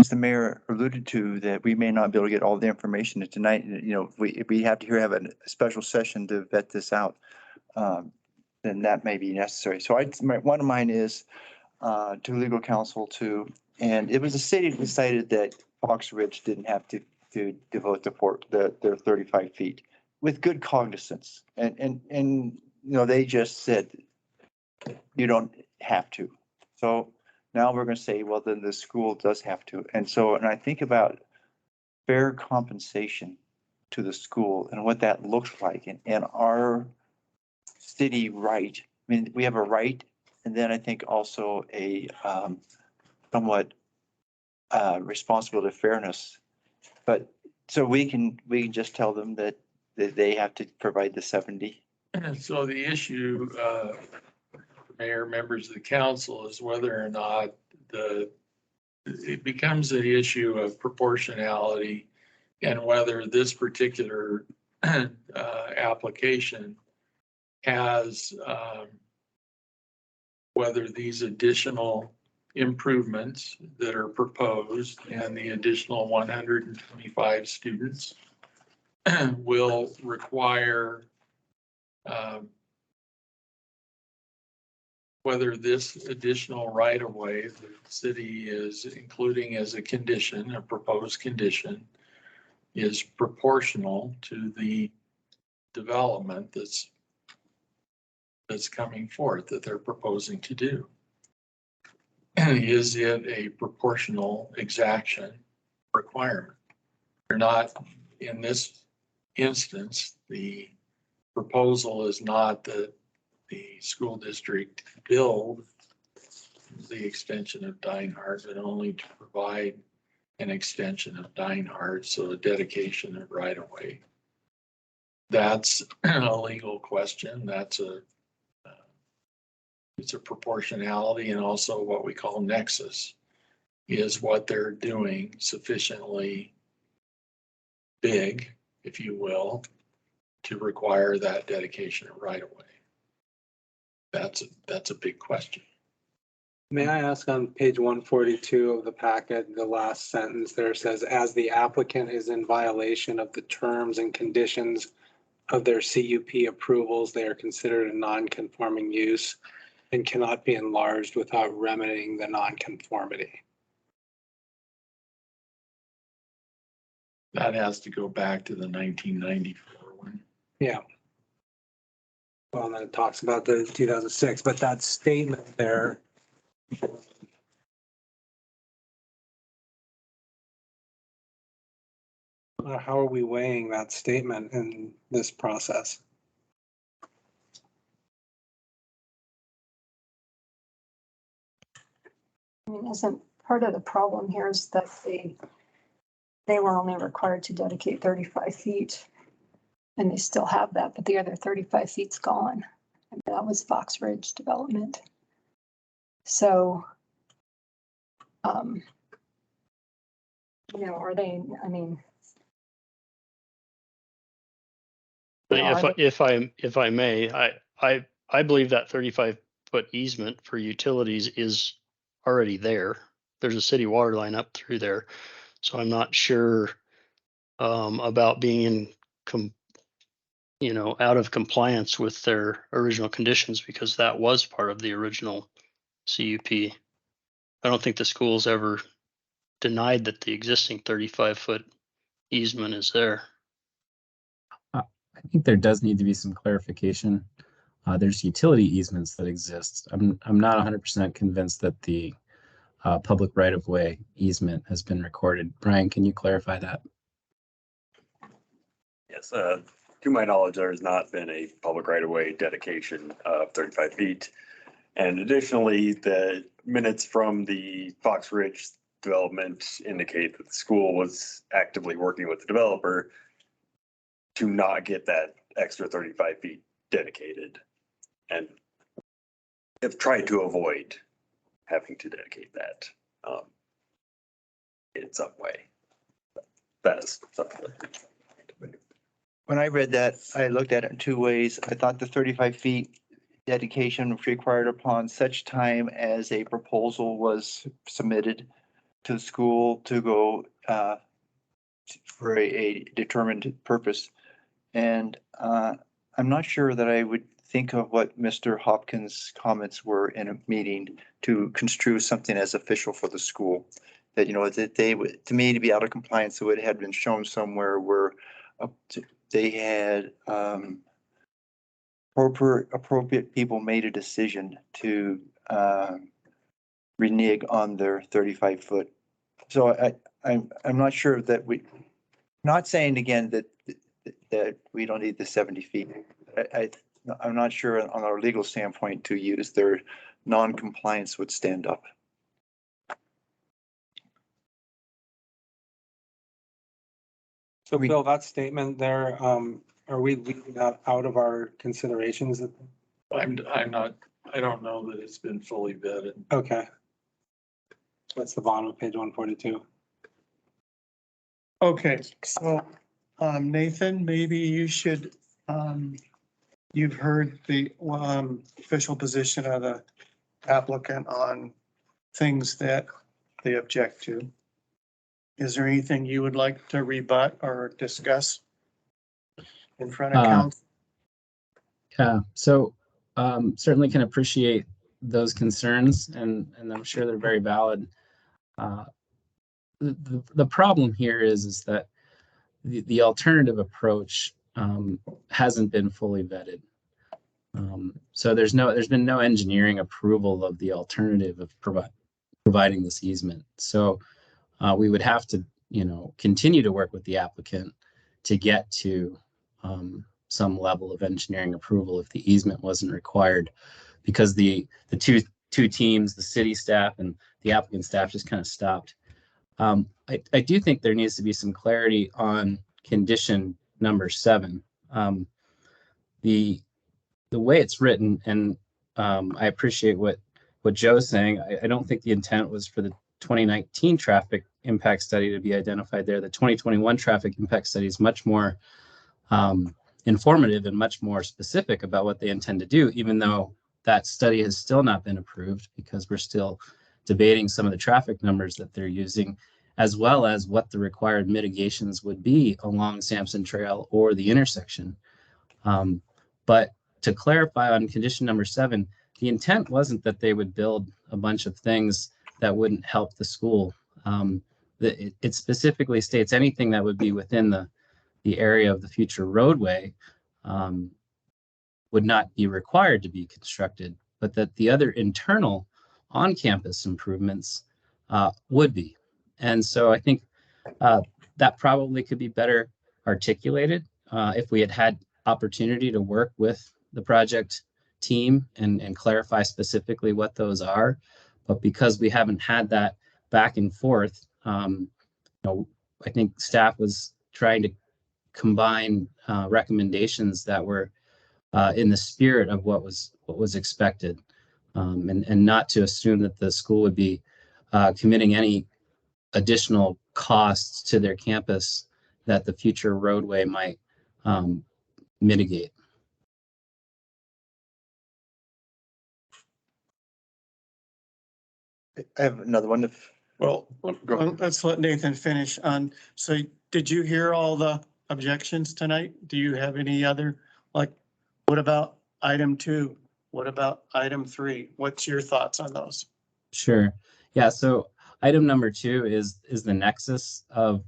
as the mayor alluded to, that we may not be able to get all the information tonight. If we have to have a special session to vet this out, then that may be necessary. So one of mine is to legal counsel too. And it was the city that decided that Fox Ridge didn't have to devote their 35 feet with good cognizance. And they just said, you don't have to. So now we're going to say, well, then the school does have to. And I think about fair compensation to the school and what that looks like and our city right. I mean, we have a right, and then I think also a somewhat responsible to fairness. But so we can just tell them that they have to provide the 70. So the issue, Mayor, members of the council, is whether or not it becomes an issue of proportionality and whether this particular application has, whether these additional improvements that are proposed and the additional 125 students will require whether this additional right-of-way the city is including as a condition, a proposed condition, is proportional to the development that's coming forth that they're proposing to do. Is it a proportional exaction requirement? Or not, in this instance, the proposal is not that the school district build the extension of Dinehart, but only to provide an extension of Dinehart, so a dedication of right of way. That's a legal question. It's a proportionality and also what we call nexus. Is what they're doing sufficiently big, if you will, to require that dedication of right of way? That's a big question. May I ask, on page 142 of the packet, the last sentence there says, as the applicant is in violation of the terms and conditions of their CUP approvals, they are considered a non-conforming use and cannot be enlarged without remedying the non-conformity. That has to go back to the 1994 one. Yeah. Well, and then it talks about the 2006, but that statement there. How are we weighing that statement in this process? I mean, isn't part of the problem here is that they were only required to dedicate 35 feet and they still have that, but the other 35 feet's gone. And that was Fox Ridge development. So, are they, I mean. If I may, I believe that 35-foot easement for utilities is already there. There's a city water line up through there. So I'm not sure about being out of compliance with their original conditions, because that was part of the original CUP. I don't think the school's ever denied that the existing 35-foot easement is there. I think there does need to be some clarification. There's utility easements that exist. I'm not 100% convinced that the public right-of-way easement has been recorded. Brian, can you clarify that? Yes, to my knowledge, there has not been a public right-of-way dedication of 35 feet. And additionally, the minutes from the Fox Ridge development indicate that the school was actively working with the developer to not get that extra 35 feet dedicated, and have tried to avoid having to dedicate that in some way. That is something. When I read that, I looked at it in two ways. I thought the 35 feet dedication was required upon such time as a proposal was submitted to the school to go for a determined purpose. And I'm not sure that I would think of what Mr. Hopkins' comments were in a meeting to construe something as official for the school. That, that they would, to me, to be out of compliance, so it had been shown somewhere where they had appropriate people made a decision to renege on their 35-foot. So I'm not sure that not saying again that we don't need the 70 feet. I'm not sure on our legal standpoint to use their non-compliance would stand up. So Bill, that statement there, are we leaving that out of our considerations? I'm not, I don't know that it's been fully vetted. Okay. That's the bottom of page 142. Okay, so, Nathan, maybe you should, you've heard the, official position of the applicant on things that they object to. Is there anything you would like to rebut or discuss in front of council? Yeah, so certainly can appreciate those concerns, and I'm sure they're very valid. The problem here is that the alternative approach hasn't been fully vetted. So there's been no engineering approval of the alternative of providing this easement. So we would have to, continue to work with the applicant to get to some level of engineering approval if the easement wasn't required, because the two teams, the city staff and the applicant staff, just kind of stopped. I do think there needs to be some clarity on condition number 7. The way it's written, and I appreciate what Joe's saying. I don't think the intent was for the 2019 traffic impact study to be identified there. The 2021 traffic impact study is much more informative and much more specific about what they intend to do, even though that study has still not been approved because we're still debating some of the traffic numbers that they're using, as well as what the required mitigations would be along Sampson Trail or the intersection. But to clarify on condition number 7, the intent wasn't that they would build a bunch of things that wouldn't help the school. It specifically states anything that would be within the area of the future roadway would not be required to be constructed, but that the other internal on-campus improvements would be. And so I think that probably could be better articulated if we had opportunity to work with the project team and clarify specifically what those are. But because we haven't had that back and forth, I think staff was trying to combine recommendations that were in the spirit of what was expected, and not to assume that the school would be committing any additional costs to their campus that the future roadway might mitigate. I have another one. Well, let's let Nathan finish on. So did you hear all the objections tonight? Do you have any other, like, what about item 2? What about item 3? What's your thoughts on those? Sure. Yeah. So item number 2 is the nexus of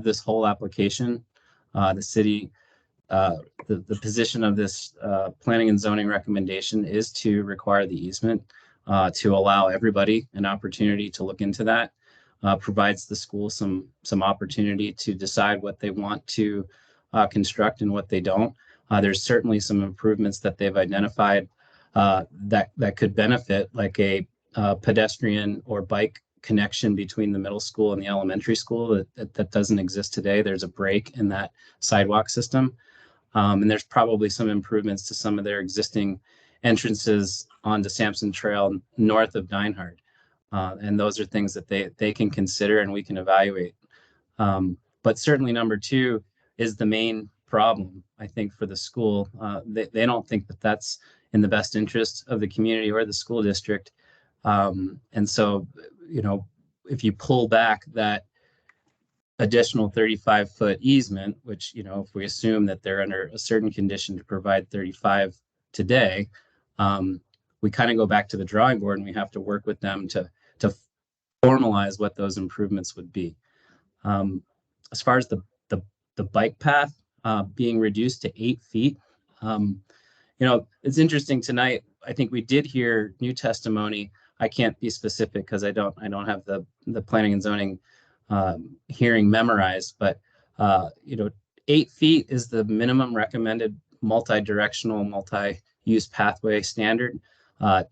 this whole application. The city, the position of this planning and zoning recommendation is to require the easement to allow everybody an opportunity to look into that. Provides the school some opportunity to decide what they want to construct and what they don't. There's certainly some improvements that they've identified that could benefit, like a pedestrian or bike connection between the middle school and the elementary school that doesn't exist today. There's a break in that sidewalk system. And there's probably some improvements to some of their existing entrances onto Sampson Trail north of Dinehard. And those are things that they can consider and we can evaluate. But certainly number 2 is the main problem, I think, for the school. They don't think that that's in the best interest of the community or the school district. And so, if you pull back that additional 35-foot easement, which, if we assume that they're under a certain condition to provide 35 today, we kind of go back to the drawing board and we have to work with them to formalize what those improvements would be. As far as the bike path being reduced to 8 feet, it's interesting tonight. I think we did hear new testimony. I can't be specific because I don't have the planning and zoning hearing memorized, but 8 feet is the minimum recommended multi-directional, multi-use pathway standard.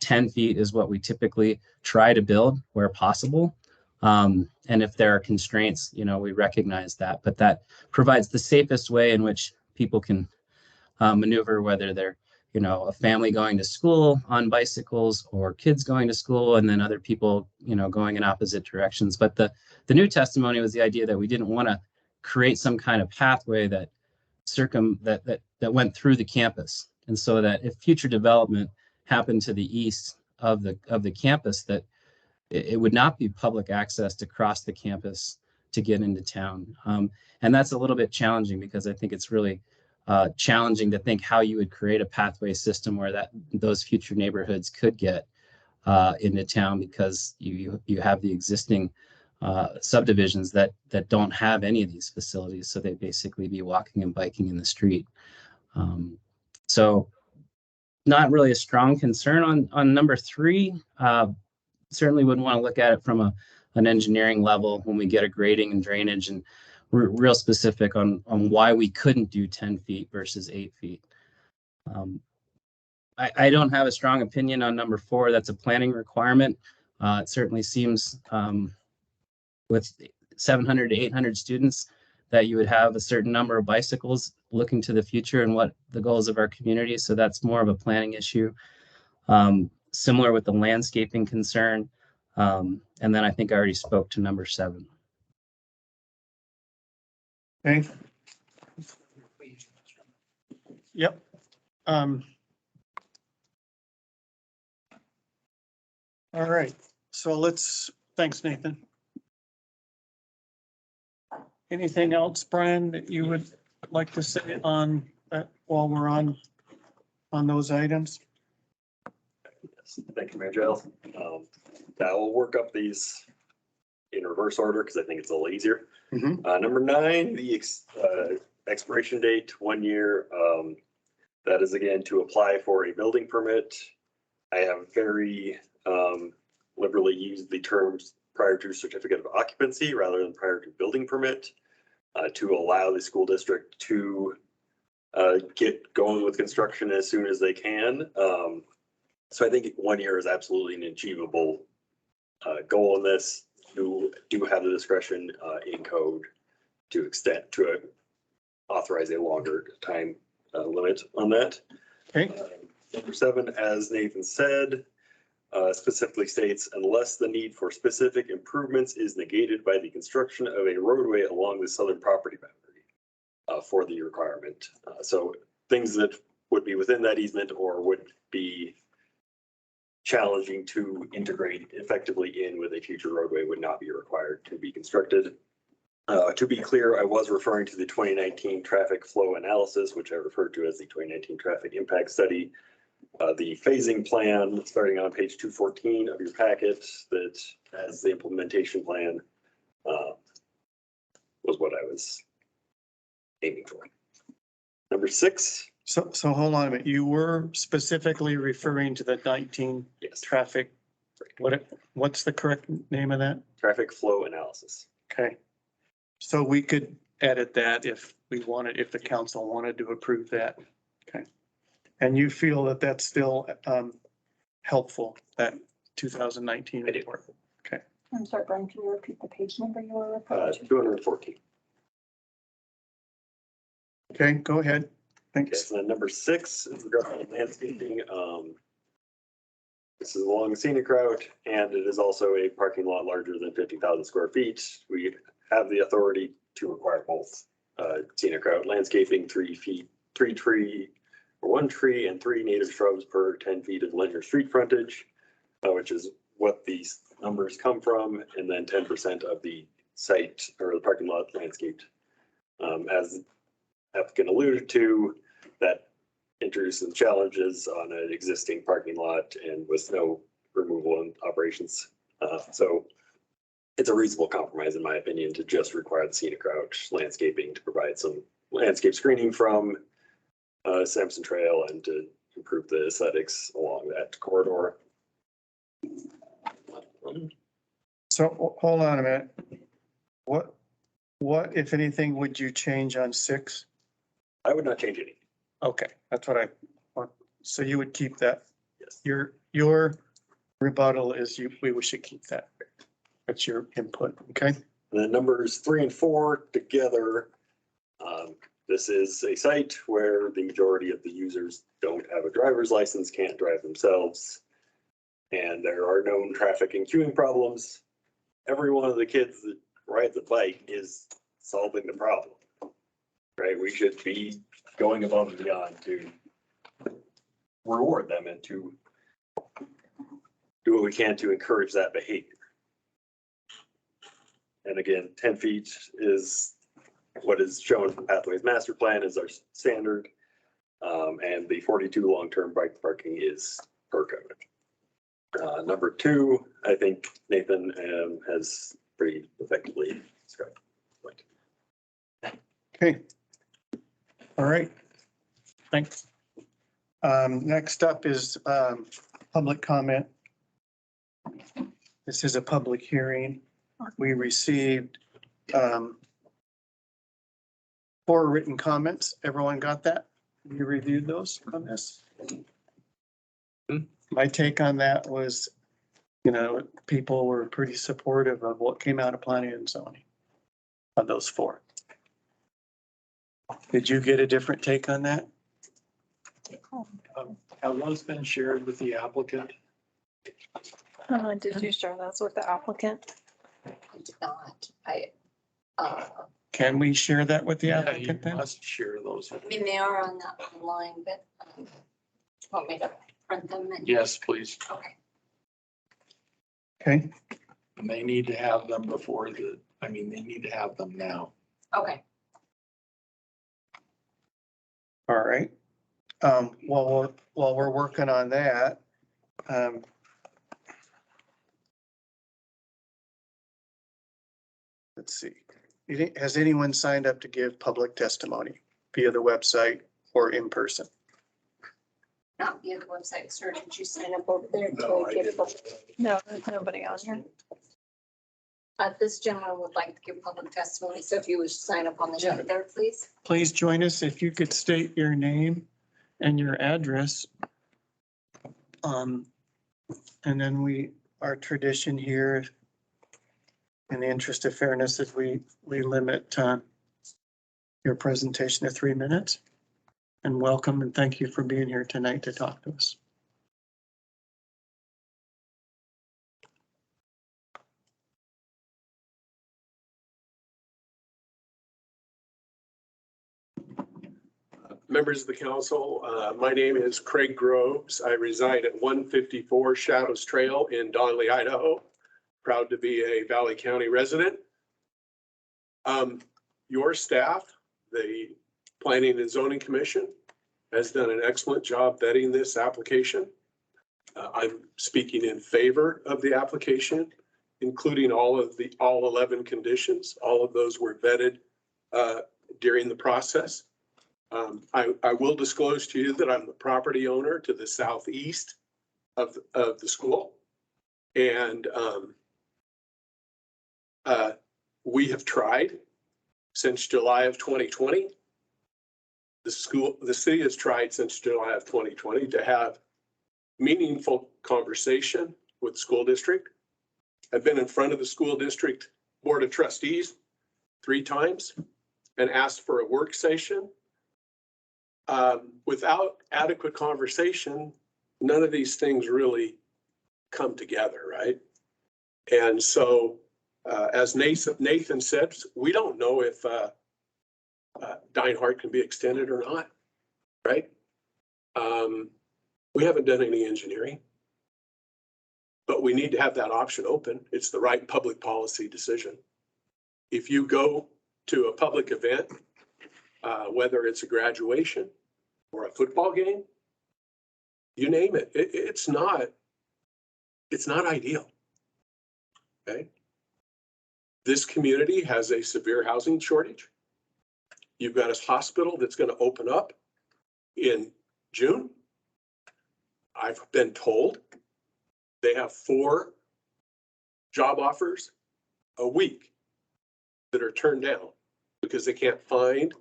10 feet is what we typically try to build where possible. And if there are constraints, we recognize that, but that provides the safest way in which people can maneuver, whether they're, a family going to school on bicycles or kids going to school, and then other people, going in opposite directions. But the new testimony was the idea that we didn't want to create some kind of pathway that that went through the campus. And so that if future development happened to the east of the campus, that it would not be public access to cross the campus to get into town. And that's a little bit challenging because I think it's really challenging to think how you would create a pathway system where those future neighborhoods could get into town, because you have the existing subdivisions that don't have any of these facilities. So they'd basically be walking and biking in the street. So not really a strong concern on number 3. Certainly would want to look at it from an engineering level when we get a grading and drainage, and we're real specific on why we couldn't do 10 feet versus 8 feet. I don't have a strong opinion on number 4. That's a planning requirement. It certainly seems with 700 to 800 students that you would have a certain number of bicycles looking to the future and what the goals of our community. So that's more of a planning issue. Similar with the landscaping concern. And then I think I already spoke to number 7. Okay. Yep. All right, so thanks, Nathan. Anything else, Brian, that you would like to say on that while we're on those items? Yes, thank you, Mayor Giles. I will work up these in reverse order because I think it's a little easier. Number 9, the expiration date, 1 year. That is again to apply for a building permit. I have very liberally used the terms prior to certificate of occupancy rather than prior to building permit to allow the school district to get going with construction as soon as they can. So I think 1 year is absolutely an achievable goal in this. You do have the discretion in code to extend to authorize a longer time limit on that. Okay. Number 7, as Nathan said, specifically states, unless the need for specific improvements is negated by the construction of a roadway along the southern property boundary for the requirement. So things that would be within that easement or would be challenging to integrate effectively in with a future roadway would not be required to be constructed. To be clear, I was referring to the 2019 traffic flow analysis, which I referred to as the 2019 traffic impact study. The phasing plan, starting on page 214 of your packet, that as the implementation plan was what I was aiming for. Number 6. So hold on a minute. You were specifically referring to the 19 traffic. What's the correct name of that? Traffic flow analysis. Okay. So we could edit that if the council wanted to approve that. Okay. And you feel that that's still helpful, that 2019 report? Okay. I'm sorry, Brian, can you repeat the page number you were referring to? 214. Okay, go ahead. Thanks. Okay, so then number 6 is regarding landscaping. This is along the scenic route, and it is also a parking lot larger than 50,000 square feet. We have the authority to require both scenic route landscaping, 3 feet, 3 tree, or 1 tree, and 3 native shrubs per 10 feet of linear street frontage, which is what these numbers come from, and then 10% of the site or the parking lot landscaped. As applicant alluded to, that introduced some challenges on an existing parking lot and with no removal and operations. So it's a reasonable compromise, in my opinion, to just require the scenic route landscaping to provide some landscape screening from Sampson Trail and to improve the aesthetics along that corridor. So hold on a minute. What, if anything, would you change on 6? I would not change anything. Okay, that's what I want. So you would keep that? Yes. Your rebuttal is we should keep that. That's your input, okay? And then numbers 3 and 4 together. This is a site where the majority of the users don't have a driver's license, can't drive themselves, and there are known traffic and queuing problems. Every one of the kids that ride the bike is solving the problem, right? We should be going above and beyond to reward them and to do what we can to encourage that behavior. And again, 10 feet is what is shown in the Pathways Master Plan is our standard. And the 42 long-term bike parking is per code. Number 2, I think Nathan has pretty effectively described. Okay. All right. Thanks. Next up is public comment. This is a public hearing. We received 4 written comments. Everyone got that? You reviewed those on this? My take on that was, people were pretty supportive of what came out of planning and zoning of those 4. Did you get a different take on that? Have those been shared with the applicant? Did you share those with the applicant? I did not. Can we share that with the Yeah, you applicant then? must share those. I mean, they are on the online, but want me to print them? Yes, please. Okay. Okay, And they need to have them they need to have them now. Okay. all right. While we're working on that, let's see. Has anyone signed up to give public testimony via the website or in person? Not via the website, sir. Did you sign up over there? No, I didn't. No, there's nobody on here. This gentleman would like to give public testimony, so if you would sign up on the sheet there, please. Please join us. If you could state your name and your address. And then our tradition here, in the interest of fairness, is we limit your presentation to 3 minutes. And welcome and thank you for being here tonight to talk to us. Members of the council, my name is Craig Groves. I reside at 154 Shadows Trail in Donley, Idaho. Proud to be a Valley County resident. Your staff, the Planning and Zoning Commission, has done an excellent job vetting this application. I'm speaking in favor of the application, including all 11 conditions. All of those were vetted during the process. I will disclose to you that I'm the property owner to the southeast of the school. And we have tried since July of 2020. The city has tried since July of 2020 to have meaningful conversation with the school district. I've been in front of the school district board of trustees 3 times and asked for a work session. Without adequate conversation, none of these things really come together, right? And so, as Nathan said, we don't know if Deinhardt can be extended or not, right? We haven't done any engineering, but we need to have that option open. It's the right public policy decision. If you go to a public event, whether it's a graduation or a football game, you name it, it's not ideal, okay? This community has a severe housing shortage. You've got a hospital that's going to open up in June. I've been told they have 4 job offers a week that are turned down because they can't find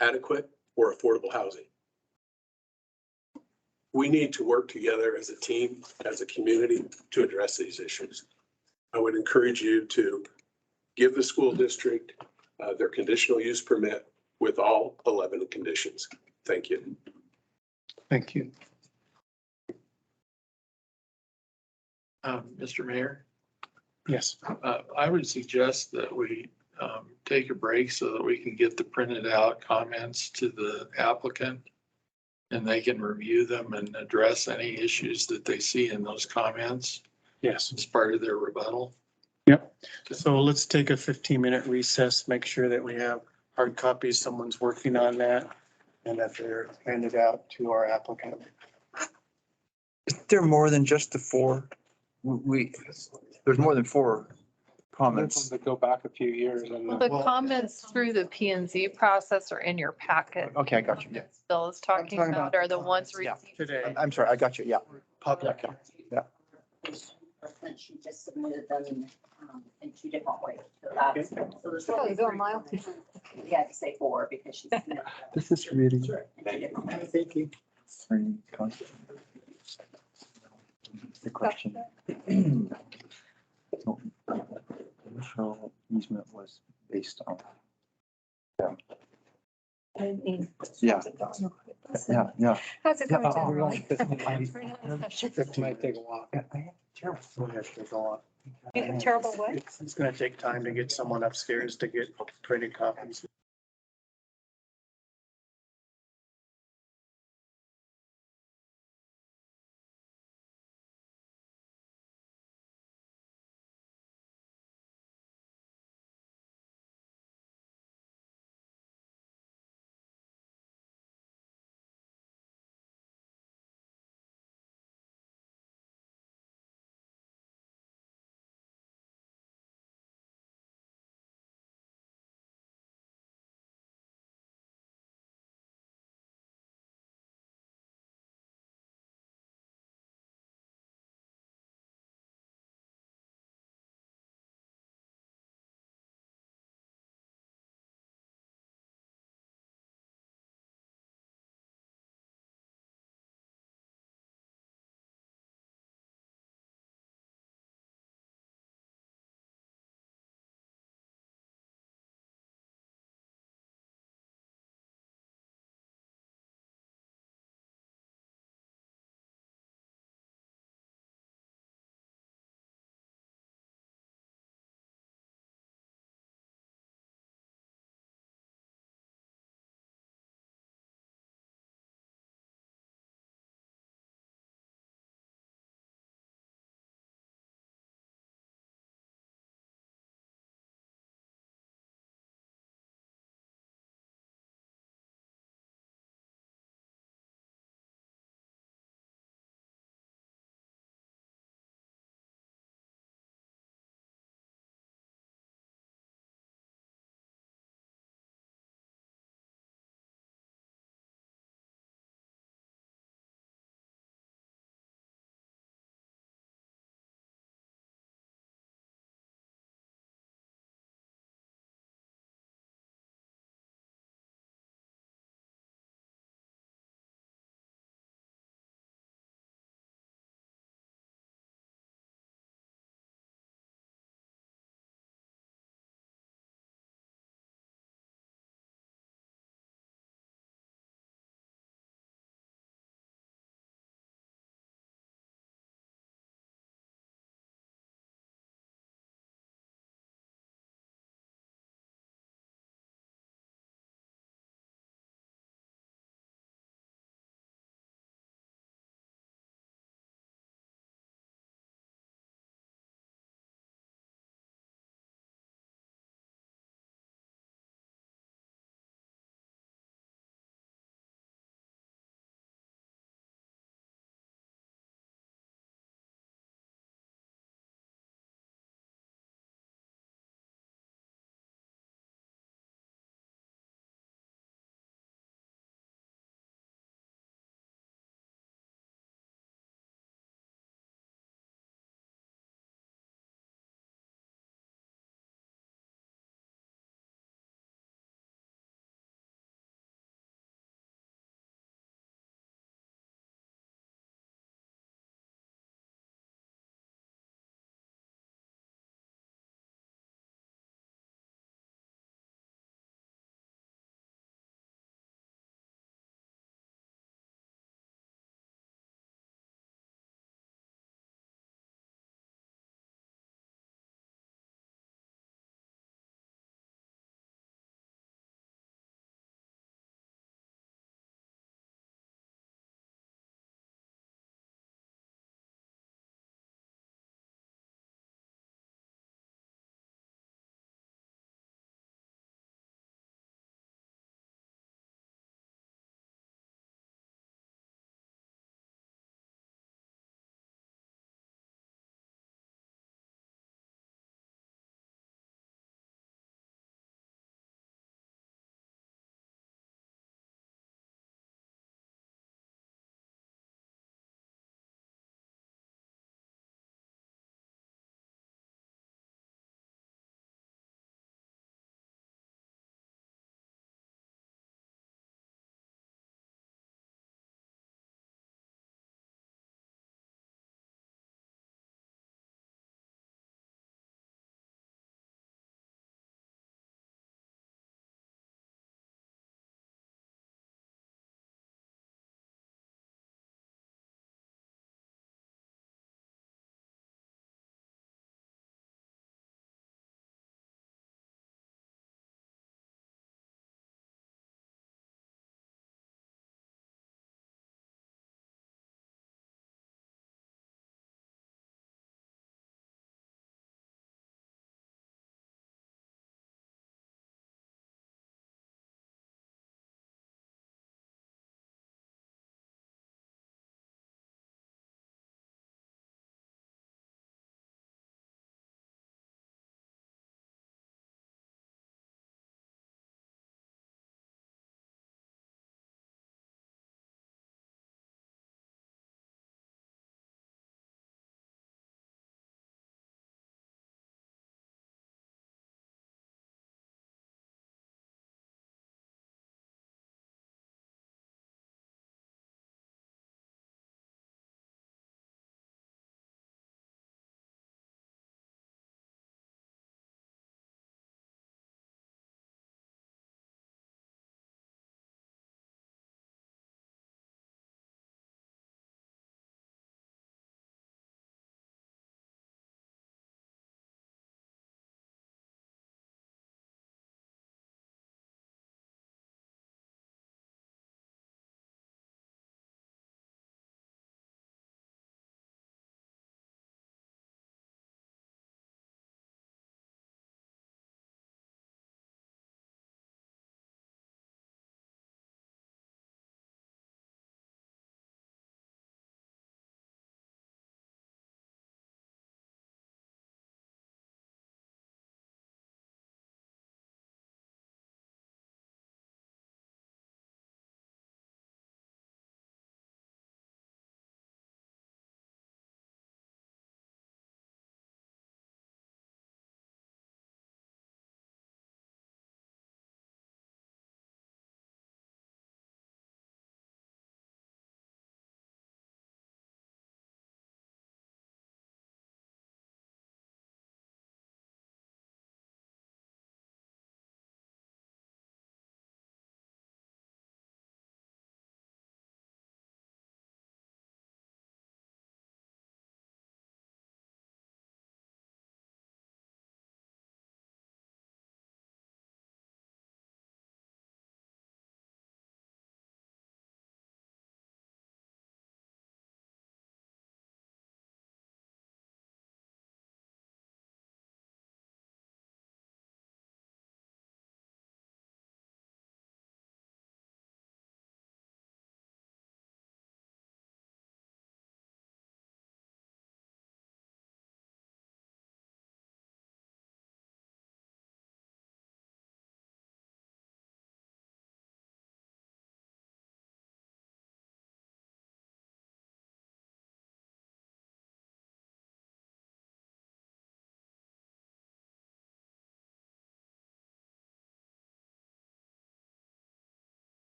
adequate or affordable housing. we need to work together as a team, as a community to address these issues. I would encourage you to give the school district their conditional use permit with all 11 conditions. Thank you. Thank you. Mr. Mayor, Yes. I would suggest that we take a break so that we can get the printed out comments to the applicant. And they can review them and address any issues that they see in those comments Yes. as part of their rebuttal. Yep. So let's take a 15-minute recess, make sure that we have hard copies. Someone's working on that and that they're handed out to our applicant. Is there more than just the four? There's more than four comments. That go back a few years and. The comments through the P and Z process are in your packet. Okay, I got you. Yeah. Bill is talking talking about about are the ones Yeah. received. Today. I'm sorry, I got you. Yeah. Public. Yeah. She just submitted them in two different ways. So that's, so there's really, we had to say four because she's. This is really. Thank you. The question. Initial easement was based on. Yeah. Yeah. How's it Yeah, going, oh, Roy? Might take a while. We'll have to go on. Terrible what? It's gonna take time to get someone upstairs to get printed copies.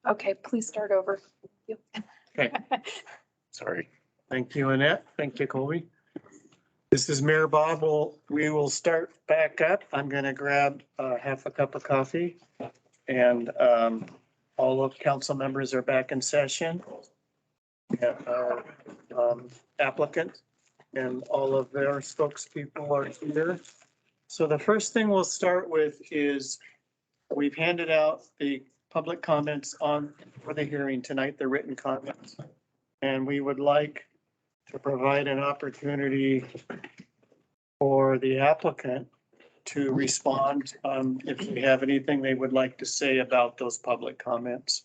Okay, please start over. Okay. Sorry. Thank you, Annette. Thank you, Colby. This is Mayor Bob. We will start back up. I'm gonna grab half a cup of coffee. And all of council members are back in session. We have our applicant and all of their spokespeople are here. So the first thing we'll start with is we've handed out the public comments for the hearing tonight, the written comments. And we would like to provide an opportunity for the applicant to respond if they have anything they would like to say about those public comments.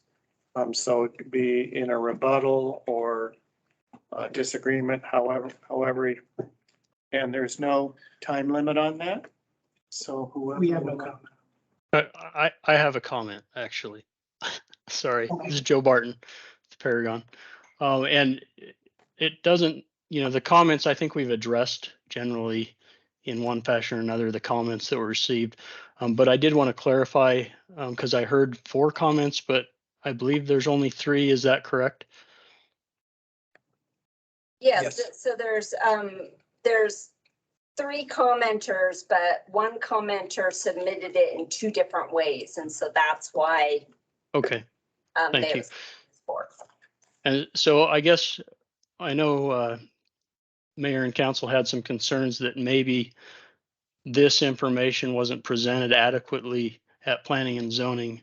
So it could be in a rebuttal or a disagreement, however. And there's no time limit on that. So whoever. We have no comment. I have a comment, actually. Sorry, this is Joe Barton, Paragon. And it doesn't, the comments, I think we've addressed generally in one fashion or another, the comments that were received. But I did want to clarify, because I heard 4 comments, but I believe there's only 3. Is that correct? Yes. So there's 3 commenters, but one commenter submitted it in 2 different ways. And so that's why. Okay, thank you. 4. And so I guess I know Mayor and Council had some concerns that maybe this information wasn't presented adequately at planning and zoning,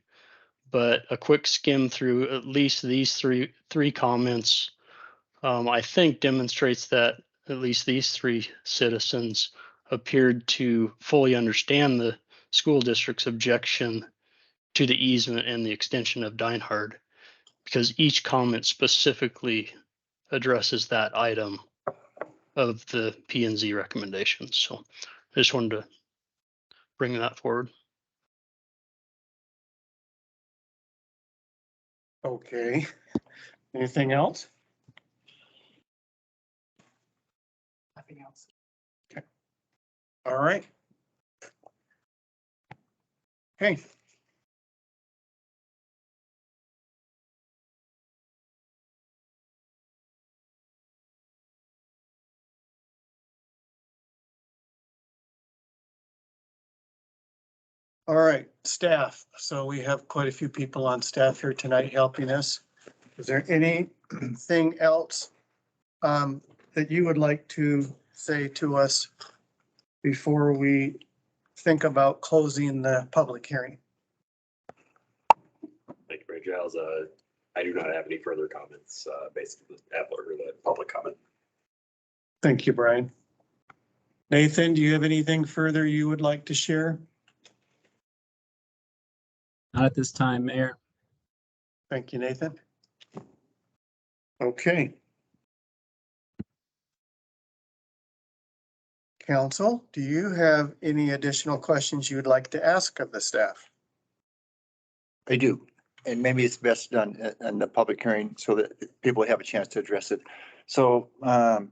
but a quick skim through at least these three comments, I think demonstrates that at least these 3 citizens appeared to fully understand the school district's objection to the easement and the extension of Dinehard, because each comment specifically addresses that item of the P and Z recommendations. So I just wanted to bring that forward. Okay. Anything else? Nothing else. All right. Okay. All right, staff. So we have quite a few people on staff here tonight helping us. Is there anything else that you would like to say to us before we think about closing the public hearing? Thank you, Mayor Giles. I do not have any further comments, basically, or the public comment. Thank you, Brian. Nathan, do you have anything further you would like to share? Not at this time, Mayor. Thank you, Nathan. Okay. Council, do you have any additional questions you would like to ask of the staff? I do, and maybe it's best done in the public hearing so that people have a chance to address it. So I'm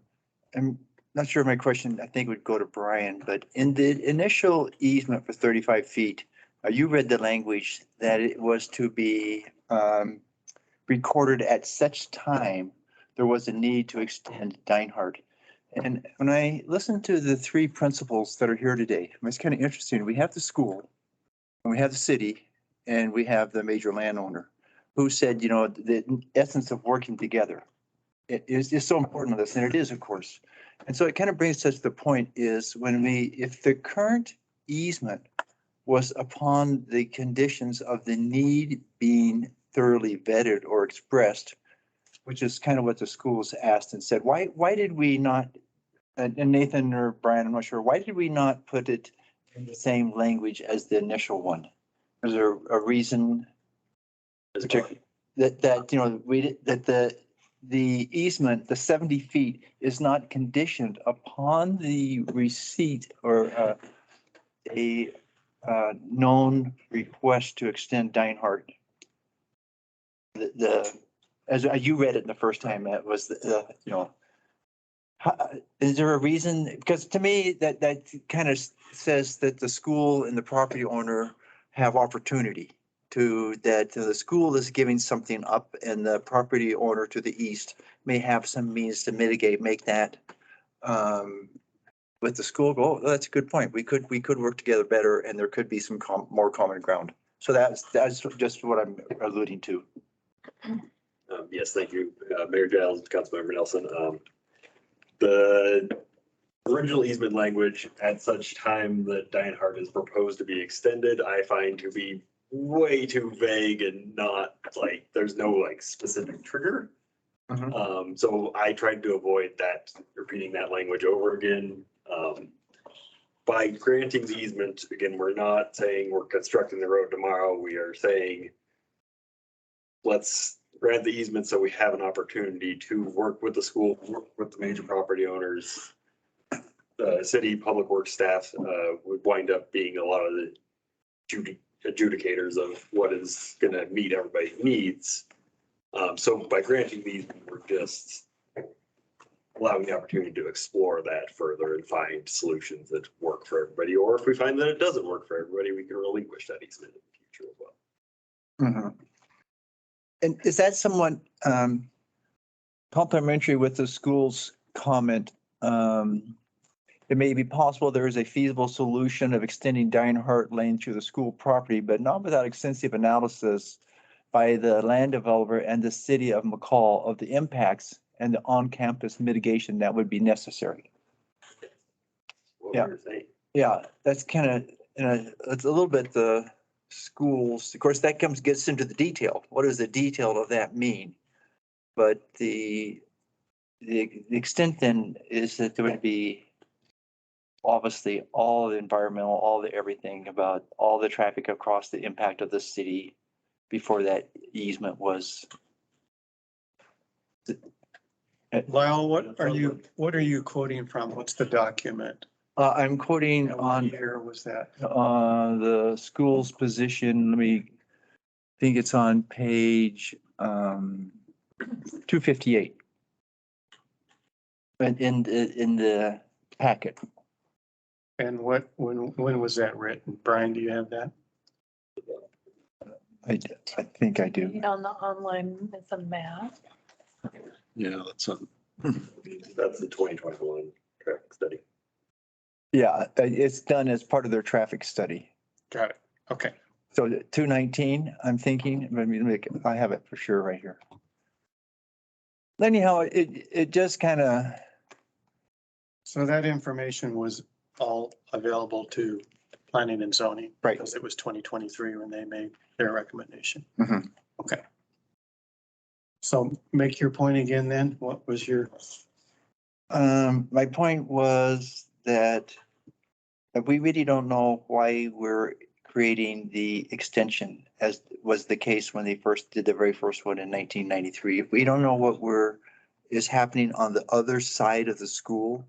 not sure my question, I think would go to Brian, but in the initial easement for 35 feet, you read the language that it was to be recorded at such time there was a need to extend Dinehard. And when I listen to the 3 principals that are here today, it's kind of interesting. We have the school, and we have the city, and we have the major landowner who said, the essence of working together. It is so important to this, and it is, of course. And so it kind of brings us to the point is if the current easement was upon the conditions of the need being thoroughly vetted or expressed, which is kind of what the schools asked and said, why did we not, and Nathan or Brian, I'm not sure, why did we not put it in the same language as the initial one? Is there a reason that the easement, the 70 feet is not conditioned upon the receipt or a known request to extend Dinehard? As you read it the first time, it was, is there a reason? Because to me, that kind of says that the school and the property owner have opportunity to that the school is giving something up and the property owner to the east may have some means to mitigate, make that with the school go, oh, that's a good point. We could work together better and there could be some more common ground. So that's just what I'm alluding to. Yes, thank you, Mayor Giles, Councilmember Nelson. The original easement language at such time that Dinehart is proposed to be extended, I find to be way too vague and not like, there's no like specific trigger. So I tried to avoid that, repeating that language over again. By granting the easement, again, we're not saying we're constructing the road tomorrow. We are saying, let's grant the easement so we have an opportunity to work with the school, work with the major property owners. The city public works staff would wind up being a lot of the adjudicators of what is gonna meet everybody's needs. So by granting these, we're just allowing the opportunity to explore that further and find solutions that work for everybody. Or if we find that it doesn't work for everybody, we can relinquish that easement in the future as well. And is that somewhat complementary with the school's comment? It may be possible there is a feasible solution of extending Dinehart Lane through the school property, but not without extensive analysis by the land developer and the city of McCall of the impacts and the on-campus mitigation that would be necessary. Yeah. Yeah, that's kind of, it's a little bit the schools, of course, that gets into the detail. What does the detail of that mean? But the extent then is that there would be obviously all the environmental, all the everything about all the traffic across the impact of the city before that easement was. Lyle, what are you quoting from? What's the document? I'm quoting What on year was that? the school's position. Let me think it's on page 258. And in the packet. And when was that written? Brian, do you have that? I think I do. On the online with a map. Yeah, that's a. That's the 2021 traffic study. Yeah, it's done as part of their traffic study. Got it. Okay. So 219, I'm thinking, I have it for sure right here. Anyhow, it just kind of. So that information was all available to planning and zoning. Right. Because it was 2023 when they made their recommendation. Okay. So make your point again then. What was your? My point was that we really don't know why we're creating the extension as was the case when they first did the very first one in 1993. If we don't know what is happening on the other side of the school,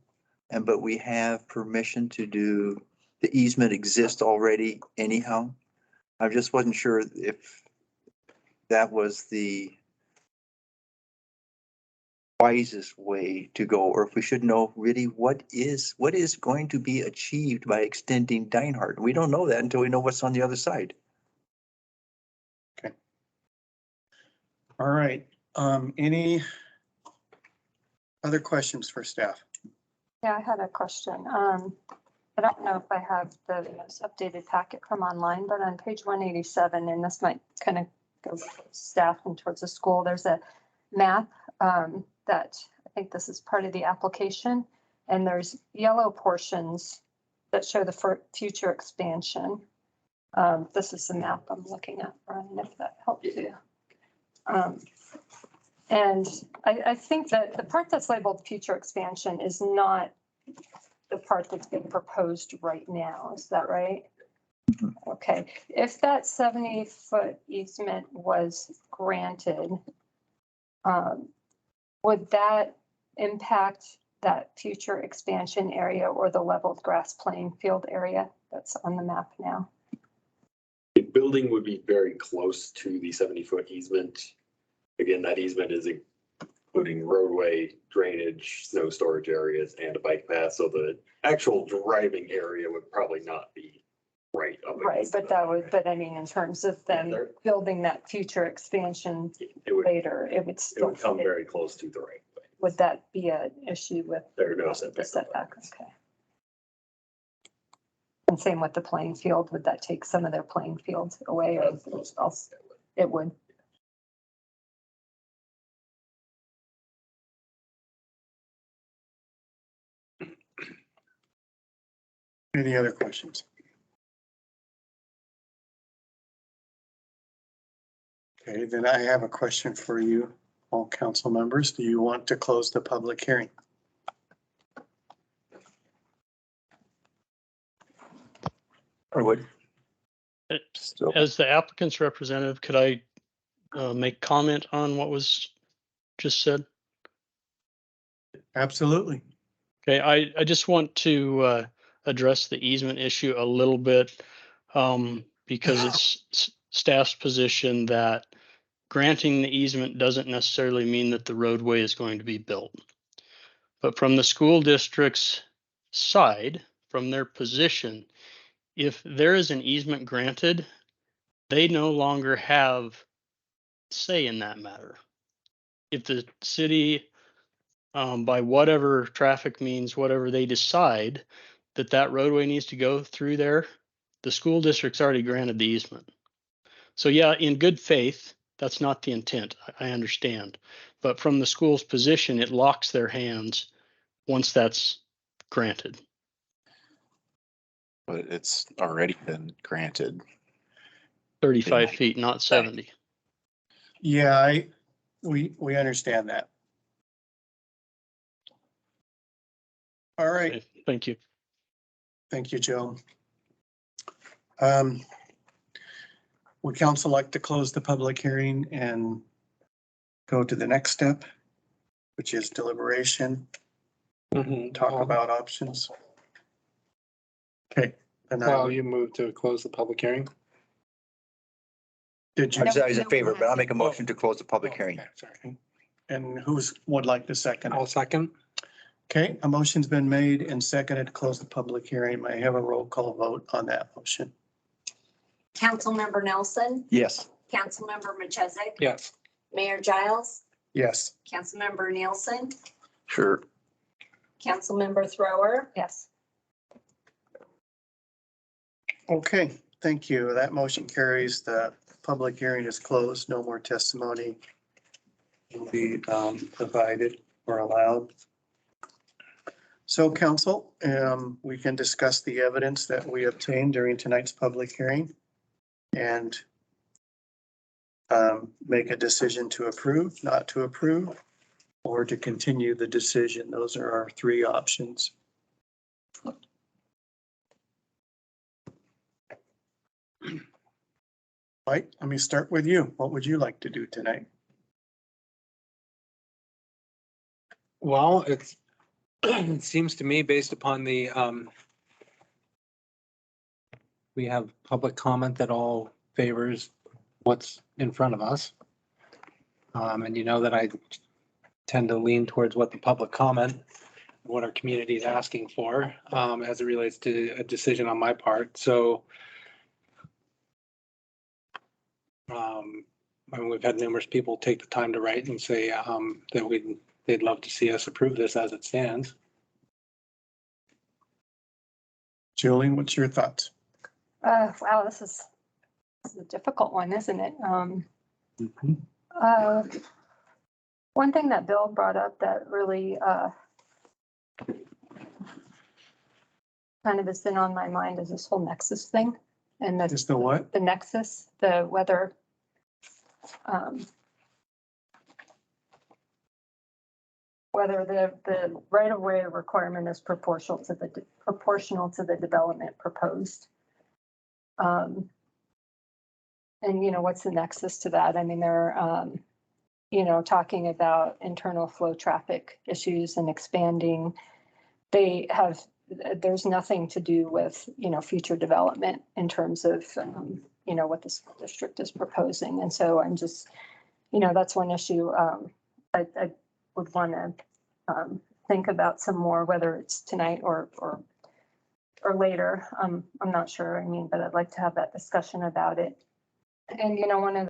but we have permission to do, the easement exists already anyhow. I just wasn't sure if that was the wisest way to go, or if we should know really what is going to be achieved by extending Dinehart. We don't know that until we know what's on the other side. Okay. All right. Any other questions for staff? Yeah, I had a question. I don't know if I have the most updated packet from online, but on page 187, and this might kind of go with staff and towards the school, there's a map that I think this is part of the application, and there's yellow portions that show the future expansion. This is the map I'm looking at, Brian, if that helps you. And I think that the part that's labeled future expansion is not the part that's being proposed right now. Is that right? Okay. If that 70-foot easement was granted, would that impact that future expansion area or the leveled grass playing field area that's on the map now? The building would be very close to the 70-foot easement. Again, that easement is including roadway, drainage, snow storage areas, and a bike path. So the actual driving area would probably not be right. up Right, against but the- that would, but I mean, in terms of them they're- building that future expansion It would, later, it would it still, would come very close to the right. of way. would that be an issue with There are no the setbacks. setback? Okay. And same with the playing field, would that take some of their playing fields away or else? It would. Any other questions? Okay, then I have a question for you, all council members. Do you want to close the public hearing? Or would, Still, As the applicant's representative, could I make comment on what was just said? Absolutely. Okay, I just want to address the easement issue a little bit because it's staff's position that granting the easement doesn't necessarily mean that the roadway is going to be built. But from the school district's side, from their position, if there is an easement granted, they no longer have say in that matter. If the city, by whatever traffic means, whatever they decide that that roadway needs to go through there, the school district's already granted the easement. So yeah, in good faith, that's not the intent. I understand. But from the school's position, it locks their hands once that's granted. But it's already been granted. 35 feet, not 70. Yeah, we understand that. All right. Okay, thank you. Thank you, Joe. Would council like to close the public hearing and go to the next step, which is deliberation, talk about options? Okay. And Well, you move to close the public hearing. did you? I was in favor, but I'll make a motion to close the public hearing. Okay, sorry. And would like to second? I'll second. Okay, a motion's been made and seconded to close the public hearing. May I have a roll call vote on that motion? Councilmember Nelson, Yes. Councilmember Machesik, Yes. Mayor Giles, Yes. Councilmember Nielsen, Sure. Councilmember Thrower, Yes. Okay, thank you. That motion carries. The public hearing is closed. No more testimony will be provided or allowed. So council, we can discuss the evidence that we obtained during tonight's public hearing and make a decision to approve, not to approve, or to continue the decision. Those are our three options. Mike, let me start with you. What would you like to do tonight? Well, it seems to me based upon the, we have public comment that all favors what's in front of us. And you know that I tend to lean towards what the public comment, what our community is asking for, as it relates to a decision on my part. So I mean, we've had numerous people take the time to write and say that they'd love to see us approve this as it stands. Julian, what's your thoughts? Wow, this is a difficult one, isn't it? One thing that Bill brought up that really kind of has been on my mind is this whole nexus thing. And Is the what? the nexus, the whether whether the right of way requirement is proportional to the development proposed. And you know, what's the nexus to that? I mean, they're you know, talking about internal flow traffic issues and expanding. There's nothing to do with, you know, future development in terms of, you know, what the school district is proposing. And so I'm just, you know, that's one issue I would want to think about some more, whether it's tonight or or later. I'm not sure, I mean, but I'd like to have that discussion about it. And, one of